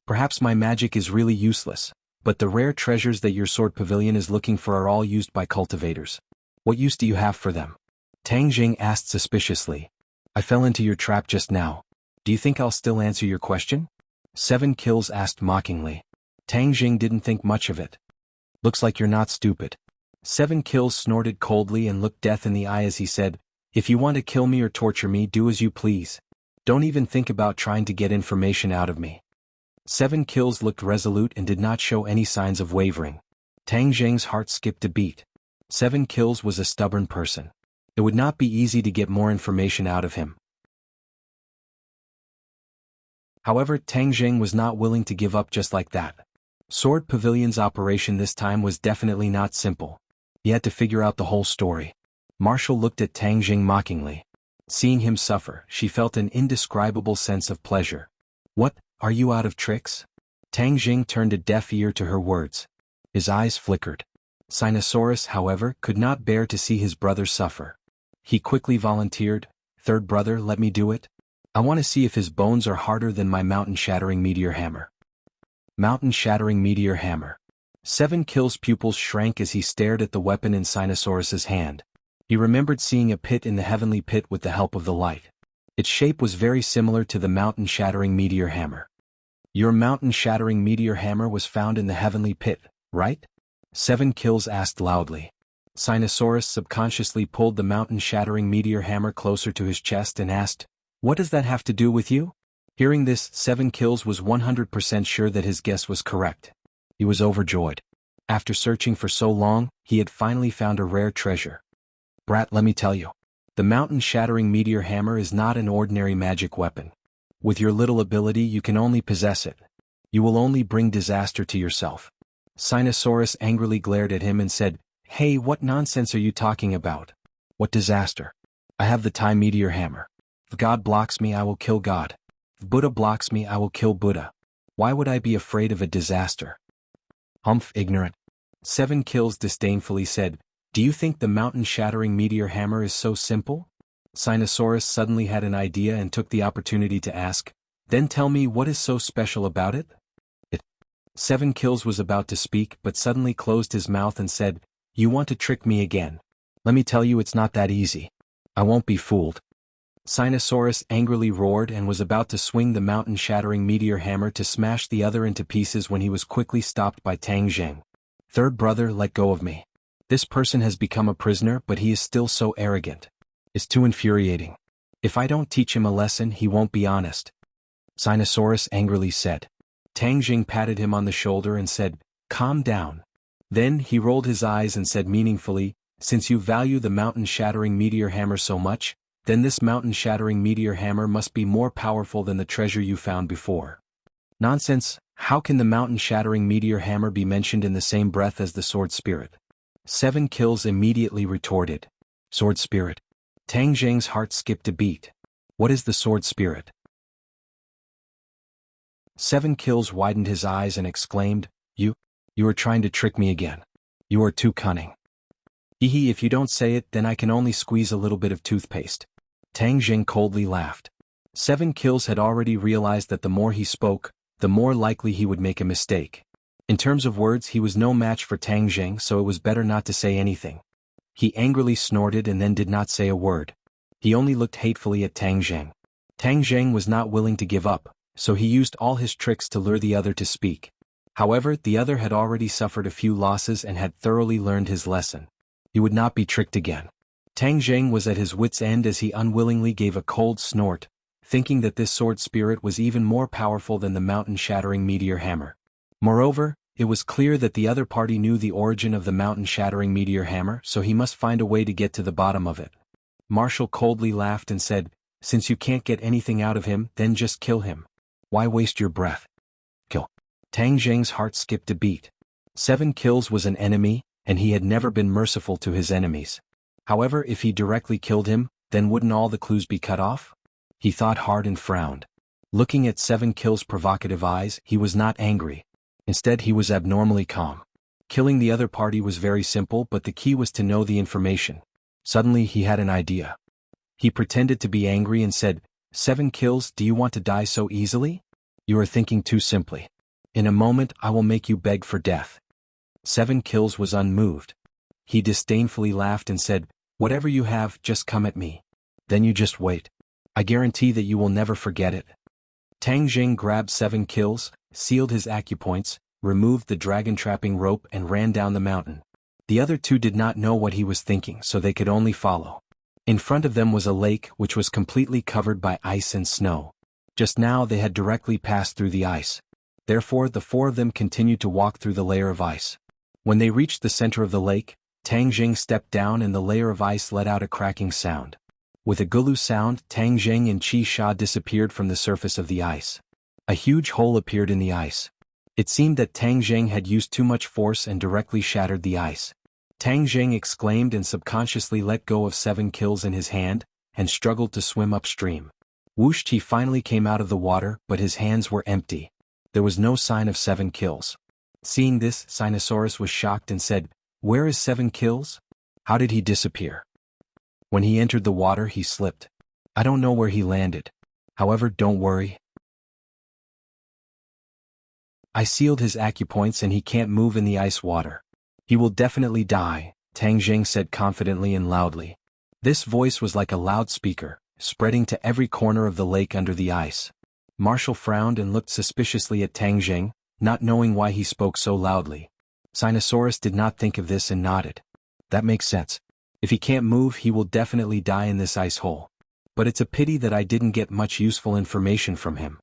Perhaps my magic is really useless, but the rare treasures that your sword pavilion is looking for are all used by cultivators. What use do you have for them? Tang Jing asked suspiciously. I fell into your trap just now. Do you think I'll still answer your question? 7 Kills asked mockingly. Tang Jing didn't think much of it. Looks like you're not stupid. 7 Kills snorted coldly and looked death in the eye as he said, If you want to kill me or torture me, do as you please. Don't even think about trying to get information out of me. 7 Kills looked resolute and did not show any signs of wavering. Tang Jing's heart skipped a beat. 7 Kills was a stubborn person. It would not be easy to get more information out of him. However, Tang Jing was not willing to give up just like that. Sword Pavilion's operation this time was definitely not simple. He had to figure out the whole story. Marshall looked at Tang Jing mockingly. Seeing him suffer, she felt an indescribable sense of pleasure. What, are you out of tricks? Tang Jing turned a deaf ear to her words. His eyes flickered. Sinosaurus, however, could not bear to see his brother suffer. He quickly volunteered, Third brother, let me do it. I want to see if his bones are harder than my mountain-shattering meteor hammer. Mountain-shattering meteor hammer. 7 Kills' pupils shrank as he stared at the weapon in Sinosaurus's hand. He remembered seeing a pit in the heavenly pit with the help of the light. Its shape was very similar to the mountain-shattering meteor hammer. Your mountain-shattering meteor hammer was found in the heavenly pit, right? 7 Kills asked loudly. Sinosaurus subconsciously pulled the mountain-shattering meteor hammer closer to his chest and asked, What does that have to do with you? Hearing this, 7 Kills was 100% sure that his guess was correct. He was overjoyed. After searching for so long, he had finally found a rare treasure. Brat, let me tell you. The mountain-shattering meteor hammer is not an ordinary magic weapon. With your little ability, you can only possess it. You will only bring disaster to yourself. Sinosaurus angrily glared at him and said, Hey, what nonsense are you talking about? What disaster? I have the Time Meteor Hammer. If God blocks me, I will kill God. If Buddha blocks me, I will kill Buddha. Why would I be afraid of a disaster? Humph, ignorant. 7 Kills disdainfully said, Do you think the mountain-shattering meteor hammer is so simple? Sinosaurus suddenly had an idea and took the opportunity to ask, Then tell me what is so special about it? 7 Kills was about to speak but suddenly closed his mouth and said, You want to trick me again. Let me tell you it's not that easy. I won't be fooled. Sinosaurus angrily roared and was about to swing the mountain-shattering meteor hammer to smash the other into pieces when he was quickly stopped by Tang Jing. Third brother, let go of me. This person has become a prisoner but he is still so arrogant. It's too infuriating. If I don't teach him a lesson, he won't be honest. Sinosaurus angrily said. Tang Jing patted him on the shoulder and said, Calm down. Then he rolled his eyes and said meaningfully, Since you value the mountain-shattering meteor hammer so much, then this mountain-shattering meteor hammer must be more powerful than the treasure you found before. Nonsense, how can the mountain-shattering meteor hammer be mentioned in the same breath as the sword spirit? 7 Kills immediately retorted. Sword spirit. Tang Jing's heart skipped a beat. What is the sword spirit? Seven Kills widened his eyes and exclaimed, You are trying to trick me again. You are too cunning. Hehe, if you don't say it, then I can only squeeze a little bit of toothpaste. Tang Jing coldly laughed. Seven Kills had already realized that the more he spoke, the more likely he would make a mistake. In terms of words, he was no match for Tang Jing, so it was better not to say anything. He angrily snorted and then did not say a word. He only looked hatefully at Tang Jing. Tang Jing was not willing to give up, so he used all his tricks to lure the other to speak. However, the other had already suffered a few losses and had thoroughly learned his lesson. He would not be tricked again. Tang Jing was at his wits' end as he unwillingly gave a cold snort, thinking that this sword spirit was even more powerful than the mountain-shattering meteor hammer. Moreover, it was clear that the other party knew the origin of the mountain-shattering meteor hammer, so he must find a way to get to the bottom of it. Marshall coldly laughed and said, Since you can't get anything out of him, then just kill him. Why waste your breath? Kill. Tang Jing's heart skipped a beat. Seven Kills was an enemy, and he had never been merciful to his enemies. However, if he directly killed him, then wouldn't all the clues be cut off? He thought hard and frowned. Looking at Seven Kills' provocative eyes, he was not angry. Instead, he was abnormally calm. Killing the other party was very simple, but the key was to know the information. Suddenly, he had an idea. He pretended to be angry and said, Seven Kills, do you want to die so easily? You are thinking too simply. In a moment, I will make you beg for death. Seven Kills was unmoved. He disdainfully laughed and said, Whatever you have, just come at me. Then you just wait. I guarantee that you will never forget it. Tang Jing grabbed Seven Kills, sealed his acupoints, removed the dragon-trapping rope and ran down the mountain. The other two did not know what he was thinking, so they could only follow. In front of them was a lake which was completely covered by ice and snow. Just now they had directly passed through the ice. Therefore, the four of them continued to walk through the layer of ice. When they reached the center of the lake, Tang Jing stepped down and the layer of ice let out a cracking sound. With a gulu sound, Tang Jing and Qi Sha disappeared from the surface of the ice. A huge hole appeared in the ice. It seemed that Tang Jing had used too much force and directly shattered the ice. Tang Jing exclaimed and subconsciously let go of Seven Kills in his hand, and struggled to swim upstream. Whoosh! He finally came out of the water, but his hands were empty. There was no sign of Seven Kills. Seeing this, Sinosaurus was shocked and said, Where is Seven Kills? How did he disappear? When he entered the water, he slipped. I don't know where he landed. However, don't worry. I sealed his acupoints and he can't move in the ice water. He will definitely die, Tang Jing said confidently and loudly. This voice was like a loudspeaker, spreading to every corner of the lake under the ice. Marshall frowned and looked suspiciously at Tang Jing, not knowing why he spoke so loudly. Sinosaurus did not think of this and nodded. That makes sense. If he can't move, he will definitely die in this ice hole. But it's a pity that I didn't get much useful information from him.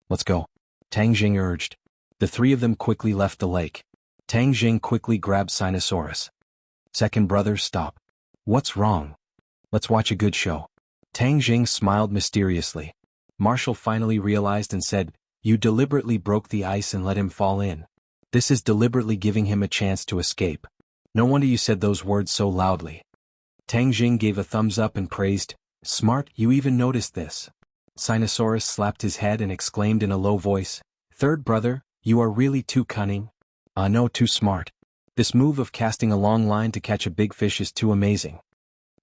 Let's go, Tang Jing urged. The three of them quickly left the lake. Tang Jing quickly grabbed Sinosaurus. Second brother, stop. What's wrong? Let's watch a good show. Tang Jing smiled mysteriously. Marshall finally realized and said, You deliberately broke the ice and let him fall in. This is deliberately giving him a chance to escape. No wonder you said those words so loudly. Tang Jing gave a thumbs up and praised, Smart, you even noticed this. Sinosaurus slapped his head and exclaimed in a low voice, Third brother, you are really too cunning. No, too smart. This move of casting a long line to catch a big fish is too amazing.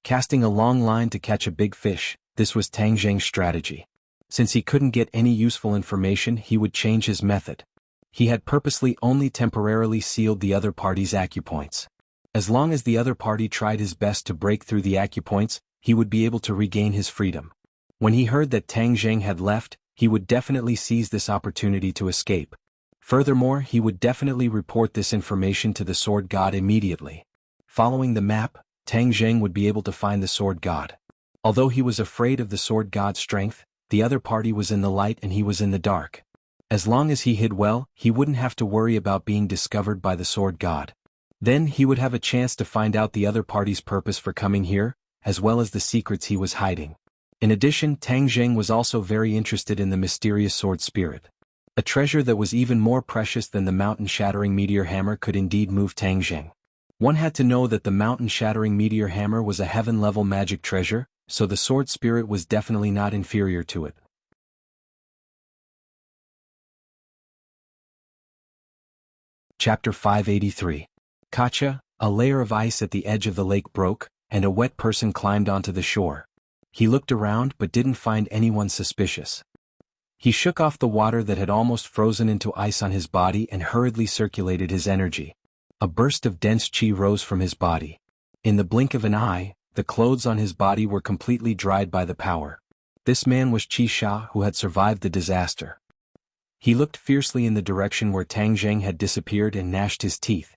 Casting a long line to catch a big fish, this was Tang Jing's strategy. Since he couldn't get any useful information, he would change his method. He had purposely only temporarily sealed the other party's acupoints. As long as the other party tried his best to break through the acupoints, he would be able to regain his freedom. When he heard that Tang Jing had left, he would definitely seize this opportunity to escape. Furthermore, he would definitely report this information to the Sword God immediately. Following the map, Tang Jing would be able to find the Sword God. Although he was afraid of the Sword God's strength, the other party was in the light and he was in the dark. As long as he hid well, he wouldn't have to worry about being discovered by the Sword God. Then he would have a chance to find out the other party's purpose for coming here, as well as the secrets he was hiding. In addition, Tang Jing was also very interested in the mysterious sword spirit. A treasure that was even more precious than the mountain-shattering meteor hammer could indeed move Tang Jing. One had to know that the mountain-shattering meteor hammer was a heaven-level magic treasure, so the sword spirit was definitely not inferior to it. Chapter 583. Kacha, a layer of ice at the edge of the lake broke, and a wet person climbed onto the shore. He looked around but didn't find anyone suspicious. He shook off the water that had almost frozen into ice on his body and hurriedly circulated his energy. A burst of dense chi rose from his body. In the blink of an eye, the clothes on his body were completely dried by the power. This man was Qi Sha, who had survived the disaster. He looked fiercely in the direction where Tang Zheng had disappeared and gnashed his teeth.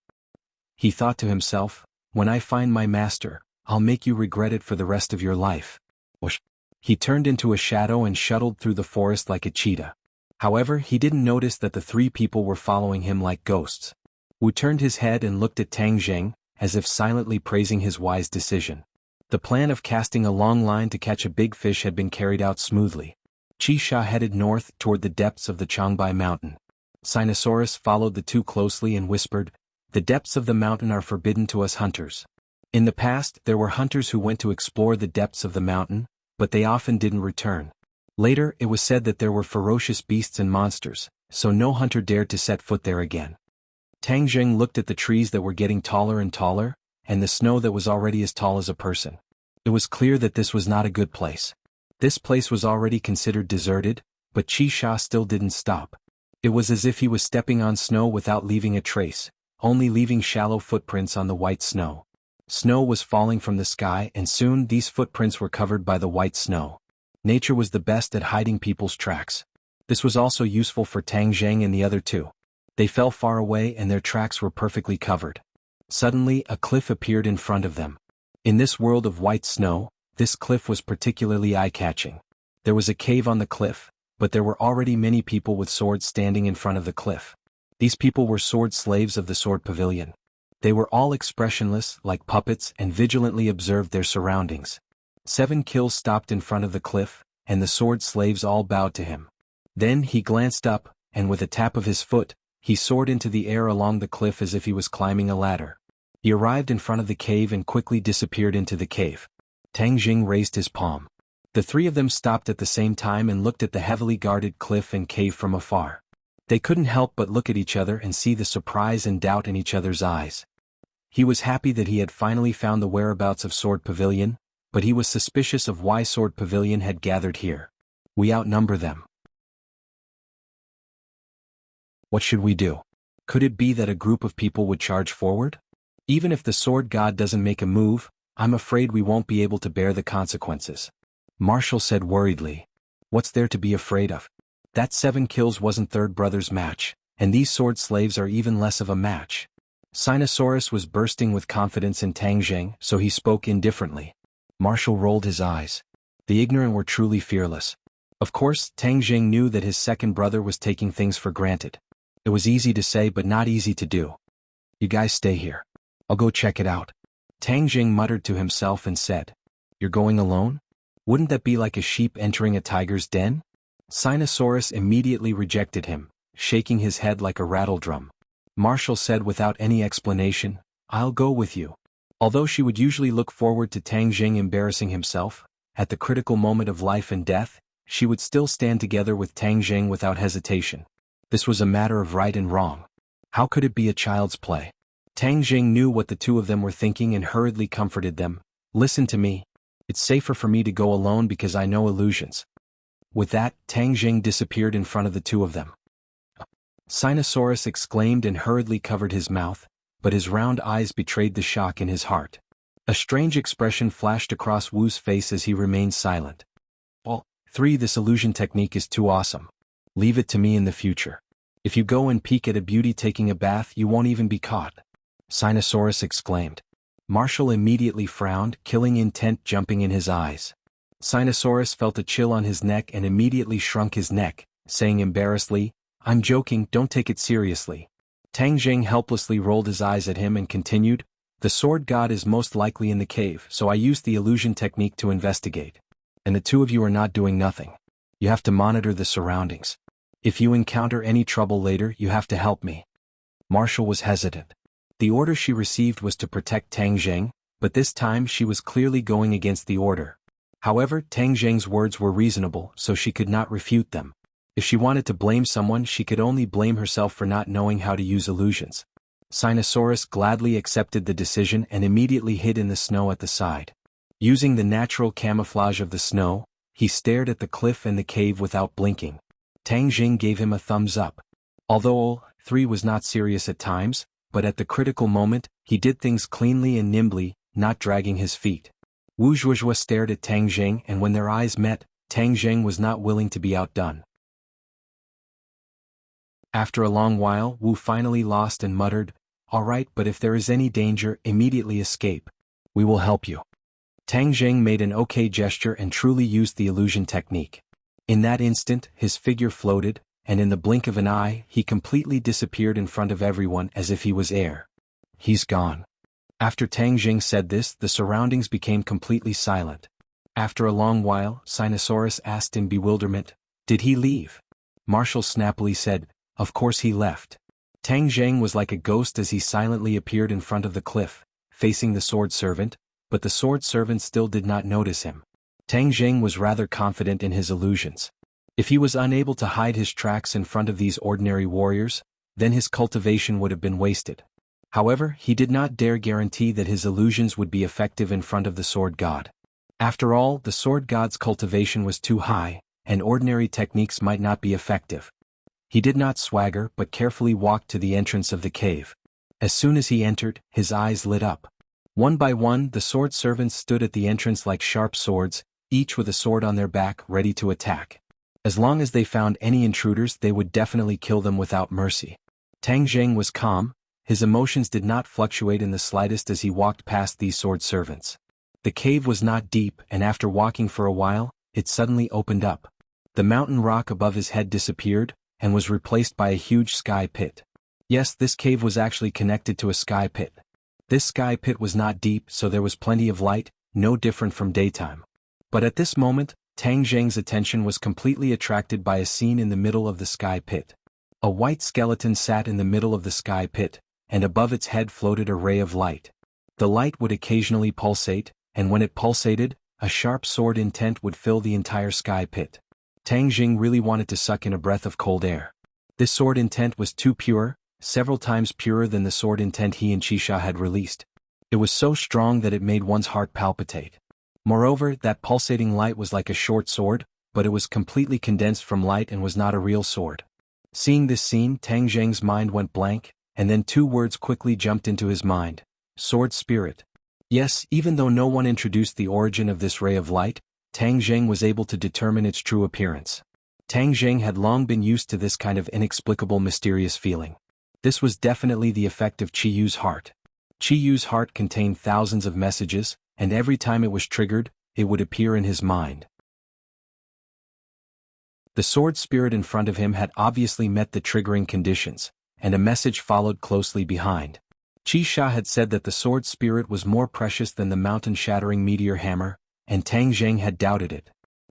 He thought to himself, "When I find my master, I'll make you regret it for the rest of your life." Whoosh. He turned into a shadow and shuttled through the forest like a cheetah. However, he didn't notice that the three people were following him like ghosts. Wu turned his head and looked at Tang Zheng, as if silently praising his wise decision. The plan of casting a long line to catch a big fish had been carried out smoothly. Qi Sha headed north toward the depths of the Changbai mountain. Sinosaurus followed the two closely and whispered, "The depths of the mountain are forbidden to us hunters." In the past, there were hunters who went to explore the depths of the mountain, but they often didn't return. Later, it was said that there were ferocious beasts and monsters, so no hunter dared to set foot there again. Tang Zheng looked at the trees that were getting taller and taller, and the snow that was already as tall as a person. It was clear that this was not a good place. This place was already considered deserted, but Qi Sha still didn't stop. It was as if he was stepping on snow without leaving a trace, only leaving shallow footprints on the white snow. Snow was falling from the sky and soon these footprints were covered by the white snow. Nature was the best at hiding people's tracks. This was also useful for Tang Zheng and the other two. They fell far away and their tracks were perfectly covered. Suddenly, a cliff appeared in front of them. In this world of white snow, this cliff was particularly eye-catching. There was a cave on the cliff, but there were already many people with swords standing in front of the cliff. These people were sword slaves of the sword pavilion. They were all expressionless, like puppets, and vigilantly observed their surroundings. 7 kills stopped in front of the cliff, and the sword slaves all bowed to him. Then he glanced up, and with a tap of his foot, he soared into the air along the cliff as if he was climbing a ladder. He arrived in front of the cave and quickly disappeared into the cave. Tang Zheng raised his palm. The three of them stopped at the same time and looked at the heavily guarded cliff and cave from afar. They couldn't help but look at each other and see the surprise and doubt in each other's eyes. He was happy that he had finally found the whereabouts of Sword Pavilion, but he was suspicious of why Sword Pavilion had gathered here. We outnumber them. What should we do? Could it be that a group of people would charge forward? Even if the sword god doesn't make a move, I'm afraid we won't be able to bear the consequences. Marshall said worriedly. What's there to be afraid of? That 7 kills wasn't Third Brother's match, and these sword slaves are even less of a match. Sinosaurus was bursting with confidence in Tang Zheng, so he spoke indifferently. Marshall rolled his eyes. The ignorant were truly fearless. Of course, Tang Zheng knew that his second brother was taking things for granted. It was easy to say but not easy to do. You guys stay here. I'll go check it out. Tang Zheng muttered to himself and said, "You're going alone? Wouldn't that be like a sheep entering a tiger's den?" Sinosaurus immediately rejected him, shaking his head like a rattledrum. Marshall said without any explanation, "I'll go with you." Although she would usually look forward to Tang Zheng embarrassing himself, at the critical moment of life and death, she would still stand together with Tang Zheng without hesitation. This was a matter of right and wrong. How could it be a child's play? Tang Zheng knew what the two of them were thinking and hurriedly comforted them. "Listen to me. It's safer for me to go alone because I know illusions." With that, Tang Zheng disappeared in front of the two of them. Sinosaurus exclaimed and hurriedly covered his mouth, but his round eyes betrayed the shock in his heart. A strange expression flashed across Wu's face as he remained silent. "Well, 3. This illusion technique is too awesome. Leave it to me in the future. If you go and peek at a beauty taking a bath, you won't even be caught," Sinosaurus exclaimed. Marshall immediately frowned, killing intent jumping in his eyes. Sinosaurus felt a chill on his neck and immediately shrunk his neck, saying embarrassedly, "I'm joking, don't take it seriously." Tang Zheng helplessly rolled his eyes at him and continued, "The sword god is most likely in the cave, so I used the illusion technique to investigate. And the two of you are not doing nothing. You have to monitor the surroundings. If you encounter any trouble later, you have to help me." Marshall was hesitant. The order she received was to protect Tang Zheng, but this time she was clearly going against the order. However, Tang Zheng's words were reasonable, so she could not refute them. If she wanted to blame someone, she could only blame herself for not knowing how to use illusions. Sinosaurus gladly accepted the decision and immediately hid in the snow at the side. Using the natural camouflage of the snow, he stared at the cliff and the cave without blinking. Tang Jing gave him a thumbs up. Although All-3 was not serious at times, but at the critical moment, he did things cleanly and nimbly, not dragging his feet. Wu Zhuozhuo stared at Tang Jing, and when their eyes met, Tang Jing was not willing to be outdone. After a long while, Wu finally lost and muttered, "All right, but if there is any danger, immediately escape. We will help you." Tang Jing made an okay gesture and truly used the illusion technique. In that instant, his figure floated, and in the blink of an eye, he completely disappeared in front of everyone as if he was air. "He's gone." After Tang Jing said this, the surroundings became completely silent. After a long while, Sinosaurus asked in bewilderment, "Did he leave?" Marshall snappily said, "Of course he left." Tang Jing was like a ghost as he silently appeared in front of the cliff, facing the sword servant, but the sword servant still did not notice him. Tang Jing was rather confident in his illusions. If he was unable to hide his tracks in front of these ordinary warriors, then his cultivation would have been wasted. However, he did not dare guarantee that his illusions would be effective in front of the sword god. After all, the sword god's cultivation was too high, and ordinary techniques might not be effective. He did not swagger but carefully walked to the entrance of the cave. As soon as he entered, his eyes lit up. One by one, the sword servants stood at the entrance like sharp swords, each with a sword on their back ready to attack. As long as they found any intruders, they would definitely kill them without mercy. Tang Jing was calm. His emotions did not fluctuate in the slightest as he walked past these sword servants. The cave was not deep, and after walking for a while, it suddenly opened up. The mountain rock above his head disappeared, and was replaced by a huge sky pit. Yes, this cave was actually connected to a sky pit. This sky pit was not deep, so there was plenty of light, no different from daytime. But at this moment, Tang Jing's attention was completely attracted by a scene in the middle of the sky pit. A white skeleton sat in the middle of the sky pit, and above its head floated a ray of light. The light would occasionally pulsate, and when it pulsated, a sharp sword intent would fill the entire sky pit. Tang Jing really wanted to suck in a breath of cold air. This sword intent was too pure, several times purer than the sword intent he and Qixia had released. It was so strong that it made one's heart palpitate. Moreover, that pulsating light was like a short sword, but it was completely condensed from light and was not a real sword. Seeing this scene, Tang Jing's mind went blank, and then two words quickly jumped into his mind: sword spirit. Yes, even though no one introduced the origin of this ray of light, Tang Jing was able to determine its true appearance. Tang Jing had long been used to this kind of inexplicable mysterious feeling. This was definitely the effect of Qi Yu's heart. Qi Yu's heart contained thousands of messages, and every time it was triggered, it would appear in his mind. The sword spirit in front of him had obviously met the triggering conditions, and a message followed closely behind. Qixia had said that the sword spirit was more precious than the mountain-shattering meteor hammer, and Tang Jing had doubted it.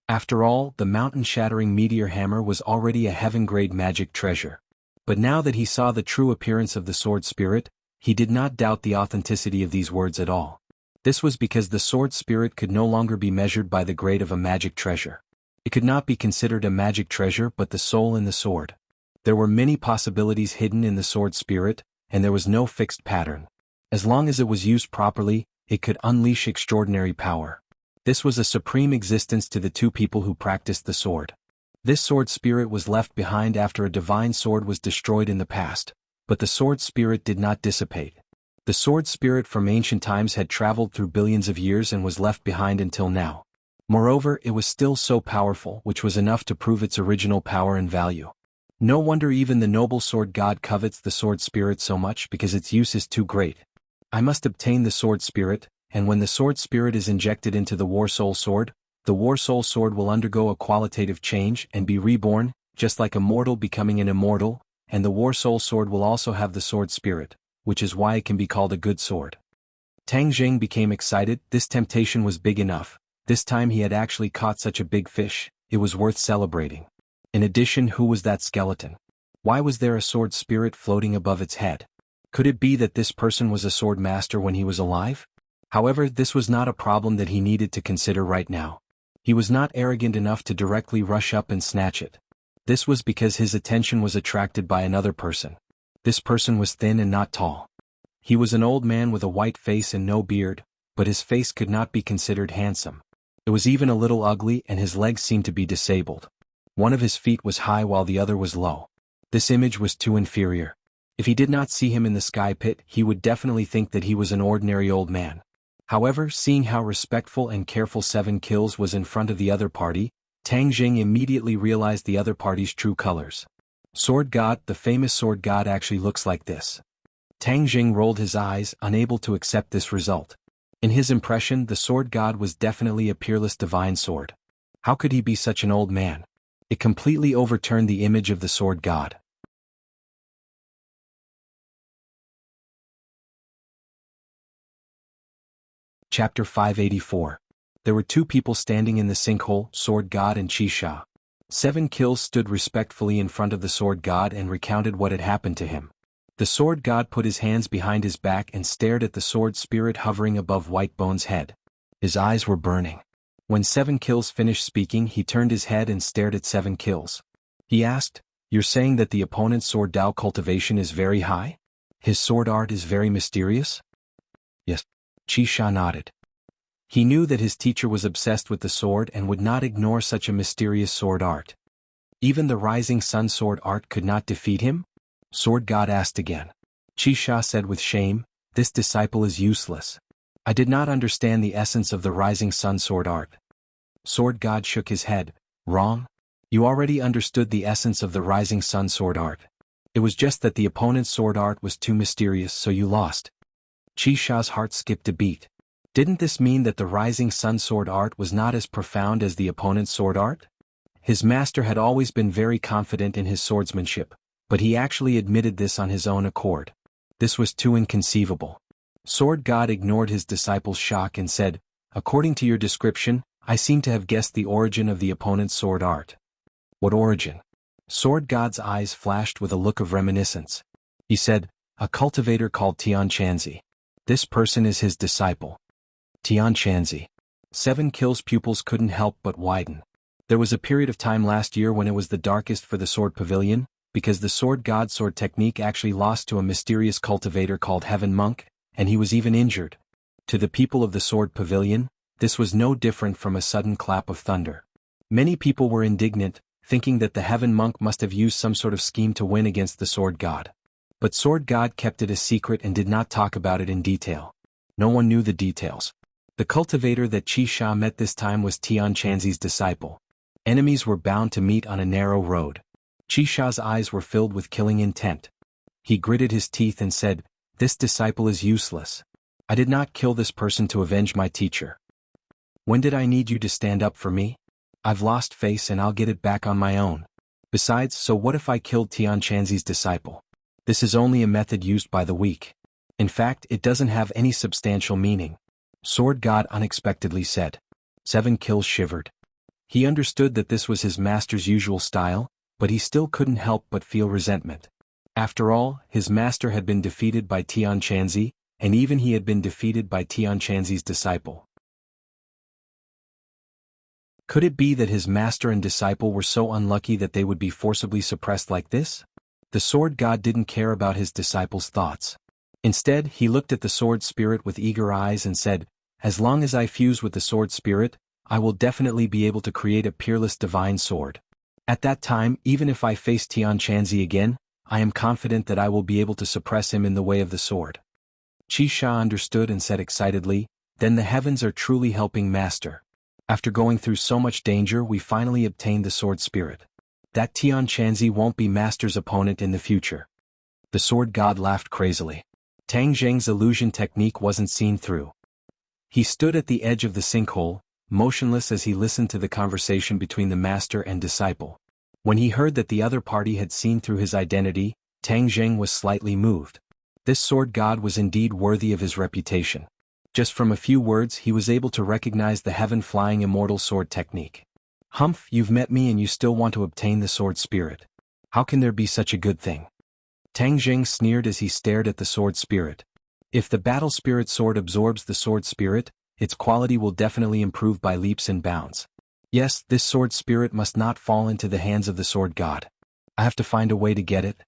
After all, the mountain-shattering meteor hammer was already a heaven-grade magic treasure. But now that he saw the true appearance of the sword spirit, he did not doubt the authenticity of these words at all. This was because the sword spirit could no longer be measured by the grade of a magic treasure. It could not be considered a magic treasure but the soul in the sword. There were many possibilities hidden in the sword spirit, and there was no fixed pattern. As long as it was used properly, it could unleash extraordinary power. This was a supreme existence to the two people who practiced the sword. This sword spirit was left behind after a divine sword was destroyed in the past, but the sword spirit did not dissipate. The sword spirit from ancient times had traveled through billions of years and was left behind until now. Moreover, it was still so powerful, which was enough to prove its original power and value. No wonder even the noble sword god covets the sword spirit so much, because its use is too great. I must obtain the sword spirit, and when the sword spirit is injected into the War Soul sword, the War Soul sword will undergo a qualitative change and be reborn, just like a mortal becoming an immortal, and the War Soul sword will also have the sword spirit, which is why it can be called a good sword. Tang Jing became excited. This temptation was big enough. This time he had actually caught such a big fish, it was worth celebrating. In addition, who was that skeleton? Why was there a sword spirit floating above its head? Could it be that this person was a sword master when he was alive? However, this was not a problem that he needed to consider right now. He was not arrogant enough to directly rush up and snatch it. This was because his attention was attracted by another person. This person was thin and not tall. He was an old man with a white face and no beard, but his face could not be considered handsome. It was even a little ugly and his legs seemed to be disabled. One of his feet was high while the other was low. This image was too inferior. If he did not see him in the sky pit, he would definitely think that he was an ordinary old man. However, seeing how respectful and careful 7 Kills was in front of the other party, Tang Jing immediately realized the other party's true colors. Sword God, the famous sword god actually looks like this. Tang Jing rolled his eyes, unable to accept this result. In his impression, the sword god was definitely a peerless divine sword. How could he be such an old man? It completely overturned the image of the sword god. Chapter 584. There were 2 people standing in the sinkhole, Sword God and Qisha. 7 Kills stood respectfully in front of the sword god and recounted what had happened to him. The sword god put his hands behind his back and stared at the sword spirit hovering above Whitebone's head. His eyes were burning. When 7 Kills finished speaking, he turned his head and stared at 7 Kills. He asked, "You're saying that the opponent's sword Dao cultivation is very high? His sword art is very mysterious?" "Yes." Qisha nodded. He knew that his teacher was obsessed with the sword and would not ignore such a mysterious sword art. Even the Rising Sun sword art could not defeat him? Sword God asked again. Qisha said with shame, "This disciple is useless. I did not understand the essence of the Rising Sun sword art." Sword God shook his head. "Wrong? You already understood the essence of the Rising Sun sword art. It was just that the opponent's sword art was too mysterious, so you lost." Qisha's heart skipped a beat. Didn't this mean that the Rising Sun sword art was not as profound as the opponent's sword art? His master had always been very confident in his swordsmanship, but he actually admitted this on his own accord. This was too inconceivable. Sword God ignored his disciple's shock and said, "According to your description, I seem to have guessed the origin of the opponent's sword art." "What origin?" Sword God's eyes flashed with a look of reminiscence. He said, "A cultivator called Tian Chanzi. This person is his disciple." Tian Chanzi. 7 Kills' pupils couldn't help but widen. There was a period of time last year when it was the darkest for the Sword Pavilion, because the Sword God sword technique actually lost to a mysterious cultivator called Heaven Monk, and he was even injured. To the people of the Sword Pavilion, this was no different from a sudden clap of thunder. Many people were indignant, thinking that the Heaven Monk must have used some sort of scheme to win against the Sword God. But Sword God kept it a secret and did not talk about it in detail. No one knew the details. The cultivator that Qisha met this time was Tian Chanzi's disciple. Enemies were bound to meet on a narrow road. Qisha's eyes were filled with killing intent. He gritted his teeth and said, "This disciple is useless. I did not kill this person to avenge my teacher. When did I need you to stand up for me? I've lost face and I'll get it back on my own. Besides, so what if I killed Tian Chanzi's disciple? This is only a method used by the weak. In fact, it doesn't have any substantial meaning." Sword God unexpectedly said. 7 Kills shivered. He understood that this was his master's usual style, but he still couldn't help but feel resentment. After all, his master had been defeated by Tian Chanzi, and even he had been defeated by Tian Chanzi's disciple. Could it be that his master and disciple were so unlucky that they would be forcibly suppressed like this? The Sword God didn't care about his disciple's thoughts. Instead, he looked at the sword spirit with eager eyes and said, "As long as I fuse with the sword spirit, I will definitely be able to create a peerless divine sword. At that time, even if I face Tian Chanzi again, I am confident that I will be able to suppress him in the way of the sword." Qisha understood and said excitedly, "Then the heavens are truly helping Master. After going through so much danger, we finally obtained the sword spirit. That Tian Chanzi won't be Master's opponent in the future." The sword god laughed crazily. Tang Zheng's illusion technique wasn't seen through. He stood at the edge of the sinkhole, motionless as he listened to the conversation between the master and disciple. When he heard that the other party had seen through his identity, Tang Zheng was slightly moved. This sword god was indeed worthy of his reputation. Just from a few words he was able to recognize the heaven-flying immortal sword technique. "Humph, you've met me and you still want to obtain the sword spirit. How can there be such a good thing?" Tang Zheng sneered as he stared at the sword spirit. If the battle spirit sword absorbs the sword spirit, its quality will definitely improve by leaps and bounds. Yes, this sword spirit must not fall into the hands of the sword god. I have to find a way to get it.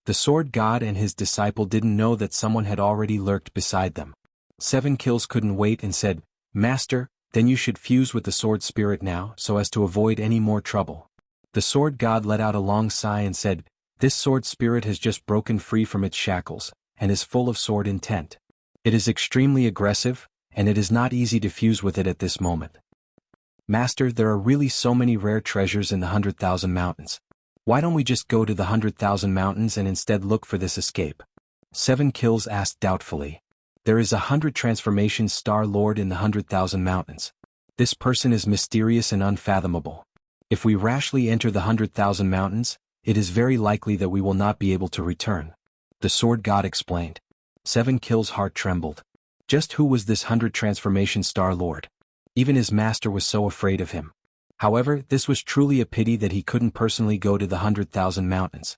The sword god and his disciple didn't know that someone had already lurked beside them. 7 Kills couldn't wait and said, "Master, then you should fuse with the sword spirit now so as to avoid any more trouble." The sword god let out a long sigh and said, "This sword spirit has just broken free from its shackles, and is full of sword intent. It is extremely aggressive, and it is not easy to fuse with it at this moment. Master, there are really so many rare treasures in the 100,000 mountains. Why don't we just go to the 100,000 mountains and instead look for this escape?" 7 Kills asked doubtfully. "There is 100 transformation star lord in the 100,000 mountains. This person is mysterious and unfathomable. If we rashly enter the 100,000 mountains, it is very likely that we will not be able to return," the sword god explained. 7 Kills' heart trembled. Just who was this 100 transformation star lord? Even his master was so afraid of him. However, this was truly a pity that he couldn't personally go to the 100,000 mountains.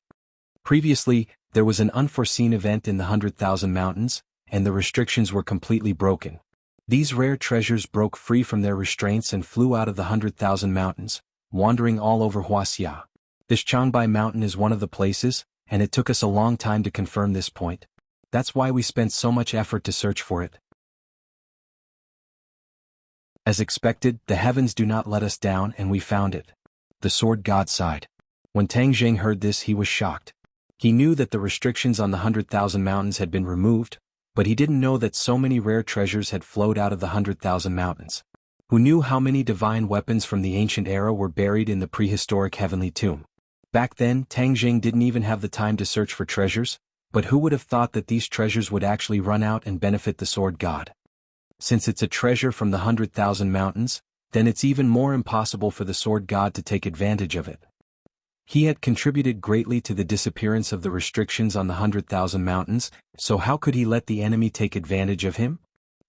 Previously, there was an unforeseen event in the 100,000 mountains, and the restrictions were completely broken. These rare treasures broke free from their restraints and flew out of the 100,000 mountains, wandering all over Wuxia. This Changbai mountain is one of the places, and it took us a long time to confirm this point. That's why we spent so much effort to search for it. As expected, the heavens do not let us down and we found it. The sword god sighed. When Tang Jing heard this, he was shocked. He knew that the restrictions on the 100,000 mountains had been removed, but he didn't know that so many rare treasures had flowed out of the 100,000 mountains. Who knew how many divine weapons from the ancient era were buried in the prehistoric heavenly tomb? Back then, Tang Jing didn't even have the time to search for treasures, but who would have thought that these treasures would actually run out and benefit the sword god? Since it's a treasure from the 100,000 mountains, then it's even more impossible for the sword god to take advantage of it. He had contributed greatly to the disappearance of the restrictions on the 100,000 mountains, so how could he let the enemy take advantage of him?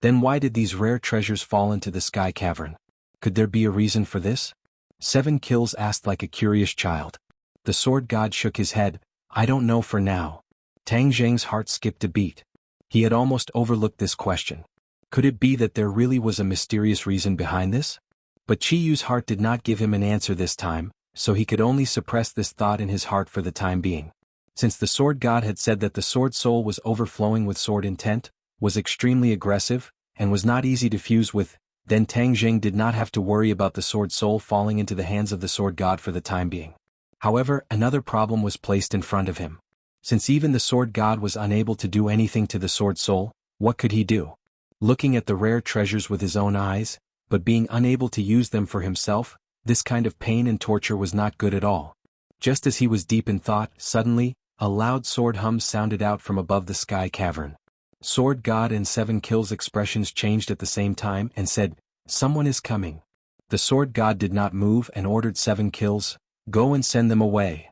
Then why did these rare treasures fall into the sky cavern? Could there be a reason for this? 7 Kills asked like a curious child. The sword god shook his head. "I don't know for now." Tang Jing's heart skipped a beat. He had almost overlooked this question. Could it be that there really was a mysterious reason behind this? But Chi Yu's heart did not give him an answer this time, so he could only suppress this thought in his heart for the time being. Since the sword god had said that the sword soul was overflowing with sword intent, was extremely aggressive, and was not easy to fuse with, then Tang Jing did not have to worry about the sword soul falling into the hands of the sword god for the time being. However, another problem was placed in front of him. Since even the sword god was unable to do anything to the sword soul, what could he do? Looking at the rare treasures with his own eyes, but being unable to use them for himself, this kind of pain and torture was not good at all. Just as he was deep in thought, suddenly, a loud sword hum sounded out from above the sky cavern. Sword god and 7 Kills' expressions changed at the same time and said, "Someone is coming." The sword god did not move and ordered 7 Kills, "Go and send them away."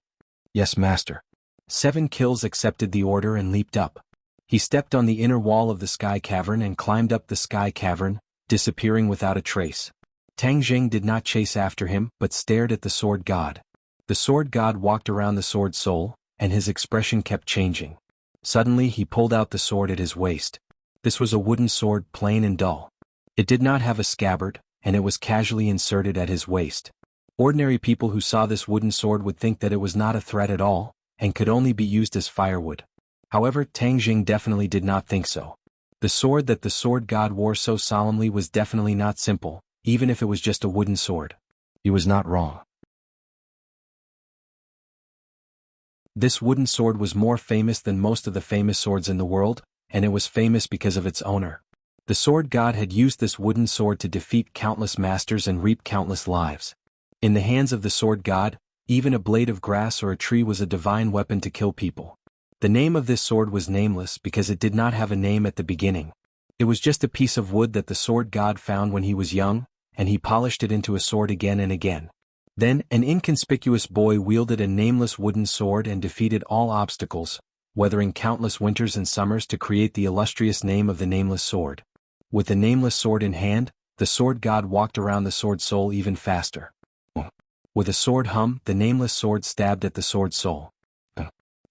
"Yes, master." 7 Kills accepted the order and leaped up. He stepped on the inner wall of the sky cavern and climbed up the sky cavern, disappearing without a trace. Tang Jing did not chase after him but stared at the sword god. The sword god walked around the sword soul, and his expression kept changing. Suddenly he pulled out the sword at his waist. This was a wooden sword, plain and dull. It did not have a scabbard, and it was casually inserted at his waist. Ordinary people who saw this wooden sword would think that it was not a threat at all, and could only be used as firewood. However, Tang Jing definitely did not think so. The sword that the sword god wore so solemnly was definitely not simple, even if it was just a wooden sword. He was not wrong. This wooden sword was more famous than most of the famous swords in the world, and it was famous because of its owner. The sword god had used this wooden sword to defeat countless masters and reap countless lives. In the hands of the sword god, even a blade of grass or a tree was a divine weapon to kill people. The name of this sword was nameless because it did not have a name at the beginning. It was just a piece of wood that the sword god found when he was young, and he polished it into a sword again and again. Then, an inconspicuous boy wielded a nameless wooden sword and defeated all obstacles, weathering countless winters and summers to create the illustrious name of the nameless sword. With the nameless sword in hand, the sword god walked around the sword soul even faster. With a sword hum, the nameless sword stabbed at the sword soul.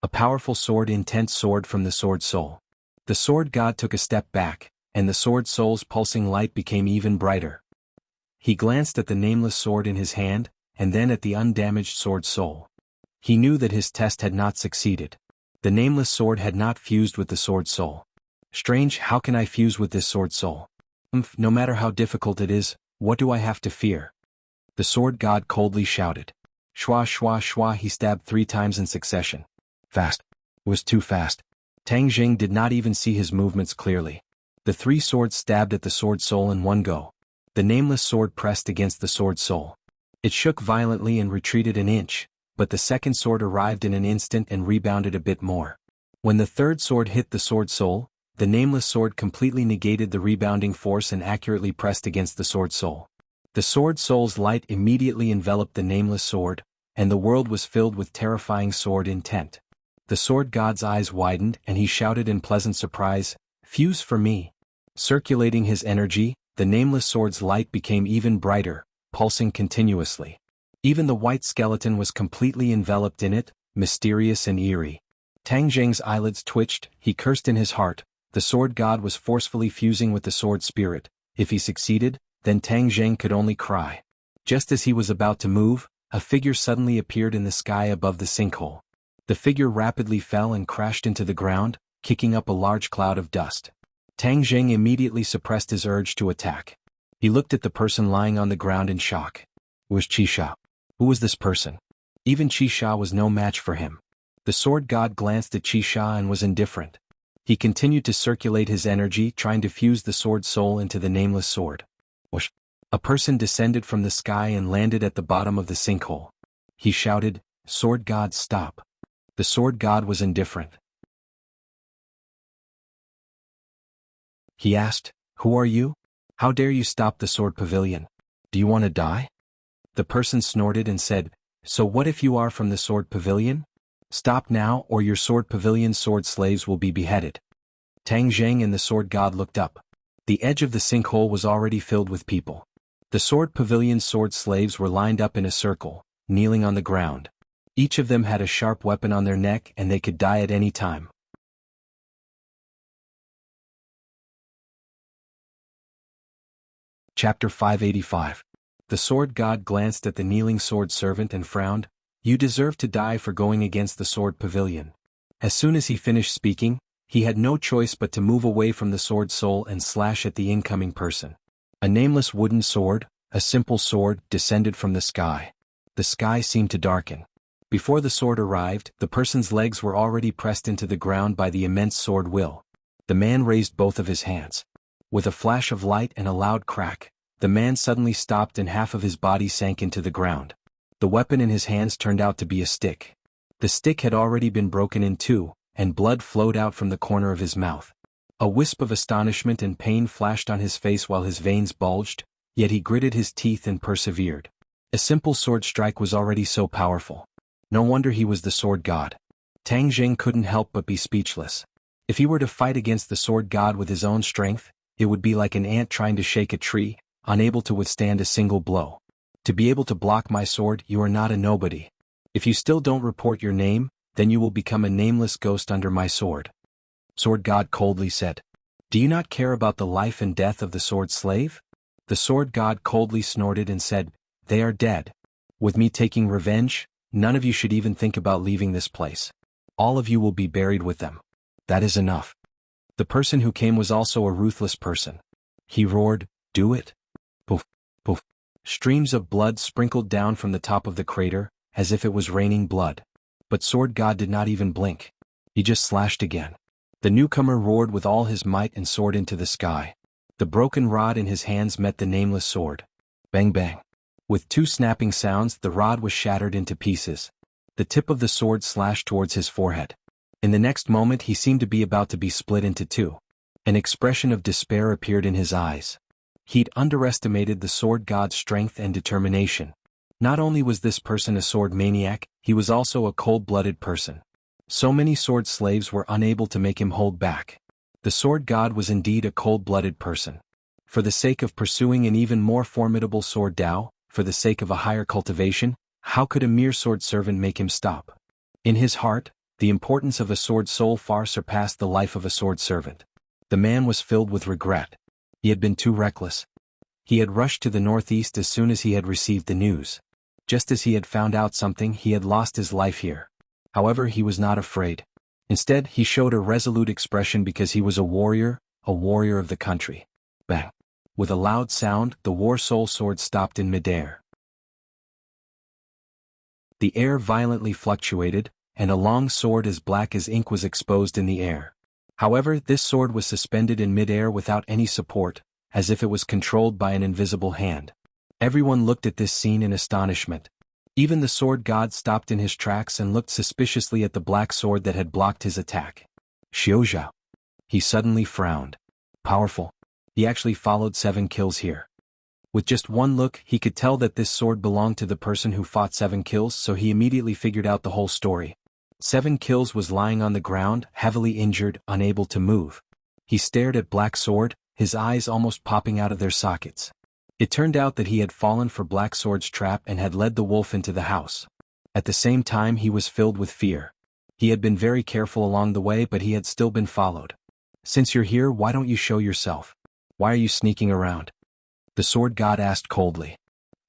A powerful sword, intense sword from the sword soul. The sword god took a step back, and the sword soul's pulsing light became even brighter. He glanced at the nameless sword in his hand, and then at the undamaged sword soul. He knew that his test had not succeeded. The nameless sword had not fused with the sword soul. Strange, how can I fuse with this sword soul? No matter how difficult it is, what do I have to fear? The sword god coldly shouted. Shwa shwa shwa, he stabbed 3 times in succession. Fast. It was too fast. Tang Jing did not even see his movements clearly. The 3 swords stabbed at the sword soul in one go. The nameless sword pressed against the sword soul. It shook violently and retreated an inch, but the second sword arrived in an instant and rebounded a bit more. When the third sword hit the sword soul, the nameless sword completely negated the rebounding force and accurately pressed against the sword soul. The sword soul's light immediately enveloped the nameless sword, and the world was filled with terrifying sword intent. The sword god's eyes widened and he shouted in pleasant surprise, "Fuse for me." Circulating his energy, the nameless sword's light became even brighter, pulsing continuously. Even the white skeleton was completely enveloped in it, mysterious and eerie. Tang Jing's eyelids twitched, he cursed in his heart. The sword god was forcefully fusing with the sword spirit. If he succeeded, then Tang Jing could only cry. Just as he was about to move, a figure suddenly appeared in the sky above the sinkhole. The figure rapidly fell and crashed into the ground, kicking up a large cloud of dust. Tang Jing immediately suppressed his urge to attack. He looked at the person lying on the ground in shock. It was Qisha. Who was this person? Even Qisha was no match for him. The sword god glanced at Qisha and was indifferent. He continued to circulate his energy, trying to fuse the sword soul into the nameless sword. Whoosh! A person descended from the sky and landed at the bottom of the sinkhole. He shouted, "Sword god, stop." The sword god was indifferent. He asked, "Who are you? How dare you stop the sword pavilion? Do you want to die?" The person snorted and said, "So what if you are from the sword pavilion? Stop now or your sword pavilion sword slaves will be beheaded." Tang Jing and the sword god looked up. The edge of the sinkhole was already filled with people. The sword pavilion's sword slaves were lined up in a circle, kneeling on the ground. Each of them had a sharp weapon on their neck and they could die at any time. Chapter 585. The sword god glanced at the kneeling sword servant and frowned. "You deserve to die for going against the sword pavilion." As soon as he finished speaking, he had no choice but to move away from the sword soul and slash at the incoming person. A nameless wooden sword, a simple sword, descended from the sky. The sky seemed to darken. Before the sword arrived, the person's legs were already pressed into the ground by the immense sword will. The man raised both of his hands. With a flash of light and a loud crack, the man suddenly stopped and half of his body sank into the ground. The weapon in his hands turned out to be a stick. The stick had already been broken in two, and blood flowed out from the corner of his mouth. A wisp of astonishment and pain flashed on his face while his veins bulged, yet he gritted his teeth and persevered. A simple sword strike was already so powerful. No wonder he was the sword god. Tang Jing couldn't help but be speechless. If he were to fight against the sword god with his own strength, it would be like an ant trying to shake a tree, unable to withstand a single blow. To be able to block my sword, you are not a nobody. If you still don't report your name, then you will become a nameless ghost under my sword. Sword god coldly said. Do you not care about the life and death of the sword slave? The sword god coldly snorted and said, They are dead. With me taking revenge, none of you should even think about leaving this place. All of you will be buried with them. That is enough. The person who came was also a ruthless person. He roared, Do it. Poof, poof. Streams of blood sprinkled down from the top of the crater, as if it was raining blood. But Sword God did not even blink. He just slashed again. The newcomer roared with all his might and soared into the sky. The broken rod in his hands met the nameless sword. Bang bang. With two snapping sounds, the rod was shattered into pieces. The tip of the sword slashed towards his forehead. In the next moment he seemed to be about to be split into two. An expression of despair appeared in his eyes. He'd underestimated the sword god's strength and determination. Not only was this person a sword maniac, he was also a cold-blooded person. So many sword slaves were unable to make him hold back. The sword god was indeed a cold-blooded person. For the sake of pursuing an even more formidable sword Tao, for the sake of a higher cultivation, how could a mere sword servant make him stop? In his heart, the importance of a sword soul far surpassed the life of a sword servant. The man was filled with regret. He had been too reckless. He had rushed to the northeast as soon as he had received the news. Just as he had found out something, he had lost his life here. However, he was not afraid. Instead, he showed a resolute expression because he was a warrior of the country. Bang! With a loud sound, the war soul sword stopped in midair. The air violently fluctuated, and a long sword as black as ink was exposed in the air. However, this sword was suspended in midair without any support, as if it was controlled by an invisible hand. Everyone looked at this scene in astonishment. Even the sword god stopped in his tracks and looked suspiciously at the black sword that had blocked his attack. Xiaozhao. He suddenly frowned. Powerful. He actually followed 7 kills here. With just one look, he could tell that this sword belonged to the person who fought 7 kills, so he immediately figured out the whole story. 7 kills was lying on the ground, heavily injured, unable to move. He stared at Black Sword, his eyes almost popping out of their sockets. It turned out that he had fallen for Black Sword's trap and had led the wolf into the house. At the same time, he was filled with fear. He had been very careful along the way, but he had still been followed. "Since you're here, why don't you show yourself? Why are you sneaking around?" The sword god asked coldly.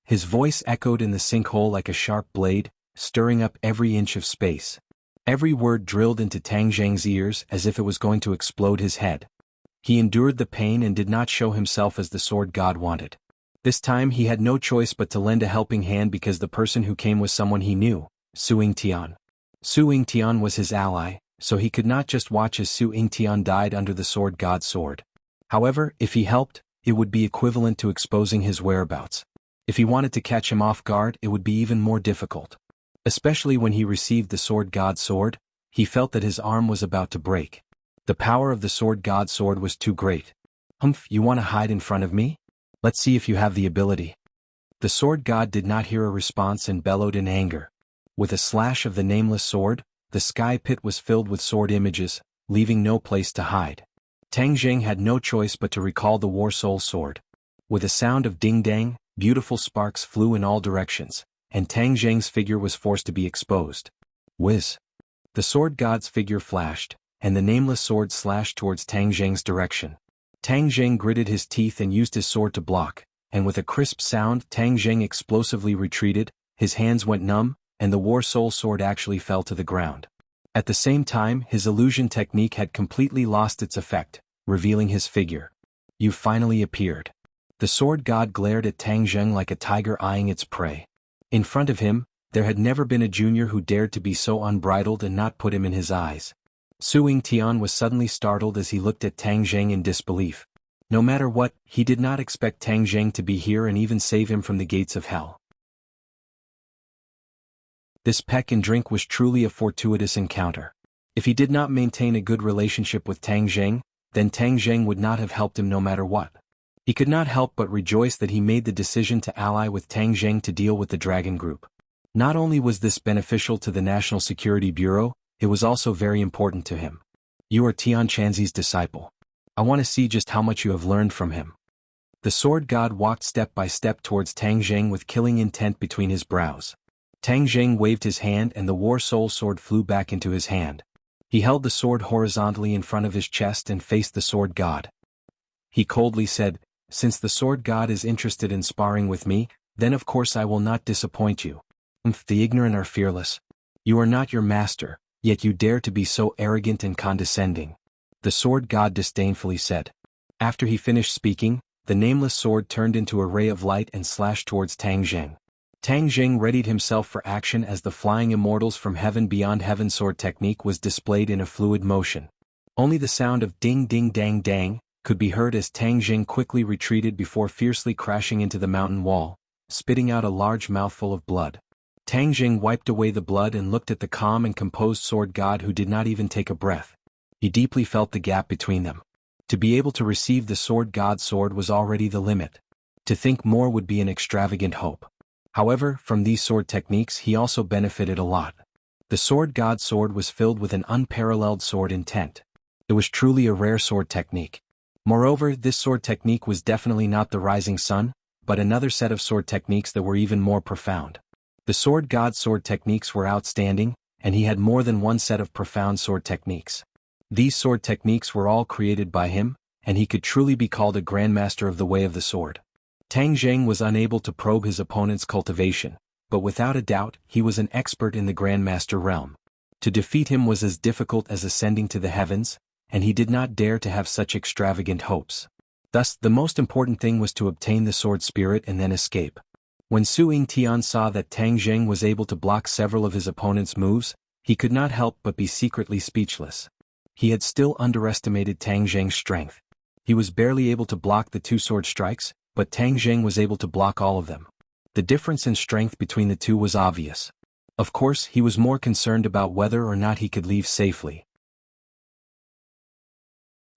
His voice echoed in the sinkhole like a sharp blade, stirring up every inch of space. Every word drilled into Tang Zheng's ears as if it was going to explode his head. He endured the pain and did not show himself as the sword god wanted. This time he had no choice but to lend a helping hand because the person who came was someone he knew, Su Yingtian. Su Yingtian was his ally, so he could not just watch as Su Yingtian died under the sword god's sword. However, if he helped, it would be equivalent to exposing his whereabouts. If he wanted to catch him off guard, it would be even more difficult. Especially when he received the sword god's sword, he felt that his arm was about to break. The power of the sword god's sword was too great. You want to hide in front of me? Let's see if you have the ability." The sword god did not hear a response and bellowed in anger. With a slash of the nameless sword, the sky pit was filled with sword images, leaving no place to hide. Tang Zheng had no choice but to recall the war soul sword. With a sound of ding-dang, beautiful sparks flew in all directions, and Tang Zheng's figure was forced to be exposed. Whiz! The sword god's figure flashed, and the nameless sword slashed towards Tang Zheng's direction. Tang Zheng gritted his teeth and used his sword to block, and with a crisp sound Tang Zheng explosively retreated, his hands went numb, and the war soul sword actually fell to the ground. At the same time, his illusion technique had completely lost its effect, revealing his figure. "You finally appeared." The sword god glared at Tang Zheng like a tiger eyeing its prey. In front of him, there had never been a junior who dared to be so unbridled and not put him in his eyes. Su Yingtian was suddenly startled as he looked at Tang Zheng in disbelief. No matter what, he did not expect Tang Zheng to be here and even save him from the gates of hell. This peck and drink was truly a fortuitous encounter. If he did not maintain a good relationship with Tang Zheng, then Tang Zheng would not have helped him no matter what. He could not help but rejoice that he made the decision to ally with Tang Zheng to deal with the Dragon Group. Not only was this beneficial to the National Security Bureau, it was also very important to him. "You are Tian Chanzi's disciple. I want to see just how much you have learned from him." The sword god walked step by step towards Tang Zheng with killing intent between his brows. Tang Zheng waved his hand and the war soul sword flew back into his hand. He held the sword horizontally in front of his chest and faced the sword god. He coldly said, "Since the sword god is interested in sparring with me, then of course I will not disappoint you. The ignorant are fearless. You are not your master, yet you dare to be so arrogant and condescending," the sword god disdainfully said. After he finished speaking, the nameless sword turned into a ray of light and slashed towards Tang Zheng. Tang Zheng readied himself for action as the flying immortals from heaven beyond heaven sword technique was displayed in a fluid motion. Only the sound of ding ding dang dang could be heard as Tang Zheng quickly retreated before fiercely crashing into the mountain wall, spitting out a large mouthful of blood. Tang Zheng wiped away the blood and looked at the calm and composed sword god who did not even take a breath. He deeply felt the gap between them. To be able to receive the sword god's sword was already the limit. To think more would be an extravagant hope. However, from these sword techniques he also benefited a lot. The sword god's sword was filled with an unparalleled sword intent. It was truly a rare sword technique. Moreover, this sword technique was definitely not the rising sun, but another set of sword techniques that were even more profound. The sword god's sword techniques were outstanding, and he had more than one set of profound sword techniques. These sword techniques were all created by him, and he could truly be called a grandmaster of the way of the sword. Tang Zheng was unable to probe his opponent's cultivation, but without a doubt he was an expert in the grandmaster realm. To defeat him was as difficult as ascending to the heavens, and he did not dare to have such extravagant hopes. Thus, the most important thing was to obtain the sword spirit and then escape. When Su Yingtian saw that Tang Jing was able to block several of his opponent's moves, he could not help but be secretly speechless. He had still underestimated Tang Jing's strength. He was barely able to block the two sword strikes, but Tang Jing was able to block all of them. The difference in strength between the two was obvious. Of course, he was more concerned about whether or not he could leave safely.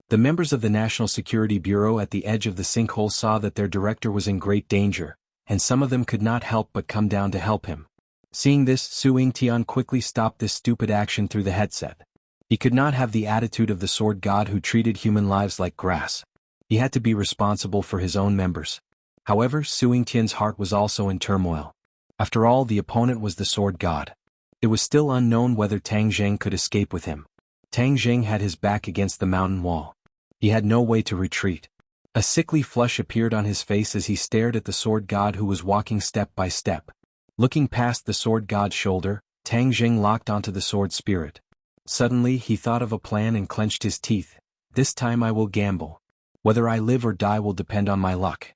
The members of the National Security Bureau at the edge of the sinkhole saw that their director was in great danger, and some of them could not help but come down to help him. Seeing this, Su Yingtian quickly stopped this stupid action through the headset. He could not have the attitude of the sword god who treated human lives like grass. He had to be responsible for his own members. However, Su Yingtian's heart was also in turmoil. After all, the opponent was the sword god. It was still unknown whether Tang Jing could escape with him. Tang Jing had his back against the mountain wall. He had no way to retreat. A sickly flush appeared on his face as he stared at the sword god who was walking step by step. Looking past the sword god's shoulder, Tang Jing locked onto the sword spirit. Suddenly he thought of a plan and clenched his teeth. This time I will gamble. Whether I live or die will depend on my luck.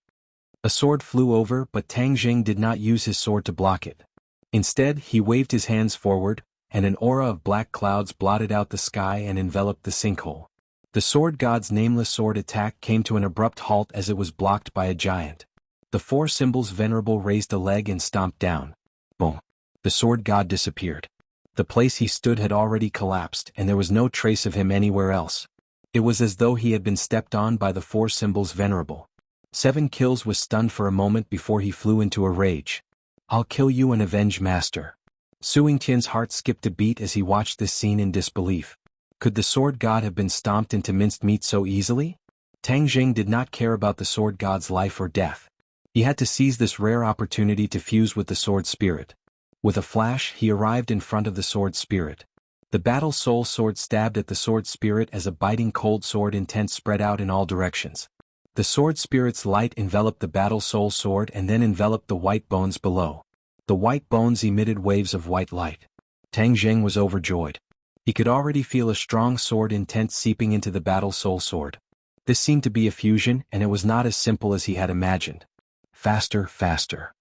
A sword flew over, but Tang Jing did not use his sword to block it. Instead, he waved his hands forward, and an aura of black clouds blotted out the sky and enveloped the sinkhole. The sword god's nameless sword attack came to an abrupt halt as it was blocked by a giant. The four symbols venerable raised a leg and stomped down. Boom! The sword god disappeared. The place he stood had already collapsed and there was no trace of him anywhere else. It was as though he had been stepped on by the four symbols venerable. 7 Kills was stunned for a moment before he flew into a rage. I'll kill you and avenge master. Su Yingtian's heart skipped a beat as he watched this scene in disbelief. Could the sword god have been stomped into minced meat so easily? Tang Jing did not care about the sword god's life or death. He had to seize this rare opportunity to fuse with the sword spirit. With a flash, he arrived in front of the sword spirit. The battle soul sword stabbed at the sword spirit as a biting cold sword intent spread out in all directions. The sword spirit's light enveloped the battle soul sword and then enveloped the white bones below. The white bones emitted waves of white light. Tang Jing was overjoyed. He could already feel a strong sword intent seeping into the battle soul sword. This seemed to be a fusion, and it was not as simple as he had imagined. Faster, faster.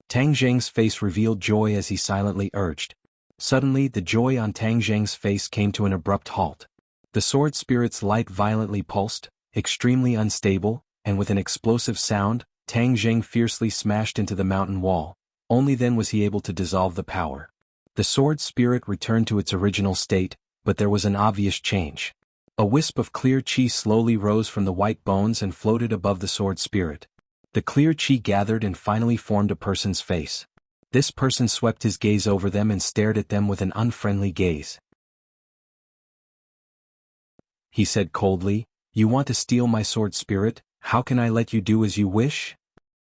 Tang Jing's face revealed joy as he silently urged. Suddenly, the joy on Tang Jing's face came to an abrupt halt. The sword spirit's light violently pulsed, extremely unstable, and with an explosive sound, Tang Jing fiercely smashed into the mountain wall. Only then was he able to dissolve the power. The sword spirit returned to its original state, but there was an obvious change. A wisp of clear chi slowly rose from the white bones and floated above the sword spirit. The clear chi gathered and finally formed a person's face. This person swept his gaze over them and stared at them with an unfriendly gaze. He said coldly, "You want to steal my sword spirit? How can I let you do as you wish?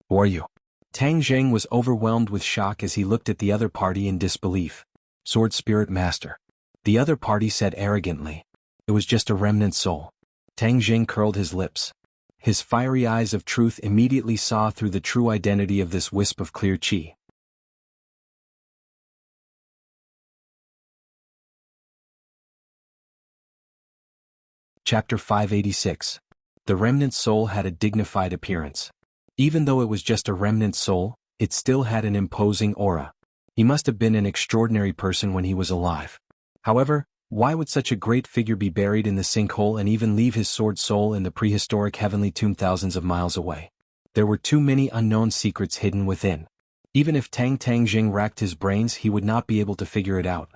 Who are you?" Tang Jing was overwhelmed with shock as he looked at the other party in disbelief. "Sword spirit master." The other party said arrogantly. "It was just a remnant soul." Tang Jing curled his lips. His fiery eyes of truth immediately saw through the true identity of this wisp of clear chi. Chapter 586. The remnant soul had a dignified appearance. Even though it was just a remnant soul, it still had an imposing aura. He must have been an extraordinary person when he was alive. However, why would such a great figure be buried in the sinkhole and even leave his sword soul in the prehistoric heavenly tomb thousands of miles away? There were too many unknown secrets hidden within. Even if Tang Jing racked his brains, he would not be able to figure it out.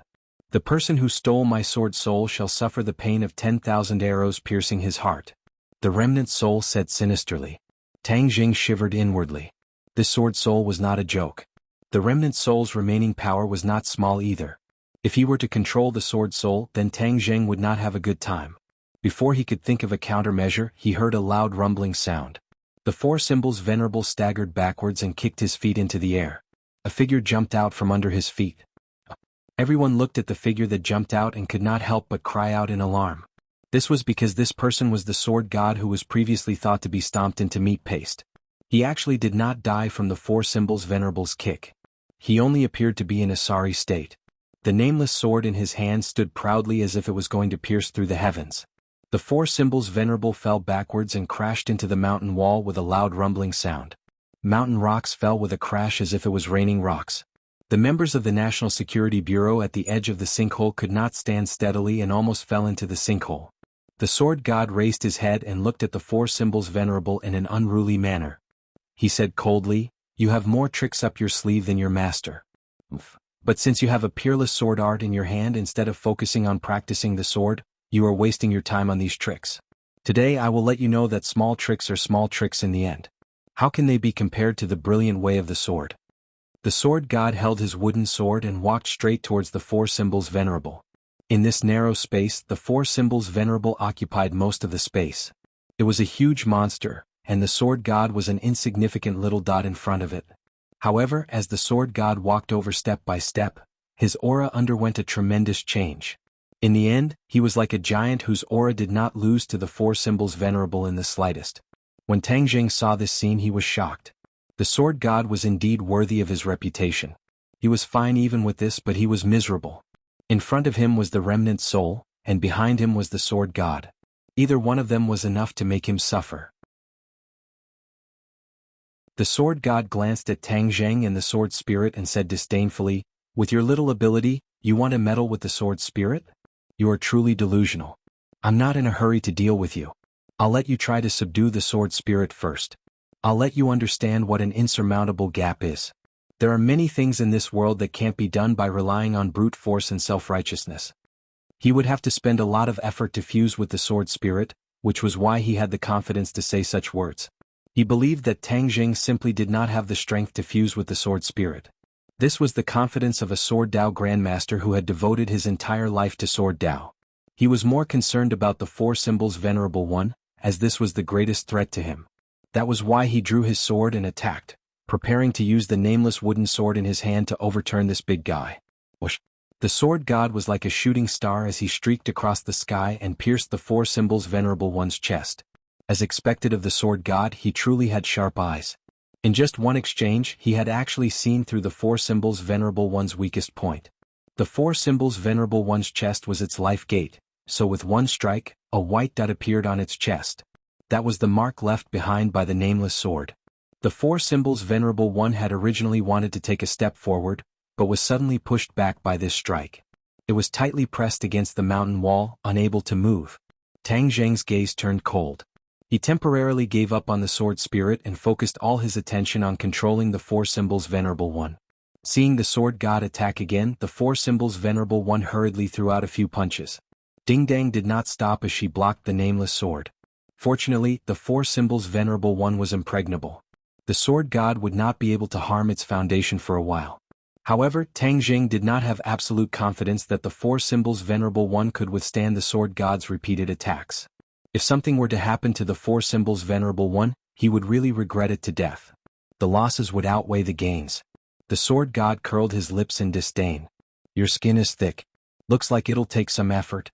The person who stole my sword soul shall suffer the pain of 10,000 arrows piercing his heart. The remnant soul said sinisterly. Tang Jing shivered inwardly. This sword soul was not a joke. The remnant soul's remaining power was not small either. If he were to control the sword soul, then Tang Jing would not have a good time. Before he could think of a countermeasure, he heard a loud rumbling sound. The four symbols venerable staggered backwards and kicked his feet into the air. A figure jumped out from under his feet. Everyone looked at the figure that jumped out and could not help but cry out in alarm. This was because this person was the sword god who was previously thought to be stomped into meat paste. He actually did not die from the four symbols venerable's kick. He only appeared to be in a sorry state. The nameless sword in his hand stood proudly as if it was going to pierce through the heavens. The four symbols venerable fell backwards and crashed into the mountain wall with a loud rumbling sound. Mountain rocks fell with a crash as if it was raining rocks. The members of the National Security Bureau at the edge of the sinkhole could not stand steadily and almost fell into the sinkhole. The sword god raised his head and looked at the four symbols venerable in an unruly manner. He said coldly, "You have more tricks up your sleeve than your master. But since you have a peerless sword art in your hand instead of focusing on practicing the sword, you are wasting your time on these tricks. Today I will let you know that small tricks are small tricks in the end. How can they be compared to the brilliant way of the sword?" The sword god held his wooden sword and walked straight towards the four symbols venerable. In this narrow space, the four symbols venerable occupied most of the space. It was a huge monster, and the sword god was an insignificant little dot in front of it. However, as the sword god walked over step by step, his aura underwent a tremendous change. In the end, he was like a giant whose aura did not lose to the four symbols venerable in the slightest. When Tang Jing saw this scene, he was shocked. The sword god was indeed worthy of his reputation. He was fine even with this, but he was miserable. In front of him was the remnant soul, and behind him was the sword god. Either one of them was enough to make him suffer. The sword god glanced at Tang Zheng and the sword spirit and said disdainfully, "With your little ability, you want to meddle with the sword spirit? You are truly delusional. I'm not in a hurry to deal with you. I'll let you try to subdue the sword spirit first. I'll let you understand what an insurmountable gap is. There are many things in this world that can't be done by relying on brute force and self-righteousness." He would have to spend a lot of effort to fuse with the sword spirit, which was why he had the confidence to say such words. He believed that Tang Jing simply did not have the strength to fuse with the sword spirit. This was the confidence of a Sword Dao grandmaster who had devoted his entire life to Sword Dao. He was more concerned about the four symbols venerable one, as this was the greatest threat to him. That was why he drew his sword and attacked, preparing to use the nameless wooden sword in his hand to overturn this big guy. Whoosh! The sword god was like a shooting star as he streaked across the sky and pierced the four symbols venerable one's chest. As expected of the sword god, he truly had sharp eyes. In just one exchange, he had actually seen through the four symbols venerable one's weakest point. The four symbols venerable one's chest was its life gate, so with one strike, a white dot appeared on its chest. That was the mark left behind by the nameless sword. The four symbols venerable one had originally wanted to take a step forward, but was suddenly pushed back by this strike. It was tightly pressed against the mountain wall, unable to move. Tang Zheng's gaze turned cold. He temporarily gave up on the sword spirit and focused all his attention on controlling the four symbols venerable one. Seeing the sword god attack again, the four symbols venerable one hurriedly threw out a few punches. Ding Dang did not stop as she blocked the nameless sword. Fortunately, the four symbols venerable one was impregnable. The sword god would not be able to harm its foundation for a while. However, Tang Jing did not have absolute confidence that the four symbols venerable one could withstand the sword god's repeated attacks. If something were to happen to the four symbols venerable one, he would really regret it to death. The losses would outweigh the gains. The sword god curled his lips in disdain. "Your skin is thick. Looks like it'll take some effort."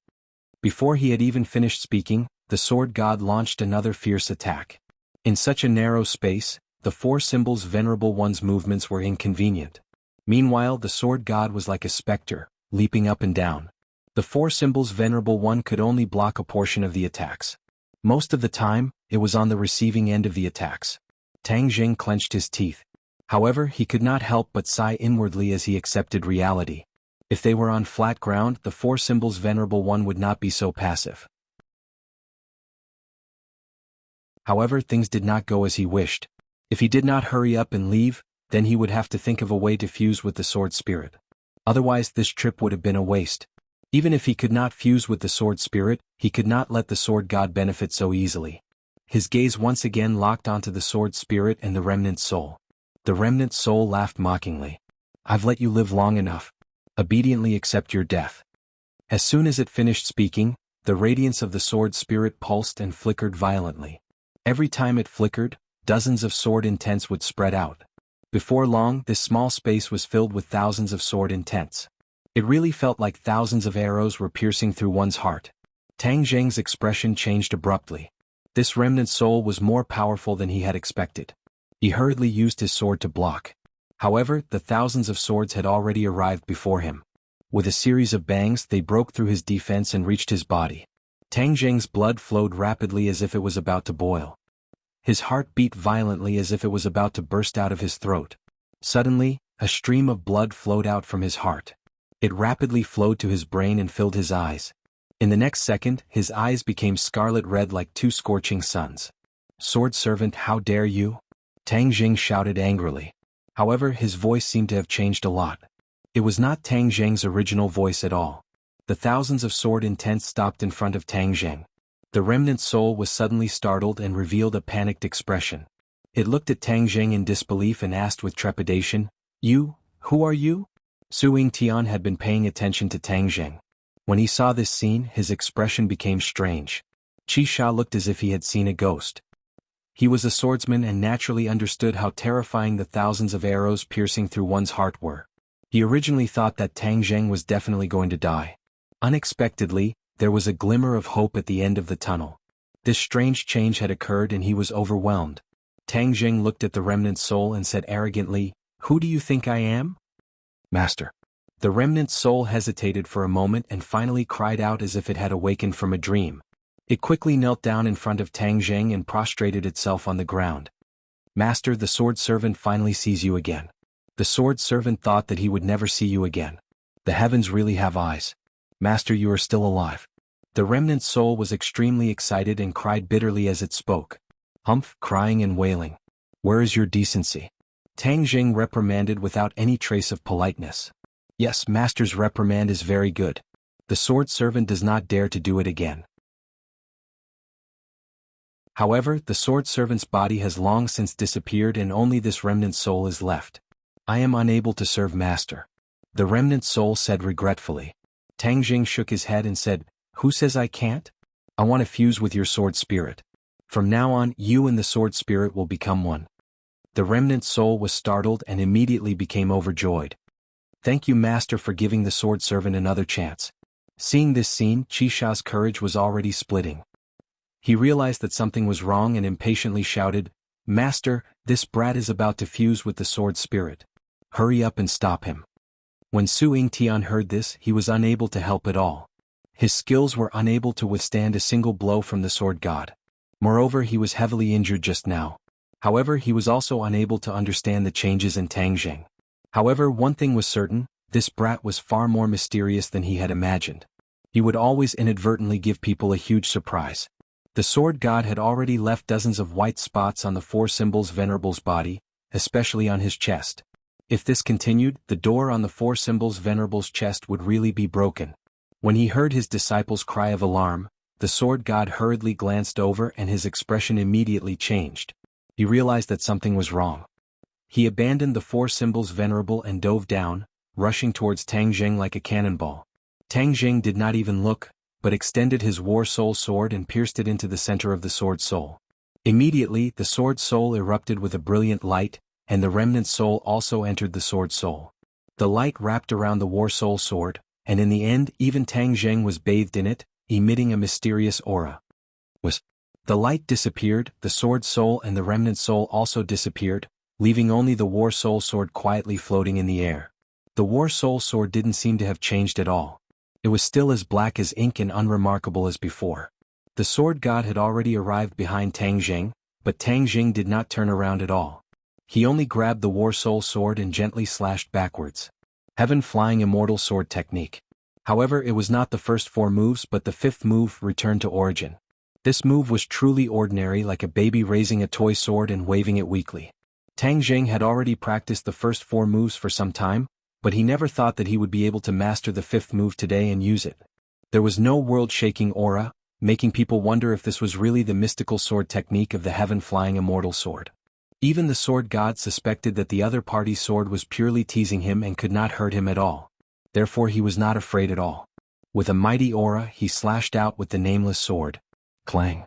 Before he had even finished speaking, the sword god launched another fierce attack. In such a narrow space, the four symbols venerable one's movements were inconvenient. Meanwhile, the sword god was like a specter, leaping up and down. The four symbols venerable one could only block a portion of the attacks. Most of the time, it was on the receiving end of the attacks. Tang Jing clenched his teeth. However, he could not help but sigh inwardly as he accepted reality. If they were on flat ground, the four symbols venerable one would not be so passive. However, things did not go as he wished. If he did not hurry up and leave, then he would have to think of a way to fuse with the sword spirit. Otherwise, this trip would have been a waste. Even if he could not fuse with the sword spirit, he could not let the sword god benefit so easily. His gaze once again locked onto the sword spirit and the remnant soul. The remnant soul laughed mockingly. "I've let you live long enough. Obediently accept your death." As soon as it finished speaking, the radiance of the sword spirit pulsed and flickered violently. Every time it flickered, dozens of sword intents would spread out. Before long, this small space was filled with thousands of sword intents. It really felt like thousands of arrows were piercing through one's heart. Tang Zheng's expression changed abruptly. This remnant soul was more powerful than he had expected. He hurriedly used his sword to block. However, the thousands of swords had already arrived before him. With a series of bangs, they broke through his defense and reached his body. Tang Zheng's blood flowed rapidly as if it was about to boil. His heart beat violently as if it was about to burst out of his throat. Suddenly, a stream of blood flowed out from his heart. It rapidly flowed to his brain and filled his eyes. In the next second, his eyes became scarlet red like two scorching suns. "Sword servant, how dare you?" Tang Zheng shouted angrily. However, his voice seemed to have changed a lot. It was not Tang Zheng's original voice at all. The thousands of sword intents stopped in front of Tang Zheng. The remnant soul was suddenly startled and revealed a panicked expression. It looked at Tang Zheng in disbelief and asked with trepidation, "You, who are you?" Su Yingtian had been paying attention to Tang Zheng. When he saw this scene, his expression became strange. Qi Sha looked as if he had seen a ghost. He was a swordsman and naturally understood how terrifying the thousands of arrows piercing through one's heart were. He originally thought that Tang Zheng was definitely going to die. Unexpectedly, there was a glimmer of hope at the end of the tunnel. This strange change had occurred and he was overwhelmed. Tang Zheng looked at the remnant soul and said arrogantly, "Who do you think I am?" "Master." The remnant soul hesitated for a moment and finally cried out as if it had awakened from a dream. It quickly knelt down in front of Tang Zheng and prostrated itself on the ground. "Master, the sword servant finally sees you again." The sword servant thought that he would never see you again. "The heavens really have eyes. Master, you are still alive." The remnant soul was extremely excited and cried bitterly as it spoke. "Humph," crying and wailing. "Where is your decency?" Tang Zheng reprimanded without any trace of politeness. "Yes, Master's reprimand is very good. The sword servant does not dare to do it again." However, the sword servant's body has long since disappeared and only this remnant soul is left. "I am unable to serve Master," the remnant soul said regretfully. Tang Zheng shook his head and said, "Who says I can't? I want to fuse with your sword spirit. From now on, you and the sword spirit will become one." The remnant soul was startled and immediately became overjoyed. "Thank you, Master, for giving the sword servant another chance." Seeing this scene, Qi Sha's courage was already splitting. He realized that something was wrong and impatiently shouted, "Master, this brat is about to fuse with the sword spirit. Hurry up and stop him." When Su Yingtian heard this, he was unable to help at all. His skills were unable to withstand a single blow from the sword god. Moreover, he was heavily injured just now. However, he was also unable to understand the changes in Tang Zheng. However, one thing was certain, this brat was far more mysterious than he had imagined. He would always inadvertently give people a huge surprise. The sword god had already left dozens of white spots on the four symbols venerable's body, especially on his chest. If this continued, the door on the four symbols venerable's chest would really be broken. When he heard his disciples' cry of alarm, the sword god hurriedly glanced over and his expression immediately changed. He realized that something was wrong. He abandoned the four symbols venerable and dove down, rushing towards Tang Zheng like a cannonball. Tang Zheng did not even look, but extended his war soul sword and pierced it into the center of the sword soul. Immediately, the sword soul erupted with a brilliant light, and the remnant soul also entered the sword soul. The light wrapped around the war soul sword, and in the end even Tang Zheng was bathed in it, emitting a mysterious aura. The light disappeared, the sword soul and the remnant soul also disappeared, leaving only the war soul sword quietly floating in the air. The war soul sword didn't seem to have changed at all. It was still as black as ink and unremarkable as before. The sword god had already arrived behind Tang Zheng, but Tang Zheng did not turn around at all. He only grabbed the war soul sword and gently slashed backwards. Heaven flying immortal sword technique. However, it was not the first four moves but the fifth move, return to origin. This move was truly ordinary, like a baby raising a toy sword and waving it weakly. Tang Zheng had already practiced the first four moves for some time, but he never thought that he would be able to master the fifth move today and use it. There was no world-shaking aura, making people wonder if this was really the mystical sword technique of the heaven-flying immortal sword. Even the sword god suspected that the other party's sword was purely teasing him and could not hurt him at all. Therefore he was not afraid at all. With a mighty aura, he slashed out with the nameless sword. Clang.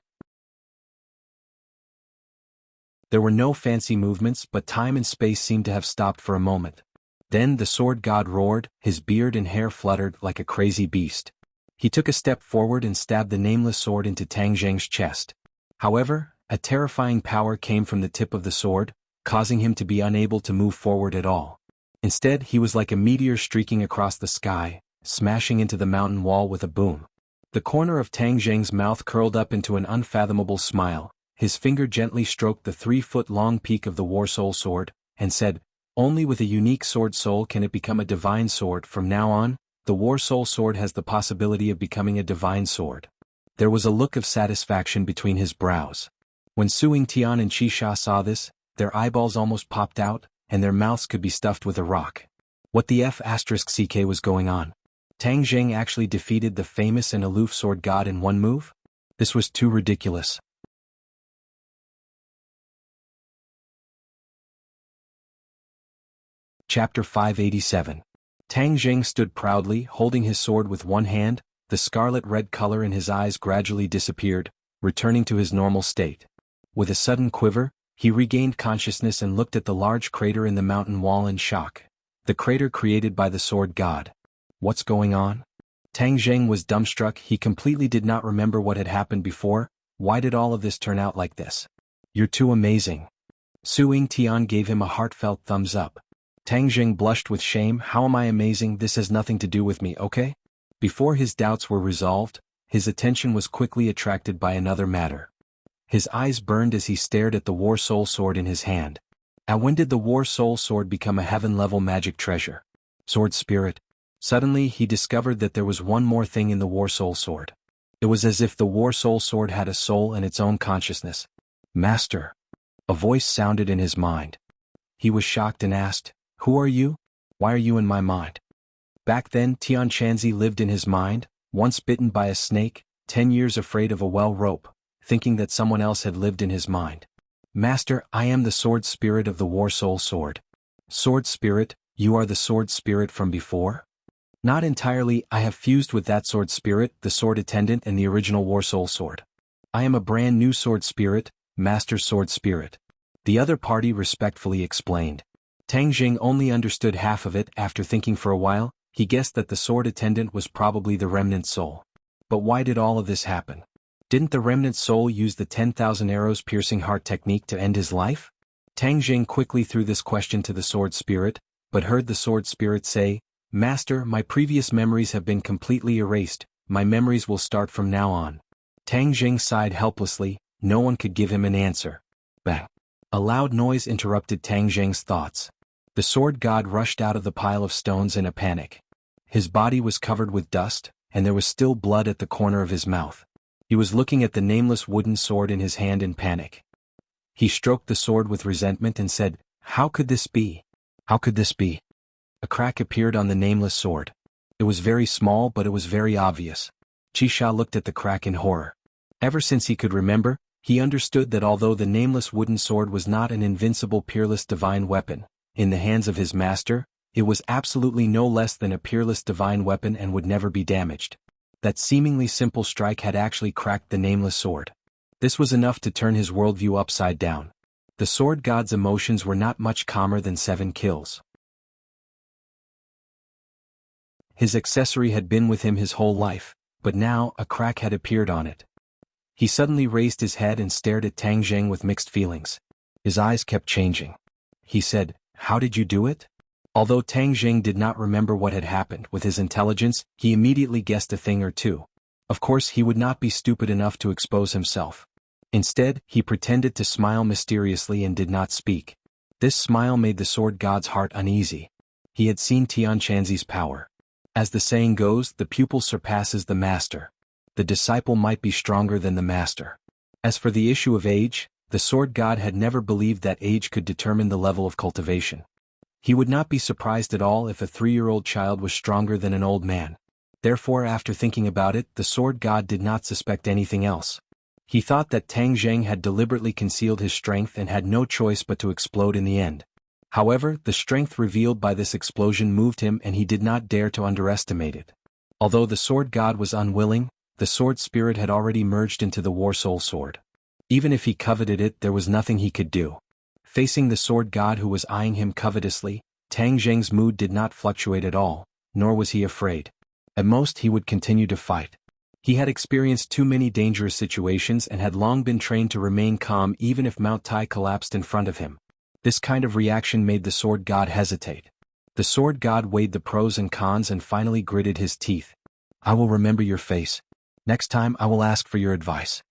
There were no fancy movements, but time and space seemed to have stopped for a moment. Then the sword god roared, his beard and hair fluttered like a crazy beast. He took a step forward and stabbed the nameless sword into Tang Zheng's chest. However, a terrifying power came from the tip of the sword, causing him to be unable to move forward at all. Instead, he was like a meteor streaking across the sky, smashing into the mountain wall with a boom. The corner of Tang Zheng's mouth curled up into an unfathomable smile, his finger gently stroked the 3-foot-long peak of the War Soul sword, and said, "Only with a unique sword soul can it become a divine sword. From now on, the War Soul sword has the possibility of becoming a divine sword." There was a look of satisfaction between his brows. When Suing Tian and Qisha saw this, their eyeballs almost popped out, and their mouths could be stuffed with a rock. What the F***ck was going on? Tang Zheng actually defeated the famous and aloof sword god in one move? This was too ridiculous. Chapter 587. Tang Zheng stood proudly, holding his sword with one hand. The scarlet-red color in his eyes gradually disappeared, returning to his normal state. With a sudden quiver, he regained consciousness and looked at the large crater in the mountain wall in shock. The crater created by the sword god. What's going on? Tang Zheng was dumbstruck. He completely did not remember what had happened before. Why did all of this turn out like this? You're too amazing. Suing Tian gave him a heartfelt thumbs up. Tang Zheng blushed with shame. How am I amazing? This has nothing to do with me, okay? Before his doubts were resolved, his attention was quickly attracted by another matter. His eyes burned as he stared at the War Soul sword in his hand. And when did the War Soul sword become a heaven-level magic treasure? Sword spirit. Suddenly he discovered that there was one more thing in the War Soul sword. It was as if the War Soul sword had a soul and its own consciousness. Master. A voice sounded in his mind. He was shocked and asked, "Who are you? Why are you in my mind?" Back then Tian Chanzi lived in his mind, once bitten by a snake, 10 years afraid of a well rope, thinking that someone else had lived in his mind. "Master, I am the sword spirit of the War Soul sword." Sword spirit, you are the sword spirit from before? Not entirely. I have fused with that sword spirit, the sword attendant and the original War Soul sword. I am a brand new sword spirit, Master Sword Spirit. The other party respectfully explained. Tang Zheng only understood half of it. After thinking for a while, he guessed that the sword attendant was probably the remnant soul. But why did all of this happen? Didn't the remnant soul use the 10,000 arrows piercing heart technique to end his life? Tang Zheng quickly threw this question to the sword spirit, but heard the sword spirit say, "Master, my previous memories have been completely erased. My memories will start from now on." Tang Zheng sighed helplessly. No one could give him an answer. Bang! A loud noise interrupted Tang Zheng's thoughts. The sword god rushed out of the pile of stones in a panic. His body was covered with dust, and there was still blood at the corner of his mouth. He was looking at the nameless wooden sword in his hand in panic. He stroked the sword with resentment and said, "How could this be? How could this be?" A crack appeared on the nameless sword. It was very small, but it was very obvious. Qisha looked at the crack in horror. Ever since he could remember, he understood that although the nameless wooden sword was not an invincible peerless divine weapon, in the hands of his master, it was absolutely no less than a peerless divine weapon and would never be damaged. That seemingly simple strike had actually cracked the nameless sword. This was enough to turn his worldview upside down. The sword god's emotions were not much calmer than 7 kills. His accessory had been with him his whole life, but now a crack had appeared on it. He suddenly raised his head and stared at Tang Zheng with mixed feelings. His eyes kept changing. He said, "How did you do it?" Although Tang Zheng did not remember what had happened, with his intelligence, he immediately guessed a thing or two. Of course, he would not be stupid enough to expose himself. Instead, he pretended to smile mysteriously and did not speak. This smile made the sword god's heart uneasy. He had seen Tian Chanzi's power. As the saying goes, the pupil surpasses the master. The disciple might be stronger than the master. As for the issue of age, the sword god had never believed that age could determine the level of cultivation. He would not be surprised at all if a 3-year-old child was stronger than an old man. Therefore, after thinking about it, the sword god did not suspect anything else. He thought that Tang Zheng had deliberately concealed his strength and had no choice but to explode in the end. However, the strength revealed by this explosion moved him and he did not dare to underestimate it. Although the sword god was unwilling, the sword spirit had already merged into the War Soul sword. Even if he coveted it, there was nothing he could do. Facing the sword god who was eyeing him covetously, Tang Zheng's mood did not fluctuate at all, nor was he afraid. At most he would continue to fight. He had experienced too many dangerous situations and had long been trained to remain calm even if Mount Tai collapsed in front of him. This kind of reaction made the sword god hesitate. The sword god weighed the pros and cons and finally gritted his teeth. I will remember your face. Next time I will ask for your advice.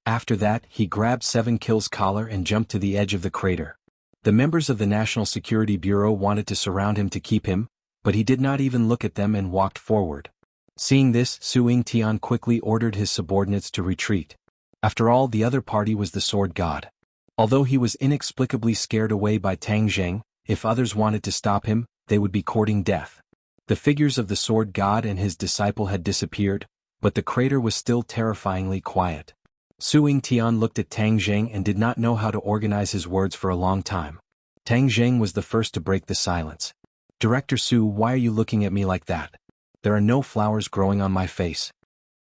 After that, he grabbed 7 Kill's collar and jumped to the edge of the crater. The members of the National Security Bureau wanted to surround him to keep him, but he did not even look at them and walked forward. Seeing this, Su Yingtian quickly ordered his subordinates to retreat. After all, the other party was the sword god. Although he was inexplicably scared away by Tang Zheng, if others wanted to stop him, they would be courting death. The figures of the sword god and his disciple had disappeared, but the crater was still terrifyingly quiet. Su Yingtian looked at Tang Zheng and did not know how to organize his words for a long time. Tang Zheng was the first to break the silence. Director Su, why are you looking at me like that? There are no flowers growing on my face.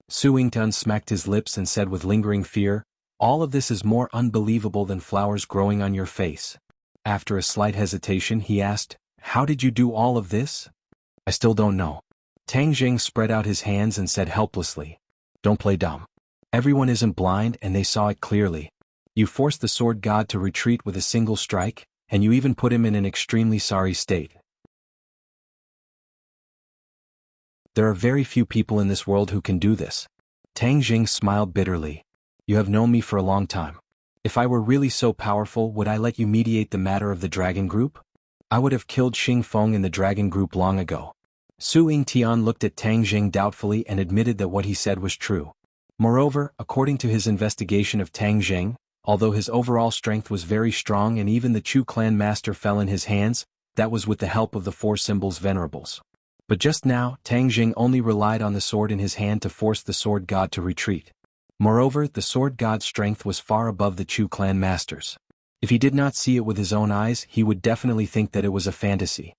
Su Yingtian smacked his lips and said with lingering fear, all of this is more unbelievable than flowers growing on your face. After a slight hesitation, he asked, how did you do all of this? I still don't know. Tang Zheng spread out his hands and said helplessly, don't play dumb. Everyone isn't blind and they saw it clearly. You forced the sword god to retreat with a single strike, and you even put him in an extremely sorry state. There are very few people in this world who can do this. Tang Zheng smiled bitterly. You have known me for a long time. If I were really so powerful, would I let you mediate the matter of the dragon group? I would have killed Xing Feng in the dragon group long ago. Su Yingtian looked at Tang Zheng doubtfully and admitted that what he said was true. Moreover, according to his investigation of Tang Zheng, although his overall strength was very strong and even the Chu clan master fell in his hands, that was with the help of the 4 symbols venerables. But just now, Tang Zheng only relied on the sword in his hand to force the sword god to retreat. Moreover, the sword god's strength was far above the Chu clan master's. If he did not see it with his own eyes, he would definitely think that it was a fantasy.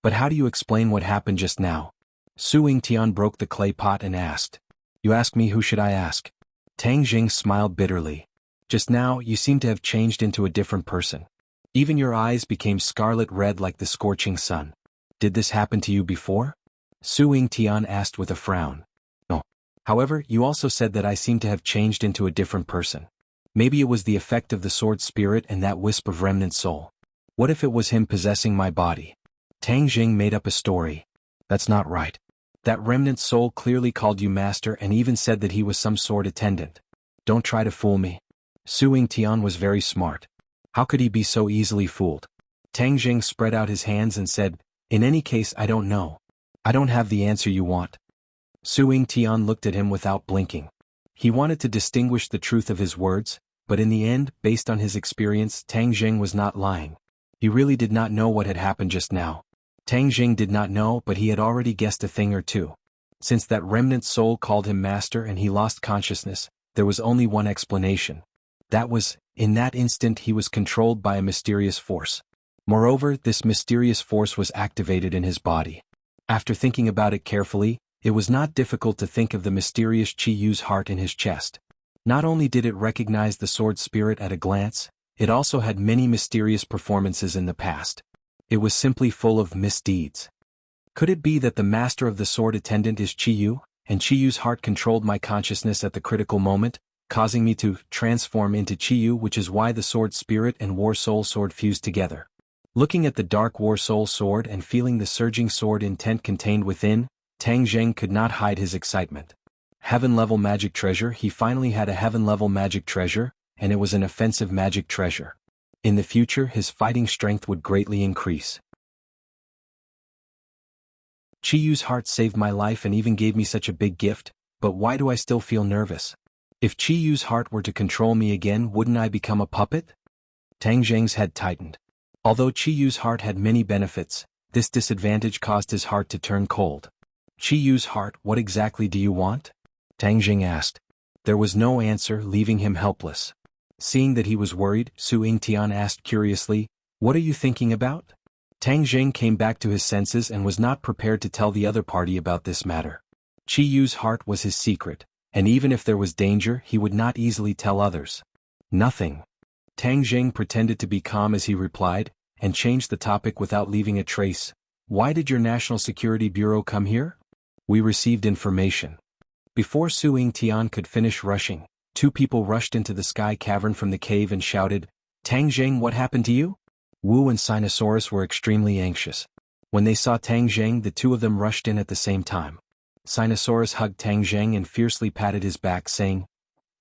But how do you explain what happened just now? Su Yingtian broke the clay pot and asked. You ask me, who should I ask? Tang Zheng smiled bitterly. Just now, you seem to have changed into a different person. Even your eyes became scarlet red like the scorching sun. Did this happen to you before? Su Yingtian asked with a frown. No. However, you also said that I seem to have changed into a different person. Maybe it was the effect of the sword spirit and that wisp of remnant soul. What if it was him possessing my body? Tang Zheng made up a story. That's not right. That remnant soul clearly called you master and even said that he was some sword attendant. Don't try to fool me. Su Yingtian was very smart. How could he be so easily fooled? Tang Zheng spread out his hands and said, in any case, I don't know. I don't have the answer you want. Su Yingtian looked at him without blinking. He wanted to distinguish the truth of his words, but in the end, based on his experience, Tang Zheng was not lying. He really did not know what had happened just now. Tang Zheng did not know, but he had already guessed a thing or two. Since that remnant soul called him master and he lost consciousness, there was only one explanation. That was, in that instant he was controlled by a mysterious force. Moreover, this mysterious force was activated in his body. After thinking about it carefully, it was not difficult to think of the mysterious Qi Yu's heart in his chest. Not only did it recognize the sword spirit at a glance, it also had many mysterious performances in the past. It was simply full of misdeeds. Could it be that the master of the sword attendant is Qi Yu, and Qi Yu's heart controlled my consciousness at the critical moment, causing me to transform into Qi Yu, which is why the sword spirit and war soul sword fused together? Looking at the dark war soul sword and feeling the surging sword intent contained within, Tang Zheng could not hide his excitement. Heaven-level magic treasure. He finally had a heaven-level magic treasure, and it was an offensive magic treasure. In the future, his fighting strength would greatly increase. Qi Yu's heart saved my life and even gave me such a big gift, but why do I still feel nervous? If Qi Yu's heart were to control me again, wouldn't I become a puppet? Tang Zheng's head tightened. Although Qi Yu's heart had many benefits, this disadvantage caused his heart to turn cold. Qi Yu's heart, what exactly do you want? Tang Zheng asked. There was no answer, leaving him helpless. Seeing that he was worried, Su Yingtian asked curiously, what are you thinking about? Tang Zheng came back to his senses and was not prepared to tell the other party about this matter. Qi Yu's heart was his secret, and even if there was danger, he would not easily tell others. Nothing. Tang Zheng pretended to be calm as he replied, and changed the topic without leaving a trace. Why did your National Security Bureau come here? We received information. Before Su Yingtian could finish rushing, 2 people rushed into the sky cavern from the cave and shouted, Tang Zheng, what happened to you? Wu and Sinosaurus were extremely anxious. When they saw Tang Zheng, the two of them rushed in at the same time. Sinosaurus hugged Tang Zheng and fiercely patted his back, saying,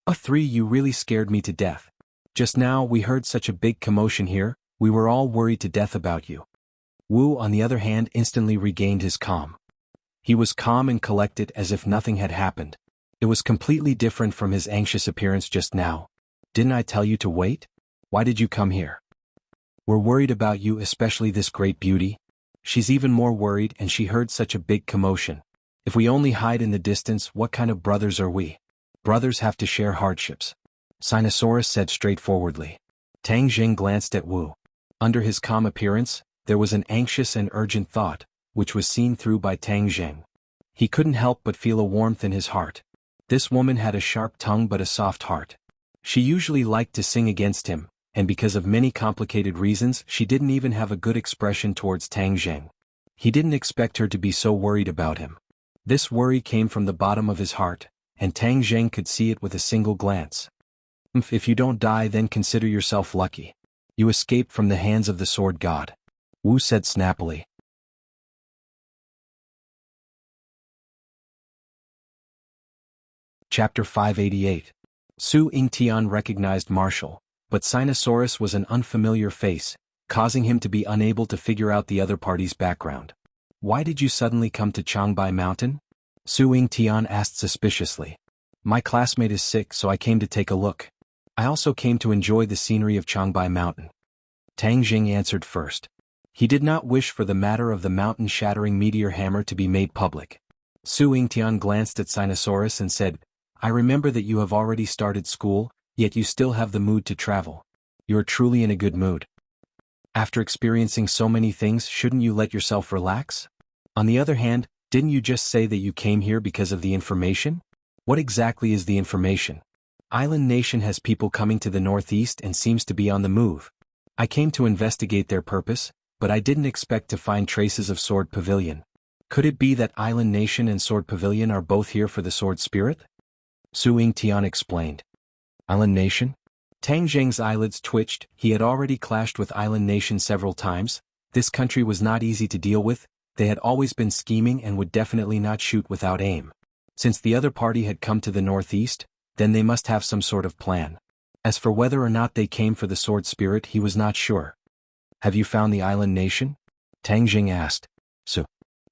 "3, you really scared me to death. Just now we heard such a big commotion here, we were all worried to death about you." Wu, on the other hand, instantly regained his calm. He was calm and collected as if nothing had happened. It was completely different from his anxious appearance just now. "Didn't I tell you to wait? Why did you come here?" "We're worried about you, especially this great beauty. She's even more worried, and she heard such a big commotion. If we only hide in the distance, what kind of brothers are we? Brothers have to share hardships," Sinosaurus said straightforwardly. Tang Zheng glanced at Wu. Under his calm appearance, there was an anxious and urgent thought, which was seen through by Tang Zheng. He couldn't help but feel a warmth in his heart. This woman had a sharp tongue but a soft heart. She usually liked to sing against him, and because of many complicated reasons she didn't even have a good expression towards Tang Zheng. He didn't expect her to be so worried about him. This worry came from the bottom of his heart, and Tang Zheng could see it with a single glance. If you don't die, then consider yourself lucky. You escaped from the hands of the sword god," Wu said snappily. Chapter 588. Su Yingtian recognized Marshall, but Sinosaurus was an unfamiliar face, causing him to be unable to figure out the other party's background. "Why did you suddenly come to Changbai Mountain?" Su Yingtian asked suspiciously. "My classmate is sick, so I came to take a look. I also came to enjoy the scenery of Changbai Mountain." Tang Jing answered first. He did not wish for the matter of the mountain-shattering meteor hammer to be made public. Su Yingtian glanced at Sinosaurus and said, "I remember that you have already started school, yet you still have the mood to travel. You are truly in a good mood. After experiencing so many things, shouldn't you let yourself relax? On the other hand, didn't you just say that you came here because of the information? What exactly is the information? Island Nation has people coming to the northeast and seems to be on the move. I came to investigate their purpose, but I didn't expect to find traces of Sword Pavilion. Could it be that Island Nation and Sword Pavilion are both here for the Sword Spirit?" Su Yingtian explained. "Island Nation?" Tang Zheng's eyelids twitched. He had already clashed with Island Nation several times. This country was not easy to deal with. They had always been scheming and would definitely not shoot without aim. Since the other party had come to the northeast, then they must have some sort of plan. As for whether or not they came for the Sword Spirit, he was not sure. "Have you found the Island Nation?" Tang Jing asked. Su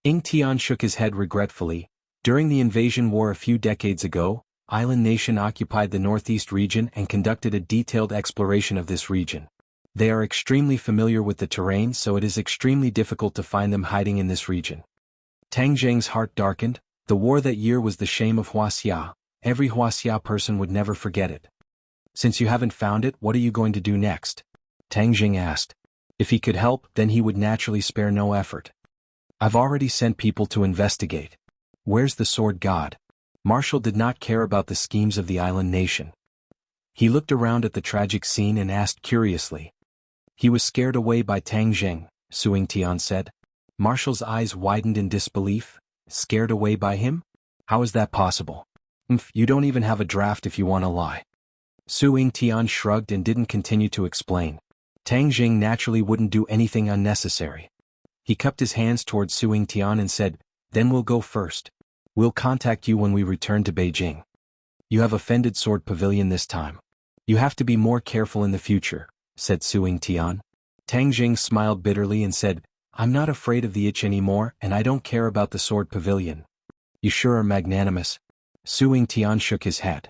Yingtian shook his head regretfully. During the invasion war a few decades ago, Island Nation occupied the northeast region and conducted a detailed exploration of this region. They are extremely familiar with the terrain, so it is extremely difficult to find them hiding in this region. Tang Zheng's heart darkened. The war that year was the shame of Wuxia. Every Wuxia person would never forget it. "Since you haven't found it, what are you going to do next?" Tang Jing asked. If he could help, then he would naturally spare no effort. "I've already sent people to investigate. Where's the sword god?" Marshall did not care about the schemes of the Island Nation. He looked around at the tragic scene and asked curiously. "He was scared away by Tang Zheng," Su Yingtian said. Marshall's eyes widened in disbelief. "Scared away by him? How is that possible?" You don't even have a draft if you want to lie." Su Yingtian shrugged and didn't continue to explain. Tang Zheng naturally wouldn't do anything unnecessary. He cupped his hands towards Su Yingtian and said, "Then we'll go first. We'll contact you when we return to Beijing. You have offended Sword Pavilion this time. You have to be more careful in the future," said Su Yingtian. Tang Jing smiled bitterly and said, "I'm not afraid of the itch anymore, and I don't care about the Sword Pavilion." "You sure are magnanimous." Su Yingtian shook his head.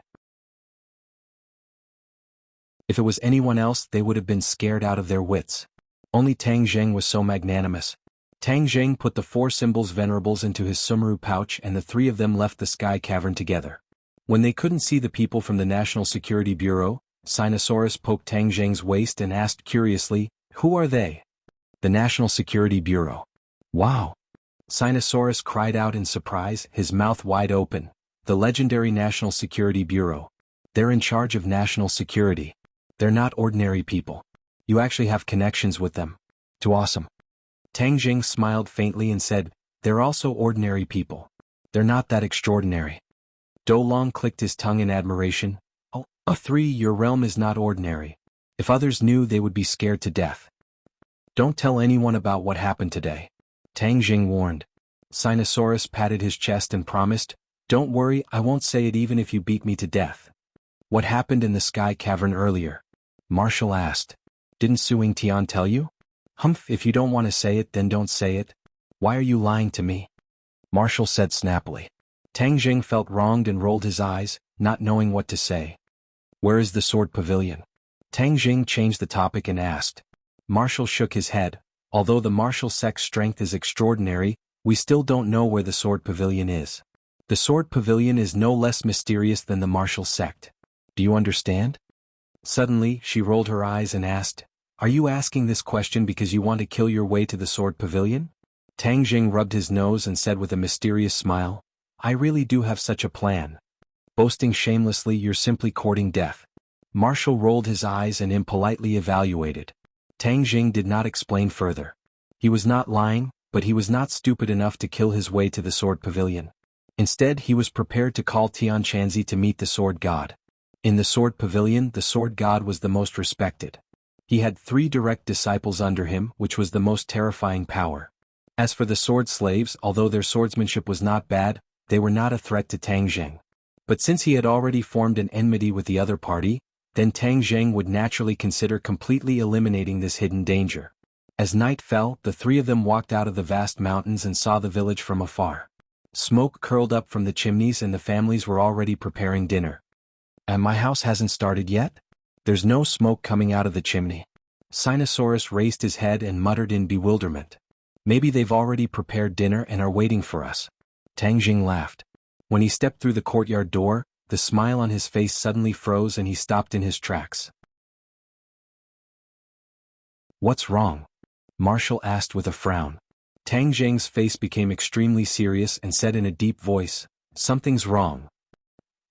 If it was anyone else, they would have been scared out of their wits. Only Tang Zheng was so magnanimous. Tang Zheng put the 4 symbols venerables into his sumaru pouch, and the 3 of them left the sky cavern together. When they couldn't see the people from the National Security Bureau, Sinosaurus poked Tang Zheng's waist and asked curiously, "Who are they?" "The National Security Bureau." "Wow!" Sinosaurus cried out in surprise, his mouth wide open. "The legendary National Security Bureau. They're in charge of national security. They're not ordinary people. You actually have connections with them. Too awesome." Tang Jing smiled faintly and said, "They're also ordinary people. They're not that extraordinary." Do Long clicked his tongue in admiration. "Oh, 3, your realm is not ordinary. If others knew, they would be scared to death. Don't tell anyone about what happened today." Tang Jing warned. Sinosaurus patted his chest and promised, "Don't worry, I won't say it even if you beat me to death." "What happened in the sky cavern earlier?" Marshall asked. "Didn't Suing Tian tell you?" "Humph, if you don't want to say it then don't say it. Why are you lying to me?" Marshall said snappily. Tang Jing felt wronged and rolled his eyes, not knowing what to say. "Where is the sword pavilion?" Tang Jing changed the topic and asked. Marshall shook his head. "Although the martial sect's strength is extraordinary, we still don't know where the sword pavilion is. The sword pavilion is no less mysterious than the martial sect. Do you understand?" Suddenly, she rolled her eyes and asked, "Are you asking this question because you want to kill your way to the sword pavilion?" Tang Jing rubbed his nose and said with a mysterious smile, "I really do have such a plan." "Boasting shamelessly, you're simply courting death." Marshall rolled his eyes and impolitely evaluated. Tang Jing did not explain further. He was not lying, but he was not stupid enough to kill his way to the sword pavilion. Instead, he was prepared to call Tian Chanzi to meet the sword god. In the sword pavilion, the sword god was the most respected. He had 3 direct disciples under him, which was the most terrifying power. As for the sword slaves, although their swordsmanship was not bad, they were not a threat to Tang Jing. But since he had already formed an enmity with the other party, then Tang Jing would naturally consider completely eliminating this hidden danger. As night fell, the 3 of them walked out of the vast mountains and saw the village from afar. Smoke curled up from the chimneys and the families were already preparing dinner. "And my house hasn't started yet?" "There's no smoke coming out of the chimney." Sinosaurus raised his head and muttered in bewilderment. "Maybe they've already prepared dinner and are waiting for us." Tang Jing laughed. When he stepped through the courtyard door, the smile on his face suddenly froze and he stopped in his tracks. "What's wrong?" Marshall asked with a frown. Tang Jing's face became extremely serious and said in a deep voice, "Something's wrong."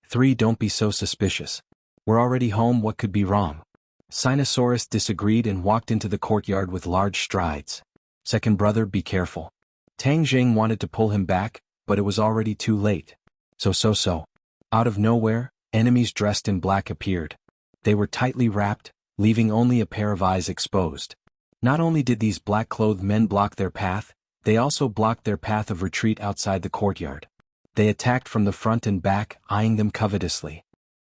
3. Don't be so suspicious. We're already home, what could be wrong? Sinosaurus disagreed and walked into the courtyard with large strides. "Second brother, be careful." Tang Jing wanted to pull him back, but it was already too late. So. Out of nowhere, enemies dressed in black appeared. They were tightly wrapped, leaving only a pair of eyes exposed. Not only did these black-clothed men block their path, they also blocked their path of retreat outside the courtyard. They attacked from the front and back, eyeing them covetously.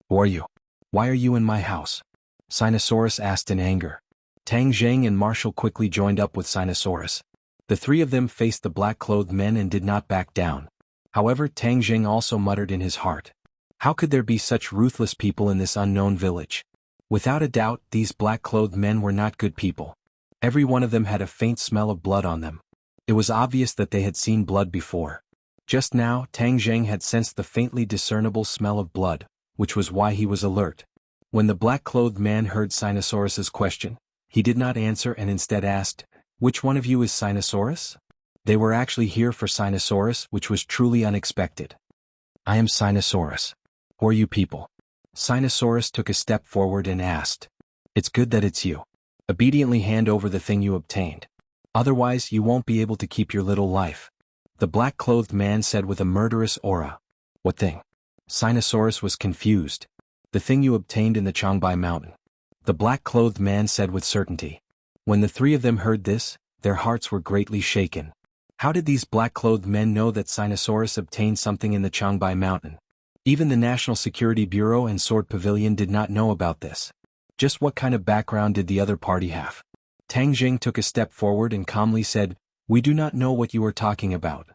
"Who are you? Why are you in my house?" Sinosaurus asked in anger. Tang Jing and Marshall quickly joined up with Sinosaurus. The 3 of them faced the black-clothed men and did not back down. However, Tang Jing also muttered in his heart, "How could there be such ruthless people in this unknown village?" Without a doubt, these black-clothed men were not good people. Every one of them had a faint smell of blood on them. It was obvious that they had seen blood before. Just now, Tang Jing had sensed the faintly discernible smell of blood, which was why he was alert. When the black-clothed man heard Sinosaurus's question, he did not answer and instead asked, "Which one of you is Sinosaurus?" They were actually here for Sinosaurus, which was truly unexpected. "I am Sinosaurus. Who are you people?" Sinosaurus took a step forward and asked. "It's good that it's you. Obediently hand over the thing you obtained. Otherwise, you won't be able to keep your little life." The black-clothed man said with a murderous aura. "What thing?" Sinosaurus was confused. "The thing you obtained in the Changbai mountain." The black-clothed man said with certainty. When the 3 of them heard this, their hearts were greatly shaken. How did these black-clothed men know that Sinosaurus obtained something in the Changbai mountain? Even the National Security Bureau and Sword Pavilion did not know about this. Just what kind of background did the other party have? Tang Jing took a step forward and calmly said, "We do not know what you are talking about."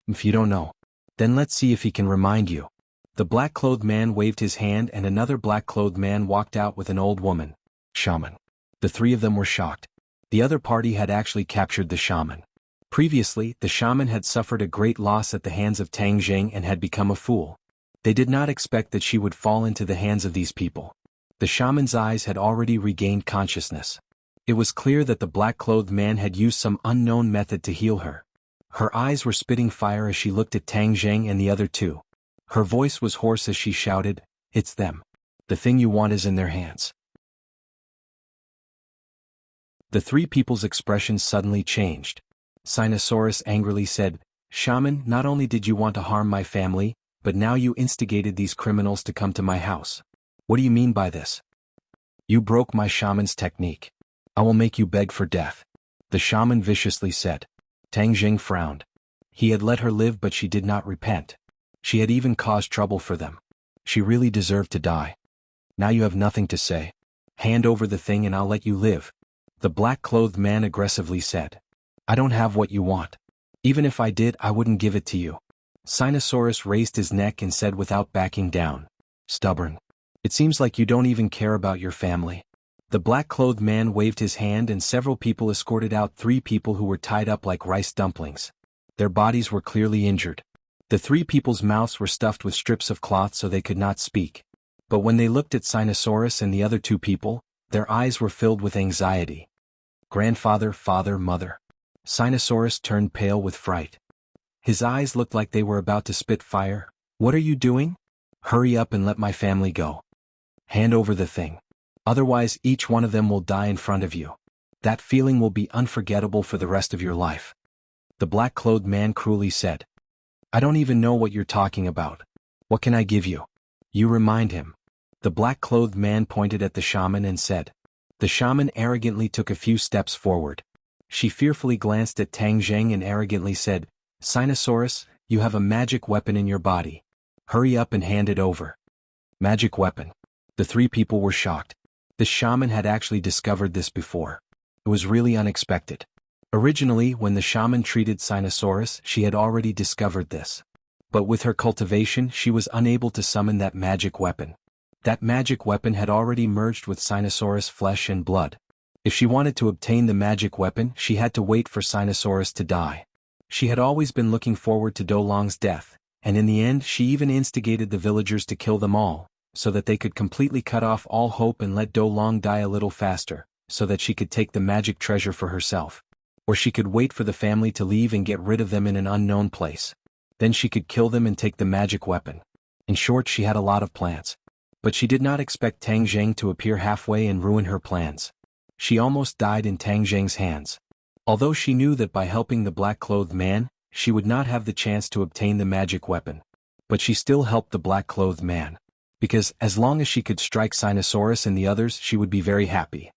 "If you don't know, then let's see if he can remind you." The black-clothed man waved his hand and another black-clothed man walked out with an old woman. "Shaman." The 3 of them were shocked. The other party had actually captured the shaman. Previously, the shaman had suffered a great loss at the hands of Tang Jing and had become a fool. They did not expect that she would fall into the hands of these people. The shaman's eyes had already regained consciousness. It was clear that the black-clothed man had used some unknown method to heal her. Her eyes were spitting fire as she looked at Tang Jing and the other 2. Her voice was hoarse as she shouted, "It's them. The thing you want is in their hands." The 3 people's expressions suddenly changed. Sinosaurus angrily said, "Shaman, not only did you want to harm my family, but now you instigated these criminals to come to my house. What do you mean by this?" "You broke my shaman's technique. I will make you beg for death," the shaman viciously said. Tang Jing frowned. He had let her live, but she did not repent. She had even caused trouble for them. She really deserved to die. Now you have nothing to say. Hand over the thing and I'll let you live, the black-clothed man aggressively said. I don't have what you want. Even if I did, I wouldn't give it to you. Sinosaurus raised his neck and said without backing down. Stubborn. It seems like you don't even care about your family. The black-clothed man waved his hand and several people escorted out 3 people who were tied up like rice dumplings. Their bodies were clearly injured. The 3 people's mouths were stuffed with strips of cloth so they could not speak. But when they looked at Sinosaurus and the other 2 people, their eyes were filled with anxiety. Grandfather, father, mother. Sinosaurus turned pale with fright. His eyes looked like they were about to spit fire. What are you doing? Hurry up and let my family go. Hand over the thing. Otherwise each one of them will die in front of you. That feeling will be unforgettable for the rest of your life. The black-clothed man cruelly said. I don't even know what you're talking about. What can I give you? You remind him. The black-clothed man pointed at the shaman and said. The shaman arrogantly took a few steps forward. She fearfully glanced at Tang Jing and arrogantly said, Sinosaurus, you have a magic weapon in your body. Hurry up and hand it over. Magic weapon. The 3 people were shocked. The shaman had actually discovered this before. It was really unexpected. Originally, when the shaman treated Sinosaurus, she had already discovered this. But with her cultivation, she was unable to summon that magic weapon. That magic weapon had already merged with Sinosaurus' flesh and blood. If she wanted to obtain the magic weapon, she had to wait for Sinosaurus to die. She had always been looking forward to Dolong's death, and in the end she even instigated the villagers to kill them all, so that they could completely cut off all hope and let Dolong die a little faster, so that she could take the magic treasure for herself. Or she could wait for the family to leave and get rid of them in an unknown place. Then she could kill them and take the magic weapon. In short, she had a lot of plans. But she did not expect Tang Jing to appear halfway and ruin her plans. She almost died in Tang Jing's hands. Although she knew that by helping the black-clothed man, she would not have the chance to obtain the magic weapon. But she still helped the black-clothed man. Because, as long as she could strike Sinosaurus and the others, she would be very happy.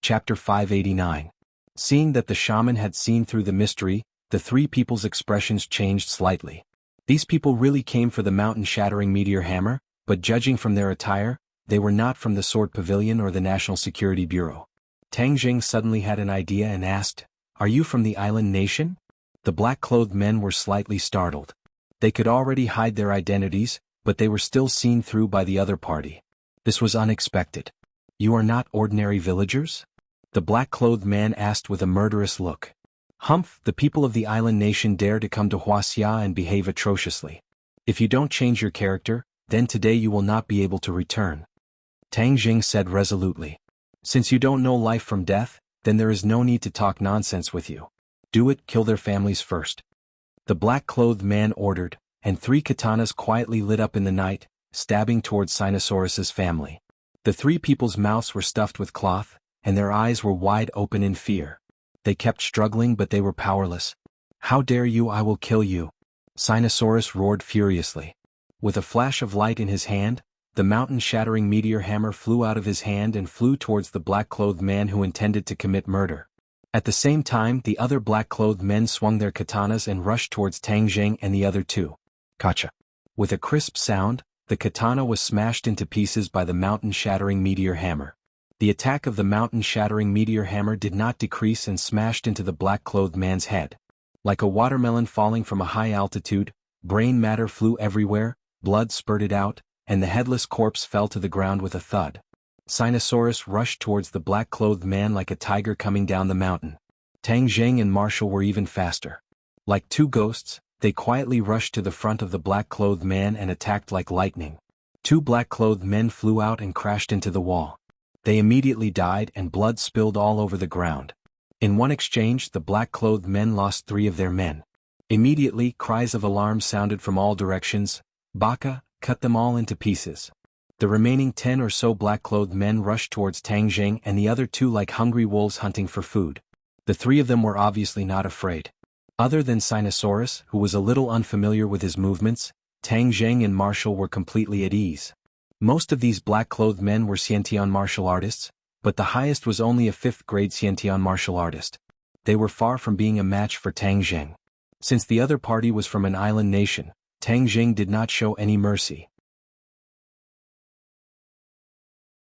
Chapter 589. Seeing that the shaman had seen through the mystery, the 3 people's expressions changed slightly. These people really came for the mountain-shattering meteor hammer, but judging from their attire, they were not from the Sword Pavilion or the National Security Bureau. Tang Jing suddenly had an idea and asked, Are you from the island nation? The black-clothed men were slightly startled. They could already hide their identities, but they were still seen through by the other party. This was unexpected. You are not ordinary villagers? The black-clothed man asked with a murderous look. Humph, the people of the island nation dare to come to Wuxia and behave atrociously. If you don't change your character, then today you will not be able to return. Tang Jing said resolutely. Since you don't know life from death, then there is no need to talk nonsense with you. Do it, kill their families first. The black-clothed man ordered, and 3 katanas quietly lit up in the night, stabbing towards Sinosaurus's family. The 3 people's mouths were stuffed with cloth, and their eyes were wide open in fear. They kept struggling but they were powerless. How dare you, I will kill you. Sinosaurus roared furiously. With a flash of light in his hand, the mountain-shattering meteor hammer flew out of his hand and flew towards the black-clothed man who intended to commit murder. At the same time, the other black-clothed men swung their katanas and rushed towards Tang Jing and the other 2. Kacha. With a crisp sound, the katana was smashed into pieces by the mountain-shattering meteor hammer. The attack of the mountain-shattering meteor hammer did not decrease and smashed into the black-clothed man's head. Like a watermelon falling from a high altitude, brain matter flew everywhere, blood spurted out, and the headless corpse fell to the ground with a thud. Sinosaurus rushed towards the black-clothed man like a tiger coming down the mountain. Tang Jing and Marshall were even faster. Like 2 ghosts, they quietly rushed to the front of the black-clothed man and attacked like lightning. 2 black-clothed men flew out and crashed into the wall. They immediately died and blood spilled all over the ground. In one exchange, the black-clothed men lost 3 of their men. Immediately, cries of alarm sounded from all directions. Baka, cut them all into pieces. The remaining 10 or so black-clothed men rushed towards Tang Jing and the other 2 like hungry wolves hunting for food. The 3 of them were obviously not afraid. Other than Sinosaurus, who was a little unfamiliar with his movements, Tang Jing and Marshall were completely at ease. Most of these black-clothed men were Xiantian martial artists, but the highest was only a 5th-grade Xiantian martial artist. They were far from being a match for Tang Jing. Since the other party was from an island nation, Tang Jing did not show any mercy.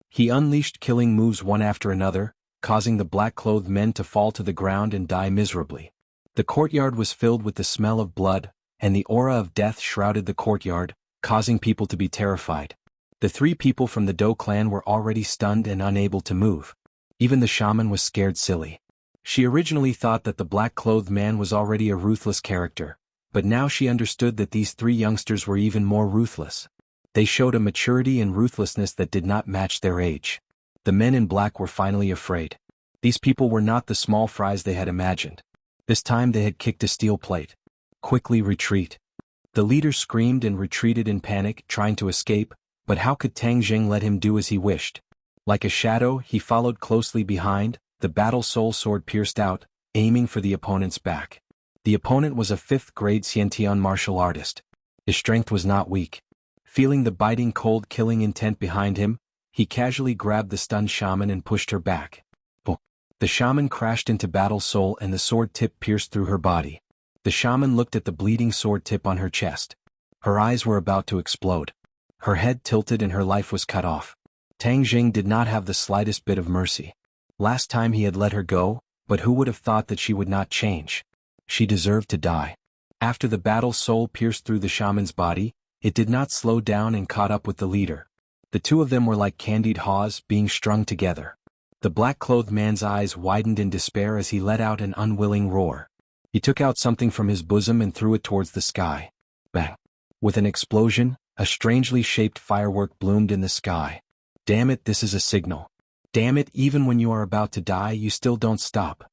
He unleashed killing moves one after another, causing the black-clothed men to fall to the ground and die miserably. The courtyard was filled with the smell of blood, and the aura of death shrouded the courtyard, causing people to be terrified. The 3 people from the Dou clan were already stunned and unable to move. Even the shaman was scared silly. She originally thought that the black-clothed man was already a ruthless character, but now she understood that these 3 youngsters were even more ruthless. They showed a maturity and ruthlessness that did not match their age. The men in black were finally afraid. These people were not the small fries they had imagined. This time they had kicked a steel plate. Quickly retreat. The leader screamed and retreated in panic, trying to escape, but how could Tang Jing let him do as he wished? Like a shadow, he followed closely behind. The battle soul sword pierced out, aiming for the opponent's back. The opponent was a 5th-grade Xiantian martial artist. His strength was not weak. Feeling the biting cold killing intent behind him, he casually grabbed the stunned shaman and pushed her back. The shaman crashed into Battle Soul and the sword tip pierced through her body. The shaman looked at the bleeding sword tip on her chest. Her eyes were about to explode. Her head tilted and her life was cut off. Tang Jing did not have the slightest bit of mercy. Last time he had let her go, but who would have thought that she would not change? She deserved to die. After the Battle Soul pierced through the shaman's body, it did not slow down and caught up with the leader. The 2 of them were like candied haws being strung together. The black-clothed man's eyes widened in despair as he let out an unwilling roar. He took out something from his bosom and threw it towards the sky. Bang! With an explosion, a strangely shaped firework bloomed in the sky. Damn it, this is a signal. Damn it, even when you are about to die you still don't stop.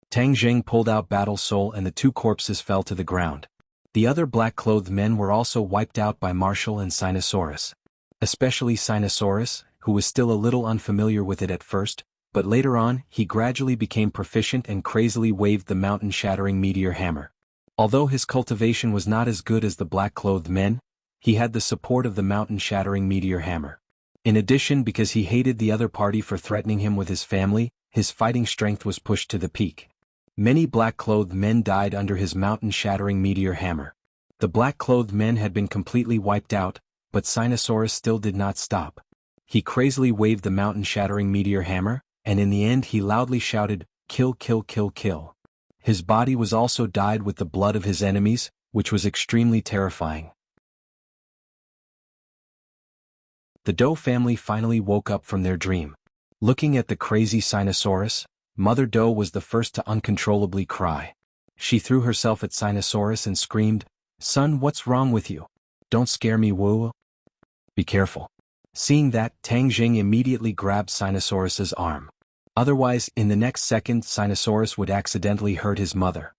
Tang Jing pulled out Battle Soul and the 2 corpses fell to the ground. The other black-clothed men were also wiped out by Marshall and Sinosaurus. Especially Sinosaurus, who was still a little unfamiliar with it at first, but later on he gradually became proficient and crazily waved the mountain-shattering meteor hammer. Although his cultivation was not as good as the black-clothed men, he had the support of the mountain-shattering meteor hammer. In addition, because he hated the other party for threatening him with his family, his fighting strength was pushed to the peak. Many black-clothed men died under his mountain-shattering meteor hammer. The black-clothed men had been completely wiped out, but Sinosaurus still did not stop. He crazily waved the mountain-shattering meteor hammer, and in the end he loudly shouted, "Kill, kill, kill, kill." His body was also dyed with the blood of his enemies, which was extremely terrifying. The Dou family finally woke up from their dream. Looking at the crazy Sinosaurus, Mother Dou was the first to uncontrollably cry. She threw herself at Sinosaurus and screamed, "Son, what's wrong with you? Don't scare me, Wu. Be careful." Seeing that, Tang Jing immediately grabbed Sinosaurus's arm. Otherwise, in the next second, Sinosaurus would accidentally hurt his mother.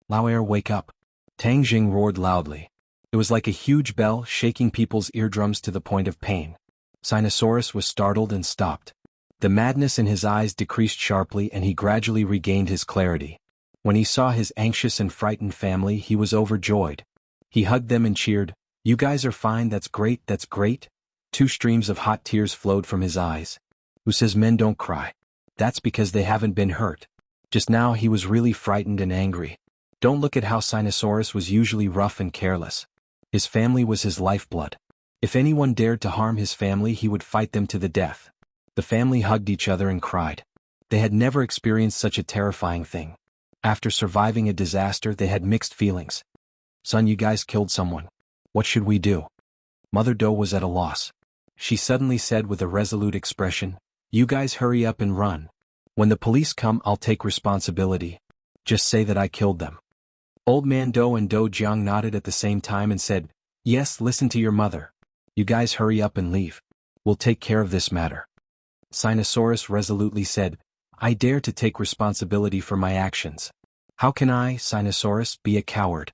"Lao, wake up." Tang Jing roared loudly. It was like a huge bell shaking people's eardrums to the point of pain. Sinosaurus was startled and stopped. The madness in his eyes decreased sharply and he gradually regained his clarity. When he saw his anxious and frightened family, he was overjoyed. He hugged them and cheered, "You guys are fine, that's great, that's great." 2 streams of hot tears flowed from his eyes. Who says men don't cry? That's because they haven't been hurt. Just now he was really frightened and angry. Don't look at how Sinosaurus was usually rough and careless. His family was his lifeblood. If anyone dared to harm his family, he would fight them to the death. The family hugged each other and cried. They had never experienced such a terrifying thing. After surviving a disaster, they had mixed feelings. "Son, you guys killed someone. What should we do?" Mother Dou was at a loss. She suddenly said with a resolute expression, "You guys hurry up and run. When the police come, I'll take responsibility. Just say that I killed them." Old Man Dou and Dou Jiang nodded at the same time and said, "Yes, listen to your mother. You guys hurry up and leave. We'll take care of this matter." Sinosaurus resolutely said, "I dare to take responsibility for my actions. How can I, Sinosaurus, be a coward?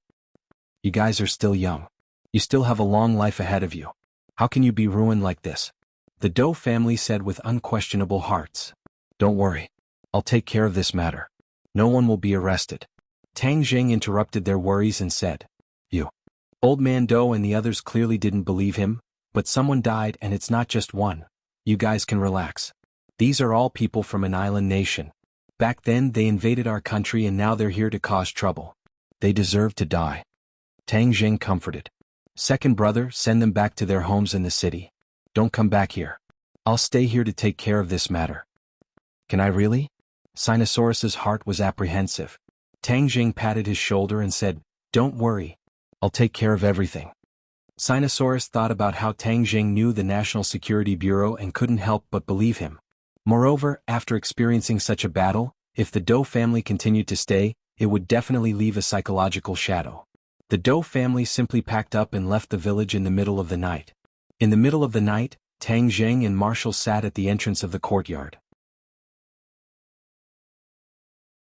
You guys are still young. You still have a long life ahead of you. How can you be ruined like this?" The Dou family said with unquestionable hearts, "Don't worry. I'll take care of this matter. No one will be arrested." Tang Jing interrupted their worries and said, "You." Old Man Dou and the others clearly didn't believe him, But someone died and it's not just one. You guys can relax. These are all people from an island nation. Back then they invaded our country and now they're here to cause trouble. They deserve to die. Tang Jing comforted. Second brother, send them back to their homes in the city. Don't come back here. I'll stay here to take care of this matter. Can I really? Sinosaurus's heart was apprehensive. Tang Jing patted his shoulder and said, don't worry. I'll take care of everything. Sinosaurus thought about how Tang Jing knew the National Security Bureau and couldn't help but believe him. Moreover, after experiencing such a battle, if the Doe family continued to stay, it would definitely leave a psychological shadow. The Doe family simply packed up and left the village in the middle of the night. In the middle of the night, Tang Jing and Marshall sat at the entrance of the courtyard.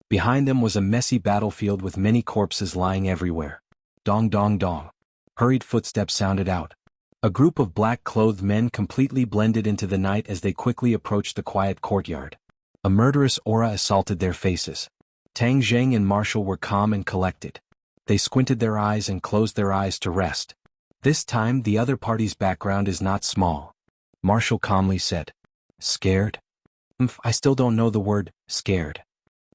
Behind them was a messy battlefield with many corpses lying everywhere. Dong dong dong. Hurried footsteps sounded out. A group of black-clothed men completely blended into the night as they quickly approached the quiet courtyard. A murderous aura assaulted their faces. Tang Jing and Marshall were calm and collected. They squinted their eyes and closed their eyes to rest. This time the other party's background is not small. Marshall calmly said. Scared? I still don't know the word, scared.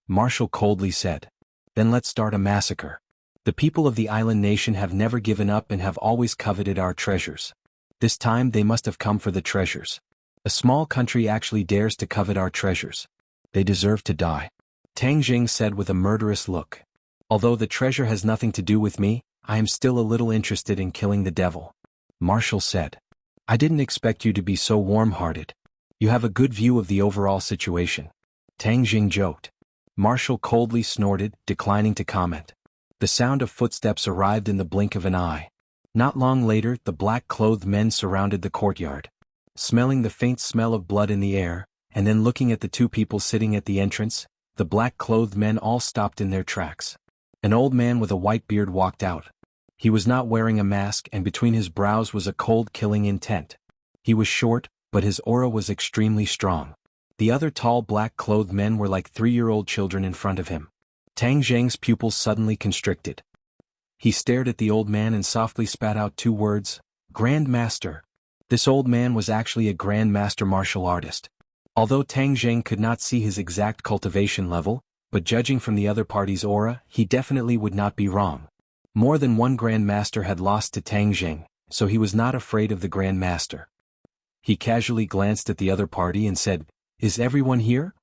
Marshall coldly said. Then let's start a massacre. The people of the island nation have never given up and have always coveted our treasures. This time they must have come for the treasures. A small country actually dares to covet our treasures. They deserve to die. Tang Jing said with a murderous look. Although the treasure has nothing to do with me, I am still a little interested in killing the devil. Marshall said. I didn't expect you to be so warm-hearted. You have a good view of the overall situation. Tang Jing joked. Marshall coldly snorted, declining to comment. The sound of footsteps arrived in the blink of an eye. Not long later, the black-clothed men surrounded the courtyard. Smelling the faint smell of blood in the air, and then looking at the two people sitting at the entrance, the black-clothed men all stopped in their tracks. An old man with a white beard walked out. He was not wearing a mask and between his brows was a cold killing intent. He was short, but his aura was extremely strong. The other tall black-clothed men were like 3-year-old children in front of him. Tang Jing's pupils suddenly constricted. He stared at the old man and softly spat out 2 words, Grand Master. This old man was actually a Grand Master martial artist. Although Tang Jing could not see his exact cultivation level, but judging from the other party's aura, he definitely would not be wrong. More than one Grand Master had lost to Tang Jing, so he was not afraid of the Grand Master. He casually glanced at the other party and said, Is everyone here?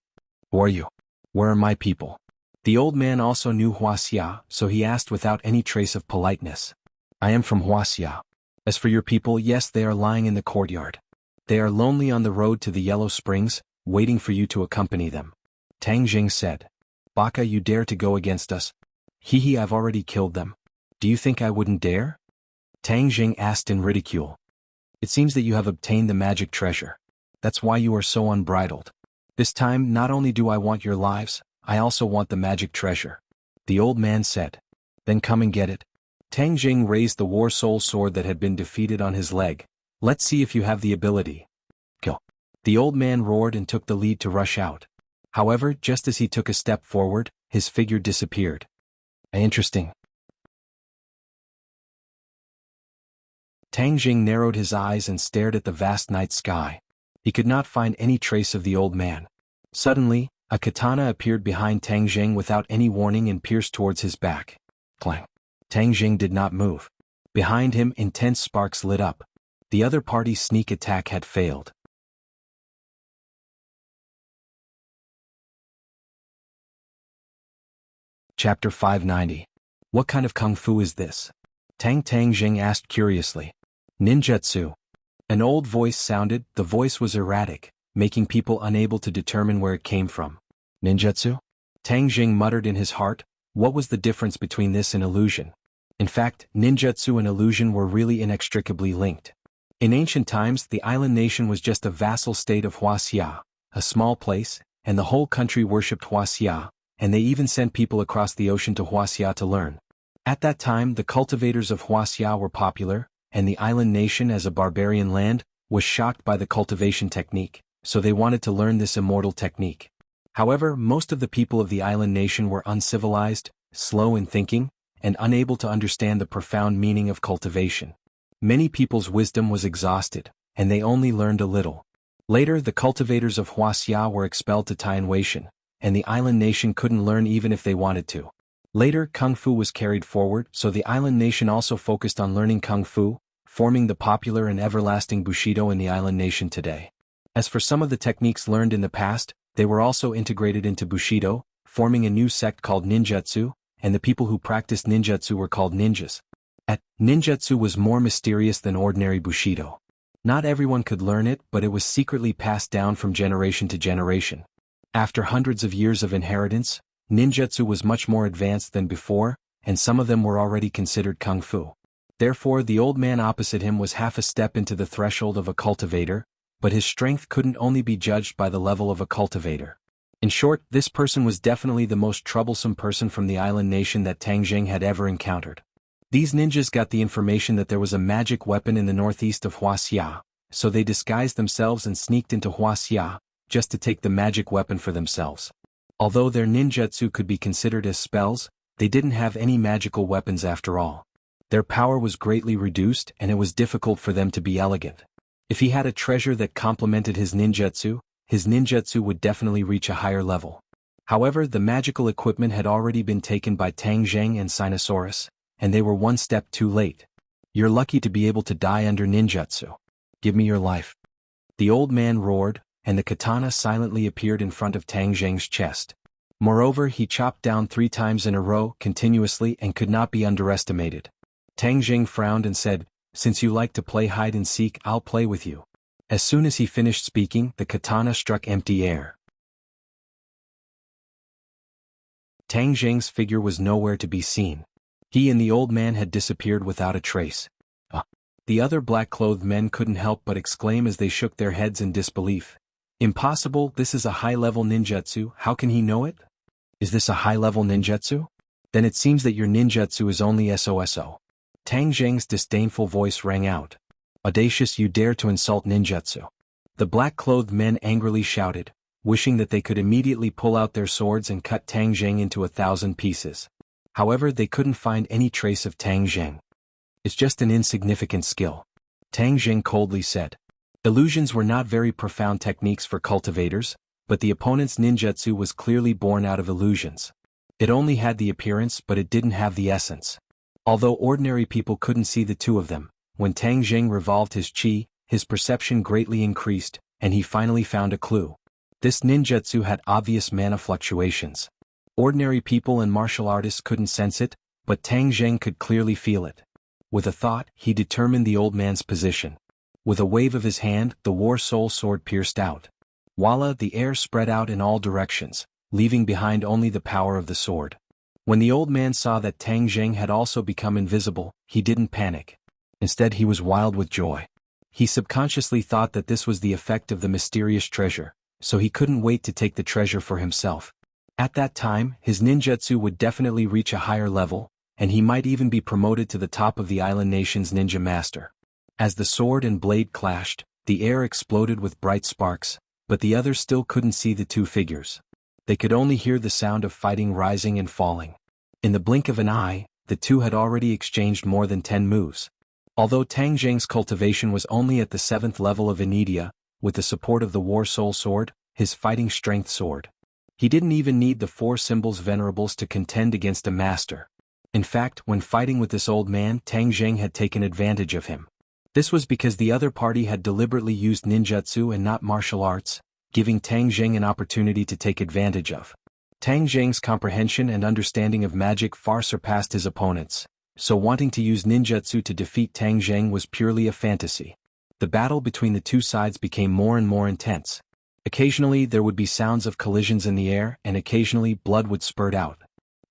Who are you? Where are my people? The old man also knew Wuxia, so he asked without any trace of politeness. I am from Wuxia. As for your people, yes, they are lying in the courtyard. They are lonely on the road to the Yellow Springs, waiting for you to accompany them. Tang Jing said. Baka, you dare to go against us? Hehe, I've already killed them. Do you think I wouldn't dare? Tang Jing asked in ridicule. It seems that you have obtained the magic treasure. That's why you are so unbridled. This time, not only do I want your lives, I also want the magic treasure. The old man said. Then come and get it. Tang Jing raised the war soul sword that had been defeated on his leg. Let's see if you have the ability. Kill. The old man roared and took the lead to rush out. However, just as he took a step forward, his figure disappeared. Interesting. Tang Jing narrowed his eyes and stared at the vast night sky. He could not find any trace of the old man. Suddenly, a katana appeared behind Tang Jing without any warning and pierced towards his back. Clang. Tang Jing did not move. Behind him, intense sparks lit up. The other party's sneak attack had failed. Chapter 590. What kind of kung fu is this? Tang Jing asked curiously. Ninjutsu. An old voice sounded. The voice was erratic, making people unable to determine where it came from. Ninjutsu? Tang Jing muttered in his heart. What was the difference between this and illusion? In fact, ninjutsu and illusion were really inextricably linked. In ancient times, the island nation was just a vassal state of Wuxia, a small place, and the whole country worshipped Wuxia, and they even sent people across the ocean to Wuxia to learn. At that time, the cultivators of Wuxia were popular, and the island nation as a barbarian land was shocked by the cultivation technique, so they wanted to learn this immortal technique. However, most of the people of the island nation were uncivilized, slow in thinking, and unable to understand the profound meaning of cultivation. Many people's wisdom was exhausted, and they only learned a little. Later the cultivators of Wuxia were expelled to Tianwei, and the island nation couldn't learn even if they wanted to. Later Kung Fu was carried forward, so the island nation also focused on learning Kung Fu, forming the popular and everlasting Bushido in the island nation today. As for some of the techniques learned in the past, they were also integrated into Bushido, forming a new sect called ninjutsu, and the people who practiced ninjutsu were called ninjas. Ninjutsu was more mysterious than ordinary Bushido. Not everyone could learn it, but it was secretly passed down from generation to generation. After hundreds of years of inheritance, ninjutsu was much more advanced than before, and some of them were already considered Kung Fu. Therefore the old man opposite him was half a step into the threshold of a cultivator, but his strength couldn't only be judged by the level of a cultivator. In short, this person was definitely the most troublesome person from the island nation that Tang Jing had ever encountered. These ninjas got the information that there was a magic weapon in the northeast of Wuxia, so they disguised themselves and sneaked into Wuxia, just to take the magic weapon for themselves. Although their ninjutsu could be considered as spells, they didn't have any magical weapons after all. Their power was greatly reduced and it was difficult for them to be elegant. If he had a treasure that complemented his ninjutsu would definitely reach a higher level. However, the magical equipment had already been taken by Tang Zheng and Sinosaurus, and they were one step too late. You're lucky to be able to die under ninjutsu. Give me your life. The old man roared, and the katana silently appeared in front of Tang Zheng's chest. Moreover, he chopped down 3 times in a row continuously and could not be underestimated. Tang Zheng frowned and said, "Since you like to play hide and seek, I'll play with you." As soon as he finished speaking, the katana struck empty air. Tang Zheng's figure was nowhere to be seen. He and the old man had disappeared without a trace. The other black-clothed men couldn't help but exclaim as they shook their heads in disbelief. "Impossible, this is a high-level ninjutsu, how can he know it? Is this a high-level ninjutsu? Then it seems that your ninjutsu is only SOSO. Tang Zheng's disdainful voice rang out. "Audacious, you dare to insult ninjutsu." The black-clothed men angrily shouted, wishing that they could immediately pull out their swords and cut Tang Zheng into 1,000 pieces. However, they couldn't find any trace of Tang Zheng. "It's just an insignificant skill," Tang Zheng coldly said. Illusions were not very profound techniques for cultivators, but the opponent's ninjutsu was clearly born out of illusions. It only had the appearance but it didn't have the essence. Although ordinary people couldn't see the two of them, when Tang Zheng revolved his chi, his perception greatly increased, and he finally found a clue. This ninjutsu had obvious mana fluctuations. Ordinary people and martial artists couldn't sense it, but Tang Zheng could clearly feel it. With a thought, he determined the old man's position. With a wave of his hand, the War Soul sword pierced out. Voila, the air spread out in all directions, leaving behind only the power of the sword. When the old man saw that Tang Zheng had also become invisible, he didn't panic. Instead, he was wild with joy. He subconsciously thought that this was the effect of the mysterious treasure, so he couldn't wait to take the treasure for himself. At that time, his ninjutsu would definitely reach a higher level, and he might even be promoted to the top of the island nation's ninja master. As the sword and blade clashed, the air exploded with bright sparks, but the others still couldn't see the two figures. They could only hear the sound of fighting rising and falling. In the blink of an eye, the two had already exchanged more than 10 moves. Although Tang Zheng's cultivation was only at the 7th level of Inidia, with the support of the War Soul sword, his fighting strength soared. He didn't even need the 4 symbols venerables to contend against a master. In fact, when fighting with this old man, Tang Zheng had taken advantage of him. This was because the other party had deliberately used ninjutsu and not martial arts, giving Tang Zheng an opportunity to take advantage of. Tang Zheng's comprehension and understanding of magic far surpassed his opponents, so wanting to use ninjutsu to defeat Tang Zheng was purely a fantasy. The battle between the two sides became more and more intense. Occasionally there would be sounds of collisions in the air and occasionally blood would spurt out.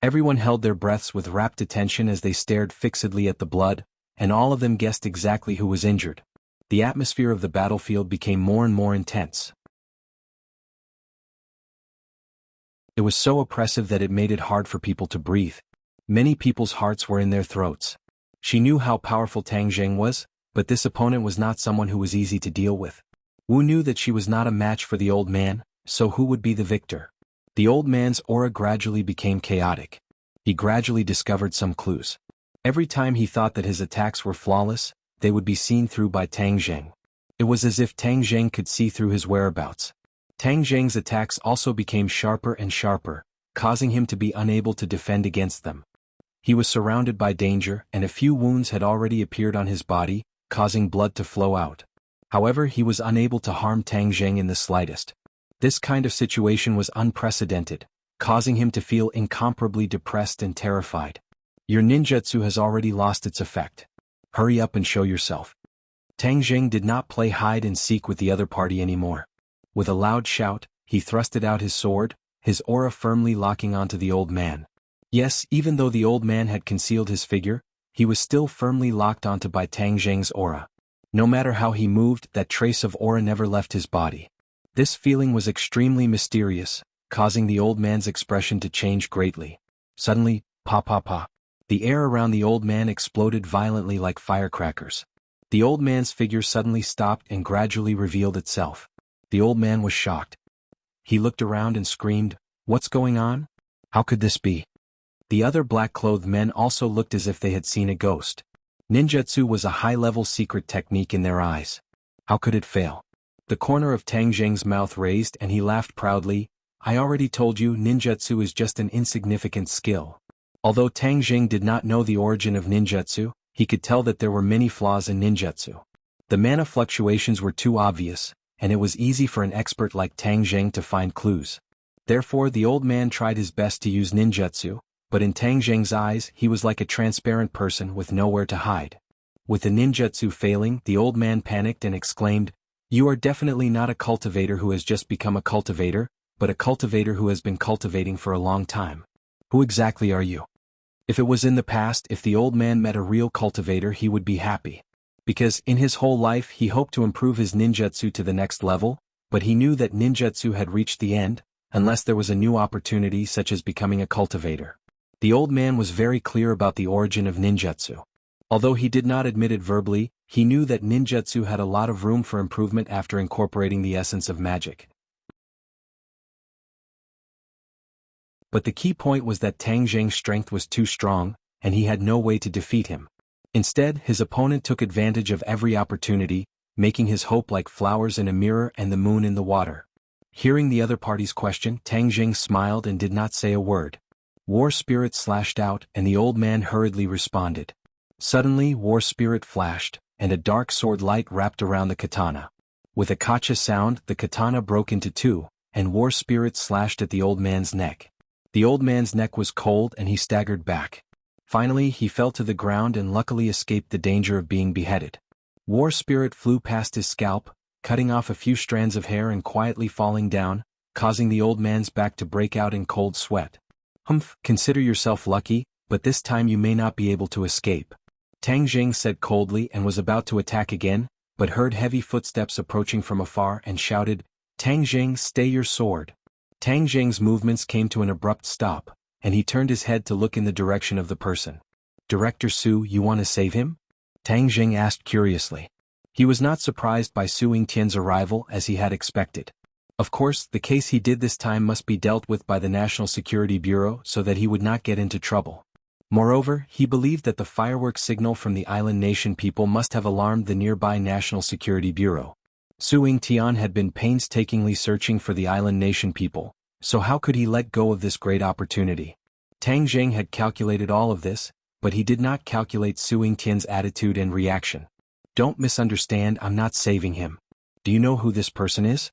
Everyone held their breaths with rapt attention as they stared fixedly at the blood, and all of them guessed exactly who was injured. The atmosphere of the battlefield became more and more intense. It was so oppressive that it made it hard for people to breathe. Many people's hearts were in their throats. She knew how powerful Tang Zheng was, but this opponent was not someone who was easy to deal with. Wu knew that she was not a match for the old man, so who would be the victor? The old man's aura gradually became chaotic. He gradually discovered some clues. Every time he thought that his attacks were flawless, they would be seen through by Tang Zheng. It was as if Tang Zheng could see through his whereabouts. Tang Zheng's attacks also became sharper and sharper, causing him to be unable to defend against them. He was surrounded by danger, and a few wounds had already appeared on his body, causing blood to flow out. However, he was unable to harm Tang Zheng in the slightest. This kind of situation was unprecedented, causing him to feel incomparably depressed and terrified. Your ninjutsu has already lost its effect. Hurry up and show yourself. Tang Zheng did not play hide and seek with the other party anymore. With a loud shout, he thrusted out his sword, his aura firmly locking onto the old man. Yes, even though the old man had concealed his figure, he was still firmly locked onto by Tang Zheng's aura. No matter how he moved, that trace of aura never left his body. This feeling was extremely mysterious, causing the old man's expression to change greatly. Suddenly, pa pa pa. The air around the old man exploded violently like firecrackers. The old man's figure suddenly stopped and gradually revealed itself. The old man was shocked. He looked around and screamed, "What's going on? How could this be?" The other black-clothed men also looked as if they had seen a ghost. Ninjutsu was a high-level secret technique in their eyes. How could it fail? The corner of Tang Zheng's mouth raised and he laughed proudly. "I already told you ninjutsu is just an insignificant skill." Although Tang Zheng did not know the origin of ninjutsu, he could tell that there were many flaws in ninjutsu. The mana fluctuations were too obvious, and it was easy for an expert like Tang Zheng to find clues. Therefore the old man tried his best to use ninjutsu, but in Tang Zheng's eyes he was like a transparent person with nowhere to hide. With the ninjutsu failing, the old man panicked and exclaimed, "You are definitely not a cultivator who has just become a cultivator, but a cultivator who has been cultivating for a long time. Who exactly are you?" If it was in the past, if the old man met a real cultivator, he would be happy. Because in his whole life he hoped to improve his ninjutsu to the next level, but he knew that ninjutsu had reached the end, unless there was a new opportunity such as becoming a cultivator. The old man was very clear about the origin of ninjutsu. Although he did not admit it verbally, he knew that ninjutsu had a lot of room for improvement after incorporating the essence of magic. But the key point was that Tang Zheng's strength was too strong, and he had no way to defeat him. Instead, his opponent took advantage of every opportunity, making his hope like flowers in a mirror and the moon in the water. Hearing the other party's question, Tang Zheng smiled and did not say a word. War Spirit slashed out, and the old man hurriedly responded. Suddenly, War Spirit flashed, and a dark sword light wrapped around the katana. With a kacha sound, the katana broke into two, and War Spirit slashed at the old man's neck. The old man's neck was cold and he staggered back. Finally, he fell to the ground and luckily escaped the danger of being beheaded. War Spirit flew past his scalp, cutting off a few strands of hair and quietly falling down, causing the old man's back to break out in cold sweat. "Humph, consider yourself lucky, but this time you may not be able to escape," Tang Zheng said coldly and was about to attack again, but heard heavy footsteps approaching from afar and shouted, "Tang Zheng, stay your sword." Tang Zheng's movements came to an abrupt stop, and he turned his head to look in the direction of the person. "Director Su, you want to save him?" Tang Zheng asked curiously. He was not surprised by Su Yingtian's arrival as he had expected. Of course, the case he did this time must be dealt with by the National Security Bureau so that he would not get into trouble. Moreover, he believed that the fireworks signal from the island nation people must have alarmed the nearby National Security Bureau. Su Yingtian had been painstakingly searching for the island nation people, so how could he let go of this great opportunity? Tang Zheng had calculated all of this, but he did not calculate Su Yingtian's attitude and reaction. "Don't misunderstand, I'm not saving him. Do you know who this person is?"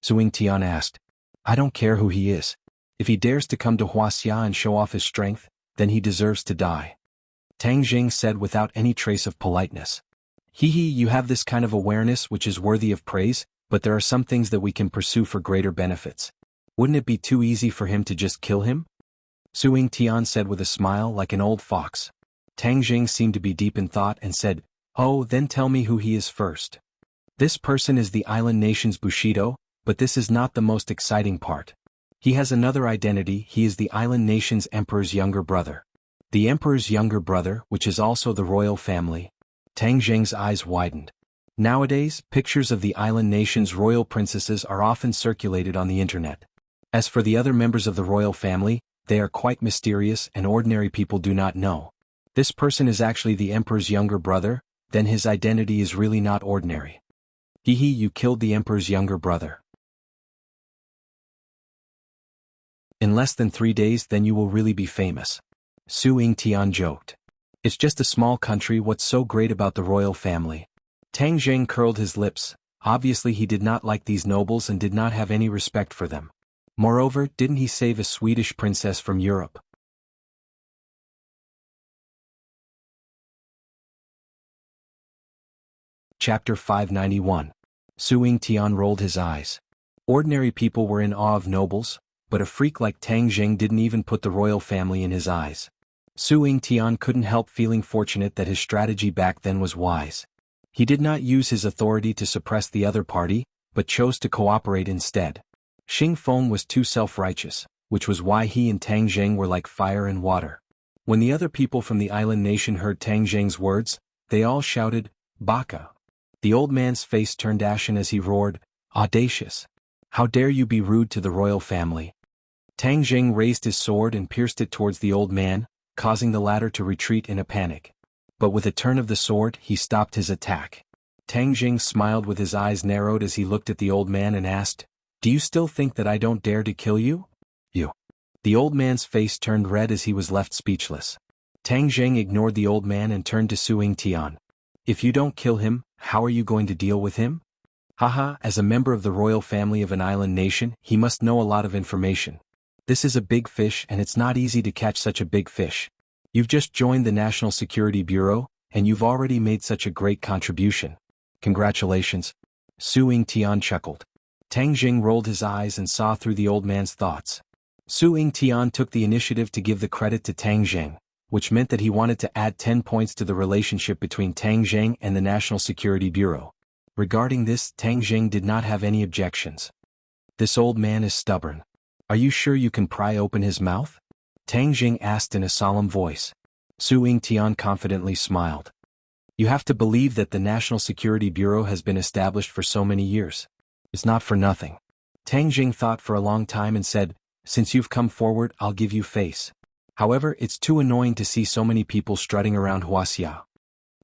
Su Yingtian asked. "I don't care who he is. If he dares to come to Wuxia and show off his strength, then he deserves to die," Tang Zheng said without any trace of politeness. "Hee, you have this kind of awareness which is worthy of praise, but there are some things that we can pursue for greater benefits. Wouldn't it be too easy for him to just kill him?" Su Yingtian said with a smile like an old fox. Tang Zheng seemed to be deep in thought and said, "Oh, then tell me who he is first." "This person is the island nation's Bushido, but this is not the most exciting part. He has another identity, he is the island nation's emperor's younger brother." "The emperor's younger brother, which is also the royal family?" Tang Zheng's eyes widened. Nowadays, pictures of the island nation's royal princesses are often circulated on the internet. As for the other members of the royal family, they are quite mysterious and ordinary people do not know. This person is actually the emperor's younger brother, then his identity is really not ordinary. Hee hee, you killed the emperor's younger brother. In less than 3 days then you will really be famous. Su Yingtian joked. It's just a small country, what's so great about the royal family? Tang Zheng curled his lips. Obviously he did not like these nobles and did not have any respect for them. Moreover, didn't he save a Swedish princess from Europe? Chapter 591. Su Yingtian rolled his eyes. Ordinary people were in awe of nobles, but a freak like Tang Zheng didn't even put the royal family in his eyes. Su Yingtian couldn't help feeling fortunate that his strategy back then was wise. He did not use his authority to suppress the other party, but chose to cooperate instead. Xing Feng was too self-righteous, which was why he and Tang Zheng were like fire and water. When the other people from the island nation heard Tang Zheng's words, they all shouted, "Baka!" The old man's face turned ashen as he roared, "Audacious! How dare you be rude to the royal family?" Tang Zheng raised his sword and pierced it towards the old man, causing the latter to retreat in a panic. But with a turn of the sword, he stopped his attack. Tang Zheng smiled with his eyes narrowed as he looked at the old man and asked, "Do you still think that I don't dare to kill you?" "You." The old man's face turned red as he was left speechless. Tang Zheng ignored the old man and turned to Su Yingtian. "If you don't kill him, how are you going to deal with him?" "Haha, as a member of the royal family of an island nation, he must know a lot of information. This is a big fish and it's not easy to catch such a big fish. You've just joined the National Security Bureau, and you've already made such a great contribution. Congratulations." Su Yingtian chuckled. Tang Zheng rolled his eyes and saw through the old man's thoughts. Su Yingtian took the initiative to give the credit to Tang Zheng, which meant that he wanted to add 10 points to the relationship between Tang Zheng and the National Security Bureau. Regarding this, Tang Zheng did not have any objections. "This old man is stubborn. Are you sure you can pry open his mouth?" Tang Zheng asked in a solemn voice. Su Yingtian confidently smiled. "You have to believe that the National Security Bureau has been established for so many years. It's not for nothing." Tang Zheng thought for a long time and said, "Since you've come forward, I'll give you face. However, it's too annoying to see so many people strutting around Wuxia."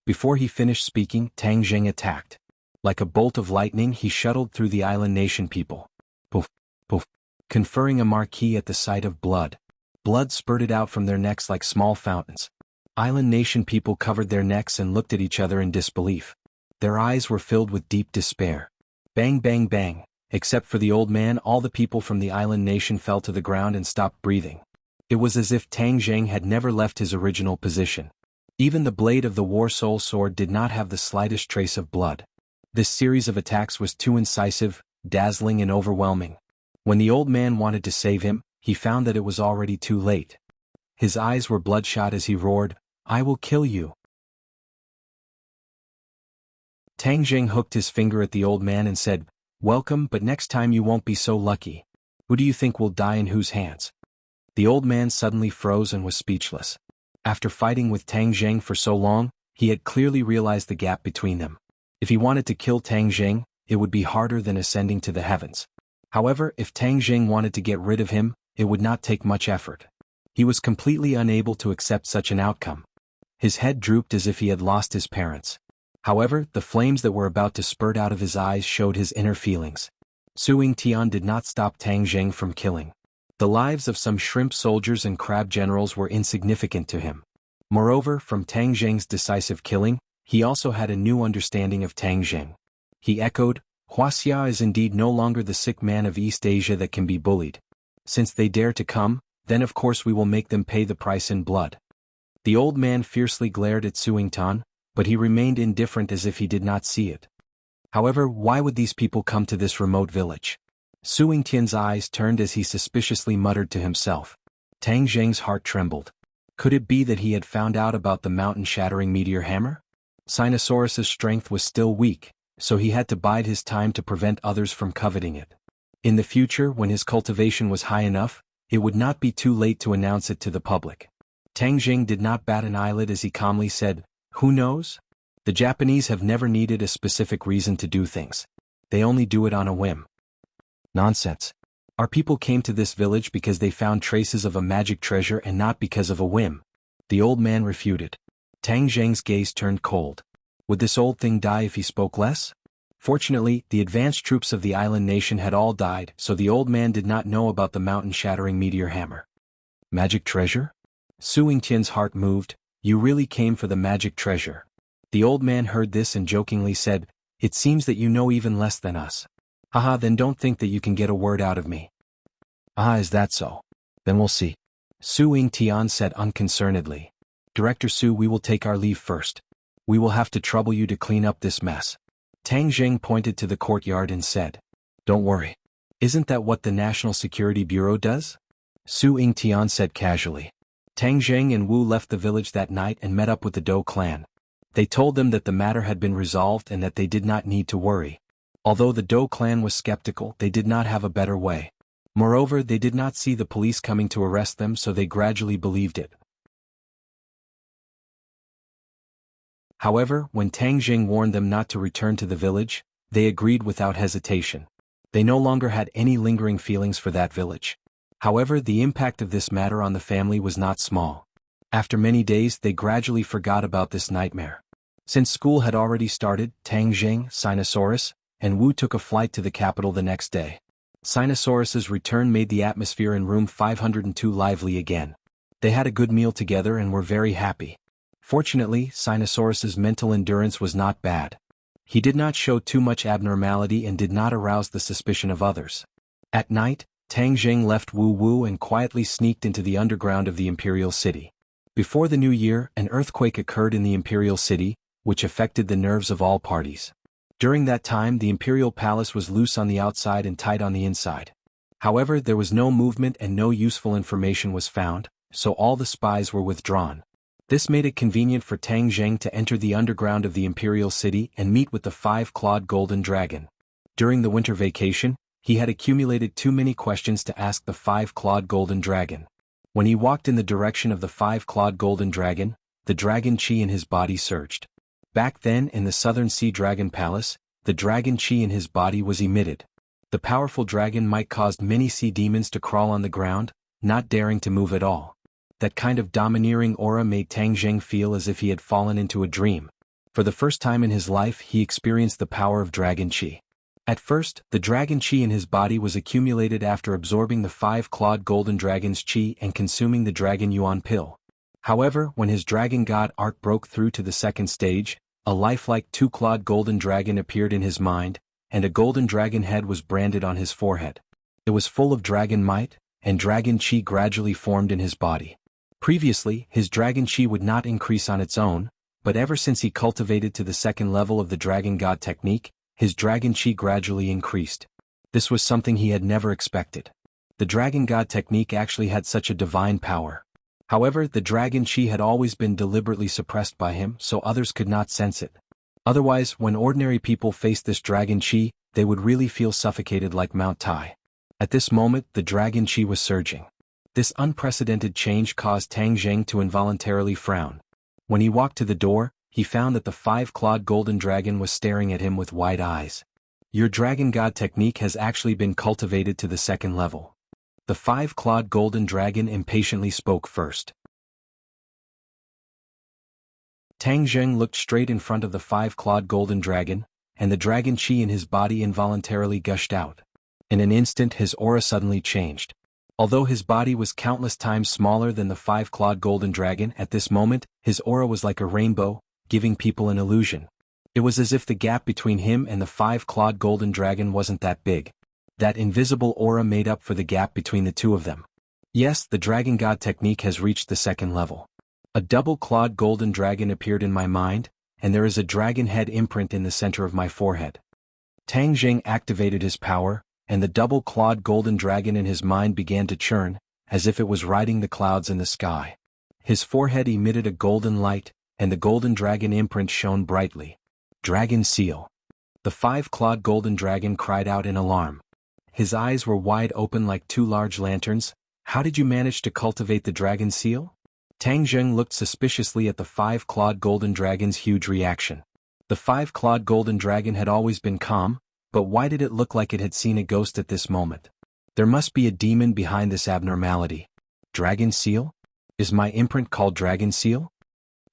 Before he finished speaking, Tang Zheng attacked. Like a bolt of lightning, he shuttled through the island nation people. Poof, poof, conferring a marquee at the sight of blood. Blood spurted out from their necks like small fountains. Island nation people covered their necks and looked at each other in disbelief. Their eyes were filled with deep despair. Bang bang bang, except for the old man, all the people from the island nation fell to the ground and stopped breathing. It was as if Tang Zheng had never left his original position. Even the blade of the War Soul sword did not have the slightest trace of blood. This series of attacks was too incisive, dazzling and overwhelming. When the old man wanted to save him, he found that it was already too late. His eyes were bloodshot as he roared, "I will kill you." Tang Zheng hooked his finger at the old man and said, "Welcome, but next time you won't be so lucky. Who do you think will die in whose hands?" The old man suddenly froze and was speechless. After fighting with Tang Zheng for so long, he had clearly realized the gap between them. If he wanted to kill Tang Zheng, it would be harder than ascending to the heavens. However, if Tang Zheng wanted to get rid of him, it would not take much effort. He was completely unable to accept such an outcome. His head drooped as if he had lost his parents. However, the flames that were about to spurt out of his eyes showed his inner feelings. Su Yingtian did not stop Tang Zheng from killing. The lives of some shrimp soldiers and crab generals were insignificant to him. Moreover, from Tang Zheng's decisive killing, he also had a new understanding of Tang Zheng. He echoed, "Wuxia is indeed no longer the sick man of East Asia that can be bullied. Since they dare to come, then of course we will make them pay the price in blood." The old man fiercely glared at Su Yingtian, but he remained indifferent as if he did not see it. However, why would these people come to this remote village? Su Yingtian's eyes turned as he suspiciously muttered to himself. Tang Zheng's heart trembled. Could it be that he had found out about the mountain-shattering meteor hammer? Sinosaurus's strength was still weak, so he had to bide his time to prevent others from coveting it. In the future, when his cultivation was high enough, it would not be too late to announce it to the public. Tang Zheng did not bat an eyelid as he calmly said, "Who knows? The Japanese have never needed a specific reason to do things. They only do it on a whim." Nonsense. Our people came to this village because they found traces of a magic treasure and not because of a whim. The old man refuted. Tang Zheng's gaze turned cold. Would this old thing die if he spoke less? Fortunately, the advanced troops of the island nation had all died, so the old man did not know about the mountain-shattering meteor hammer. Magic treasure? Su Yingtian's heart moved. You really came for the magic treasure. The old man heard this and jokingly said, It seems that you know even less than us. Haha, then don't think that you can get a word out of me. Ah, is that so? Then we'll see. Su Yingtian said unconcernedly. Director Su, we will take our leave first. We will have to trouble you to clean up this mess. Tang Zheng pointed to the courtyard and said, Don't worry. Isn't that what the National Security Bureau does? Su Yingtian said casually. Tang Zheng and Wu left the village that night and met up with the Dou clan. They told them that the matter had been resolved and that they did not need to worry. Although the Dou clan was skeptical, they did not have a better way. Moreover, they did not see the police coming to arrest them, so they gradually believed it. However, when Tang Zheng warned them not to return to the village, they agreed without hesitation. They no longer had any lingering feelings for that village. However, the impact of this matter on the family was not small. After many days, they gradually forgot about this nightmare. Since school had already started, Tang Zheng, Sinosaurus, and Wu took a flight to the capital the next day. Sinosaurus's return made the atmosphere in room 502 lively again. They had a good meal together and were very happy. Fortunately, Sinosaurus's mental endurance was not bad. He did not show too much abnormality and did not arouse the suspicion of others. At night, Tang Zheng left Wu Wu and quietly sneaked into the underground of the Imperial City. Before the new year, an earthquake occurred in the Imperial City, which affected the nerves of all parties. During that time, the Imperial Palace was loose on the outside and tight on the inside. However, there was no movement and no useful information was found, so all the spies were withdrawn. This made it convenient for Tang Zheng to enter the underground of the Imperial City and meet with the five-clawed golden dragon. During the winter vacation, he had accumulated too many questions to ask the five-clawed golden dragon. When he walked in the direction of the five-clawed golden dragon, the dragon chi in his body surged. Back then, in the Southern Sea Dragon Palace, the dragon chi in his body was emitted. The powerful dragon might cause many sea demons to crawl on the ground, not daring to move at all. That kind of domineering aura made Tang Zheng feel as if he had fallen into a dream. For the first time in his life, he experienced the power of dragon chi. At first, the dragon chi in his body was accumulated after absorbing the five-clawed golden dragon's chi and consuming the dragon yuan pill. However, when his dragon god art broke through to the second stage, a lifelike two-clawed golden dragon appeared in his mind, and a golden dragon head was branded on his forehead. It was full of dragon might, and dragon chi gradually formed in his body. Previously, his dragon chi would not increase on its own, but ever since he cultivated to the second level of the dragon god technique, his dragon chi gradually increased. This was something he had never expected. The dragon god technique actually had such a divine power. However, the dragon chi had always been deliberately suppressed by him so others could not sense it. Otherwise, when ordinary people faced this dragon chi, they would really feel suffocated like Mount Tai. At this moment, the dragon chi was surging. This unprecedented change caused Tang Zheng to involuntarily frown. When he walked to the door, he found that the five-clawed golden dragon was staring at him with wide eyes. Your dragon god technique has actually been cultivated to the second level. The five-clawed golden dragon impatiently spoke first. Tang Zheng looked straight in front of the five-clawed golden dragon, and the dragon chi in his body involuntarily gushed out. In an instant his aura suddenly changed. Although his body was countless times smaller than the five-clawed golden dragon at this moment, his aura was like a rainbow, giving people an illusion. It was as if the gap between him and the five-clawed golden dragon wasn't that big. That invisible aura made up for the gap between the two of them. Yes, the dragon god technique has reached the second level. A double-clawed golden dragon appeared in my mind, and there is a dragon head imprint in the center of my forehead. Tang Zheng activated his power, and the double-clawed golden dragon in his mind began to churn, as if it was riding the clouds in the sky. His forehead emitted a golden light, and the golden dragon imprint shone brightly. Dragon seal. The five-clawed golden dragon cried out in alarm. His eyes were wide open like two large lanterns. How did you manage to cultivate the dragon seal? Tang Zheng looked suspiciously at the five-clawed golden dragon's huge reaction. The five-clawed golden dragon had always been calm, but why did it look like it had seen a ghost at this moment? There must be a demon behind this abnormality. Dragon seal? Is my imprint called dragon seal?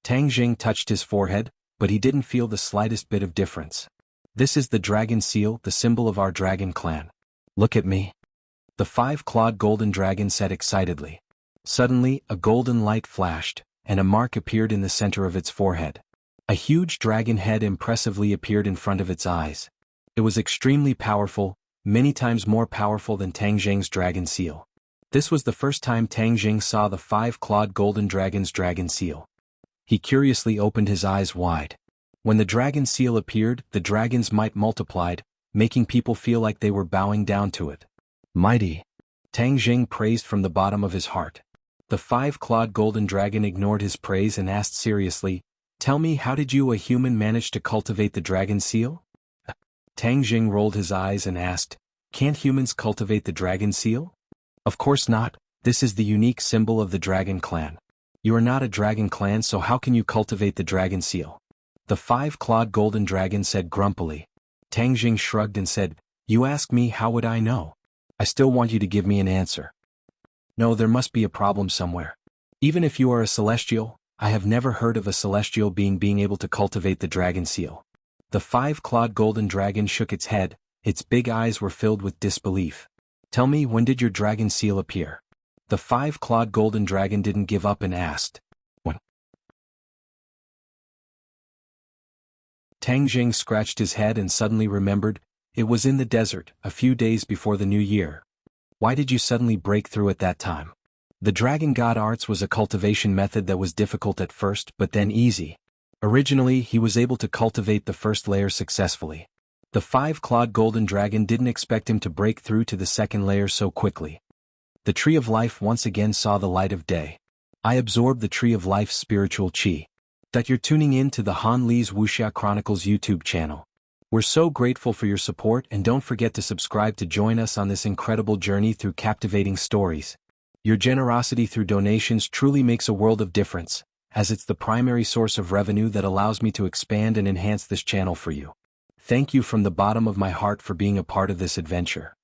Tang Zheng touched his forehead, but he didn't feel the slightest bit of difference. This is the dragon seal, the symbol of our dragon clan. Look at me. The 5-clawed golden dragon said excitedly. Suddenly, a golden light flashed, and a mark appeared in the center of its forehead. A huge dragon head impressively appeared in front of its eyes. It was extremely powerful, many times more powerful than Tang Zheng's dragon seal. This was the first time Tang Zheng saw the 5-clawed golden dragon's dragon seal. He curiously opened his eyes wide. When the dragon seal appeared, the dragon's might multiplied, making people feel like they were bowing down to it. Mighty! Tang Zheng praised from the bottom of his heart. The 5-clawed golden dragon ignored his praise and asked seriously, "Tell me, how did you, a human, manage to cultivate the dragon seal?" Tang Zheng rolled his eyes and asked, "Can't humans cultivate the dragon seal?" "Of course not, this is the unique symbol of the dragon clan. You are not a dragon clan, so how can you cultivate the dragon seal?" The 5-clawed golden dragon said grumpily. Tang Zheng shrugged and said, "You ask me, how would I know? I still want you to give me an answer." "No, there must be a problem somewhere. Even if you are a celestial, I have never heard of a celestial being able to cultivate the dragon seal." The 5-clawed golden dragon shook its head, its big eyes were filled with disbelief. "Tell me, when did your dragon seal appear?" The 5-clawed golden dragon didn't give up and asked, "When?" Tang Zheng scratched his head and suddenly remembered, it was in the desert, a few days before the new year. Why did you suddenly break through at that time? The dragon god arts was a cultivation method that was difficult at first but then easy. Originally, he was able to cultivate the first layer successfully. The 5-clawed golden dragon didn't expect him to break through to the second layer so quickly. The tree of life once again saw the light of day. I absorbed the tree of life's spiritual chi. That you're tuning in to the Han Li's Wuxia Chronicles YouTube channel. We're so grateful for your support, and don't forget to subscribe to join us on this incredible journey through captivating stories. Your generosity through donations truly makes a world of difference, as it's the primary source of revenue that allows me to expand and enhance this channel for you. Thank you from the bottom of my heart for being a part of this adventure.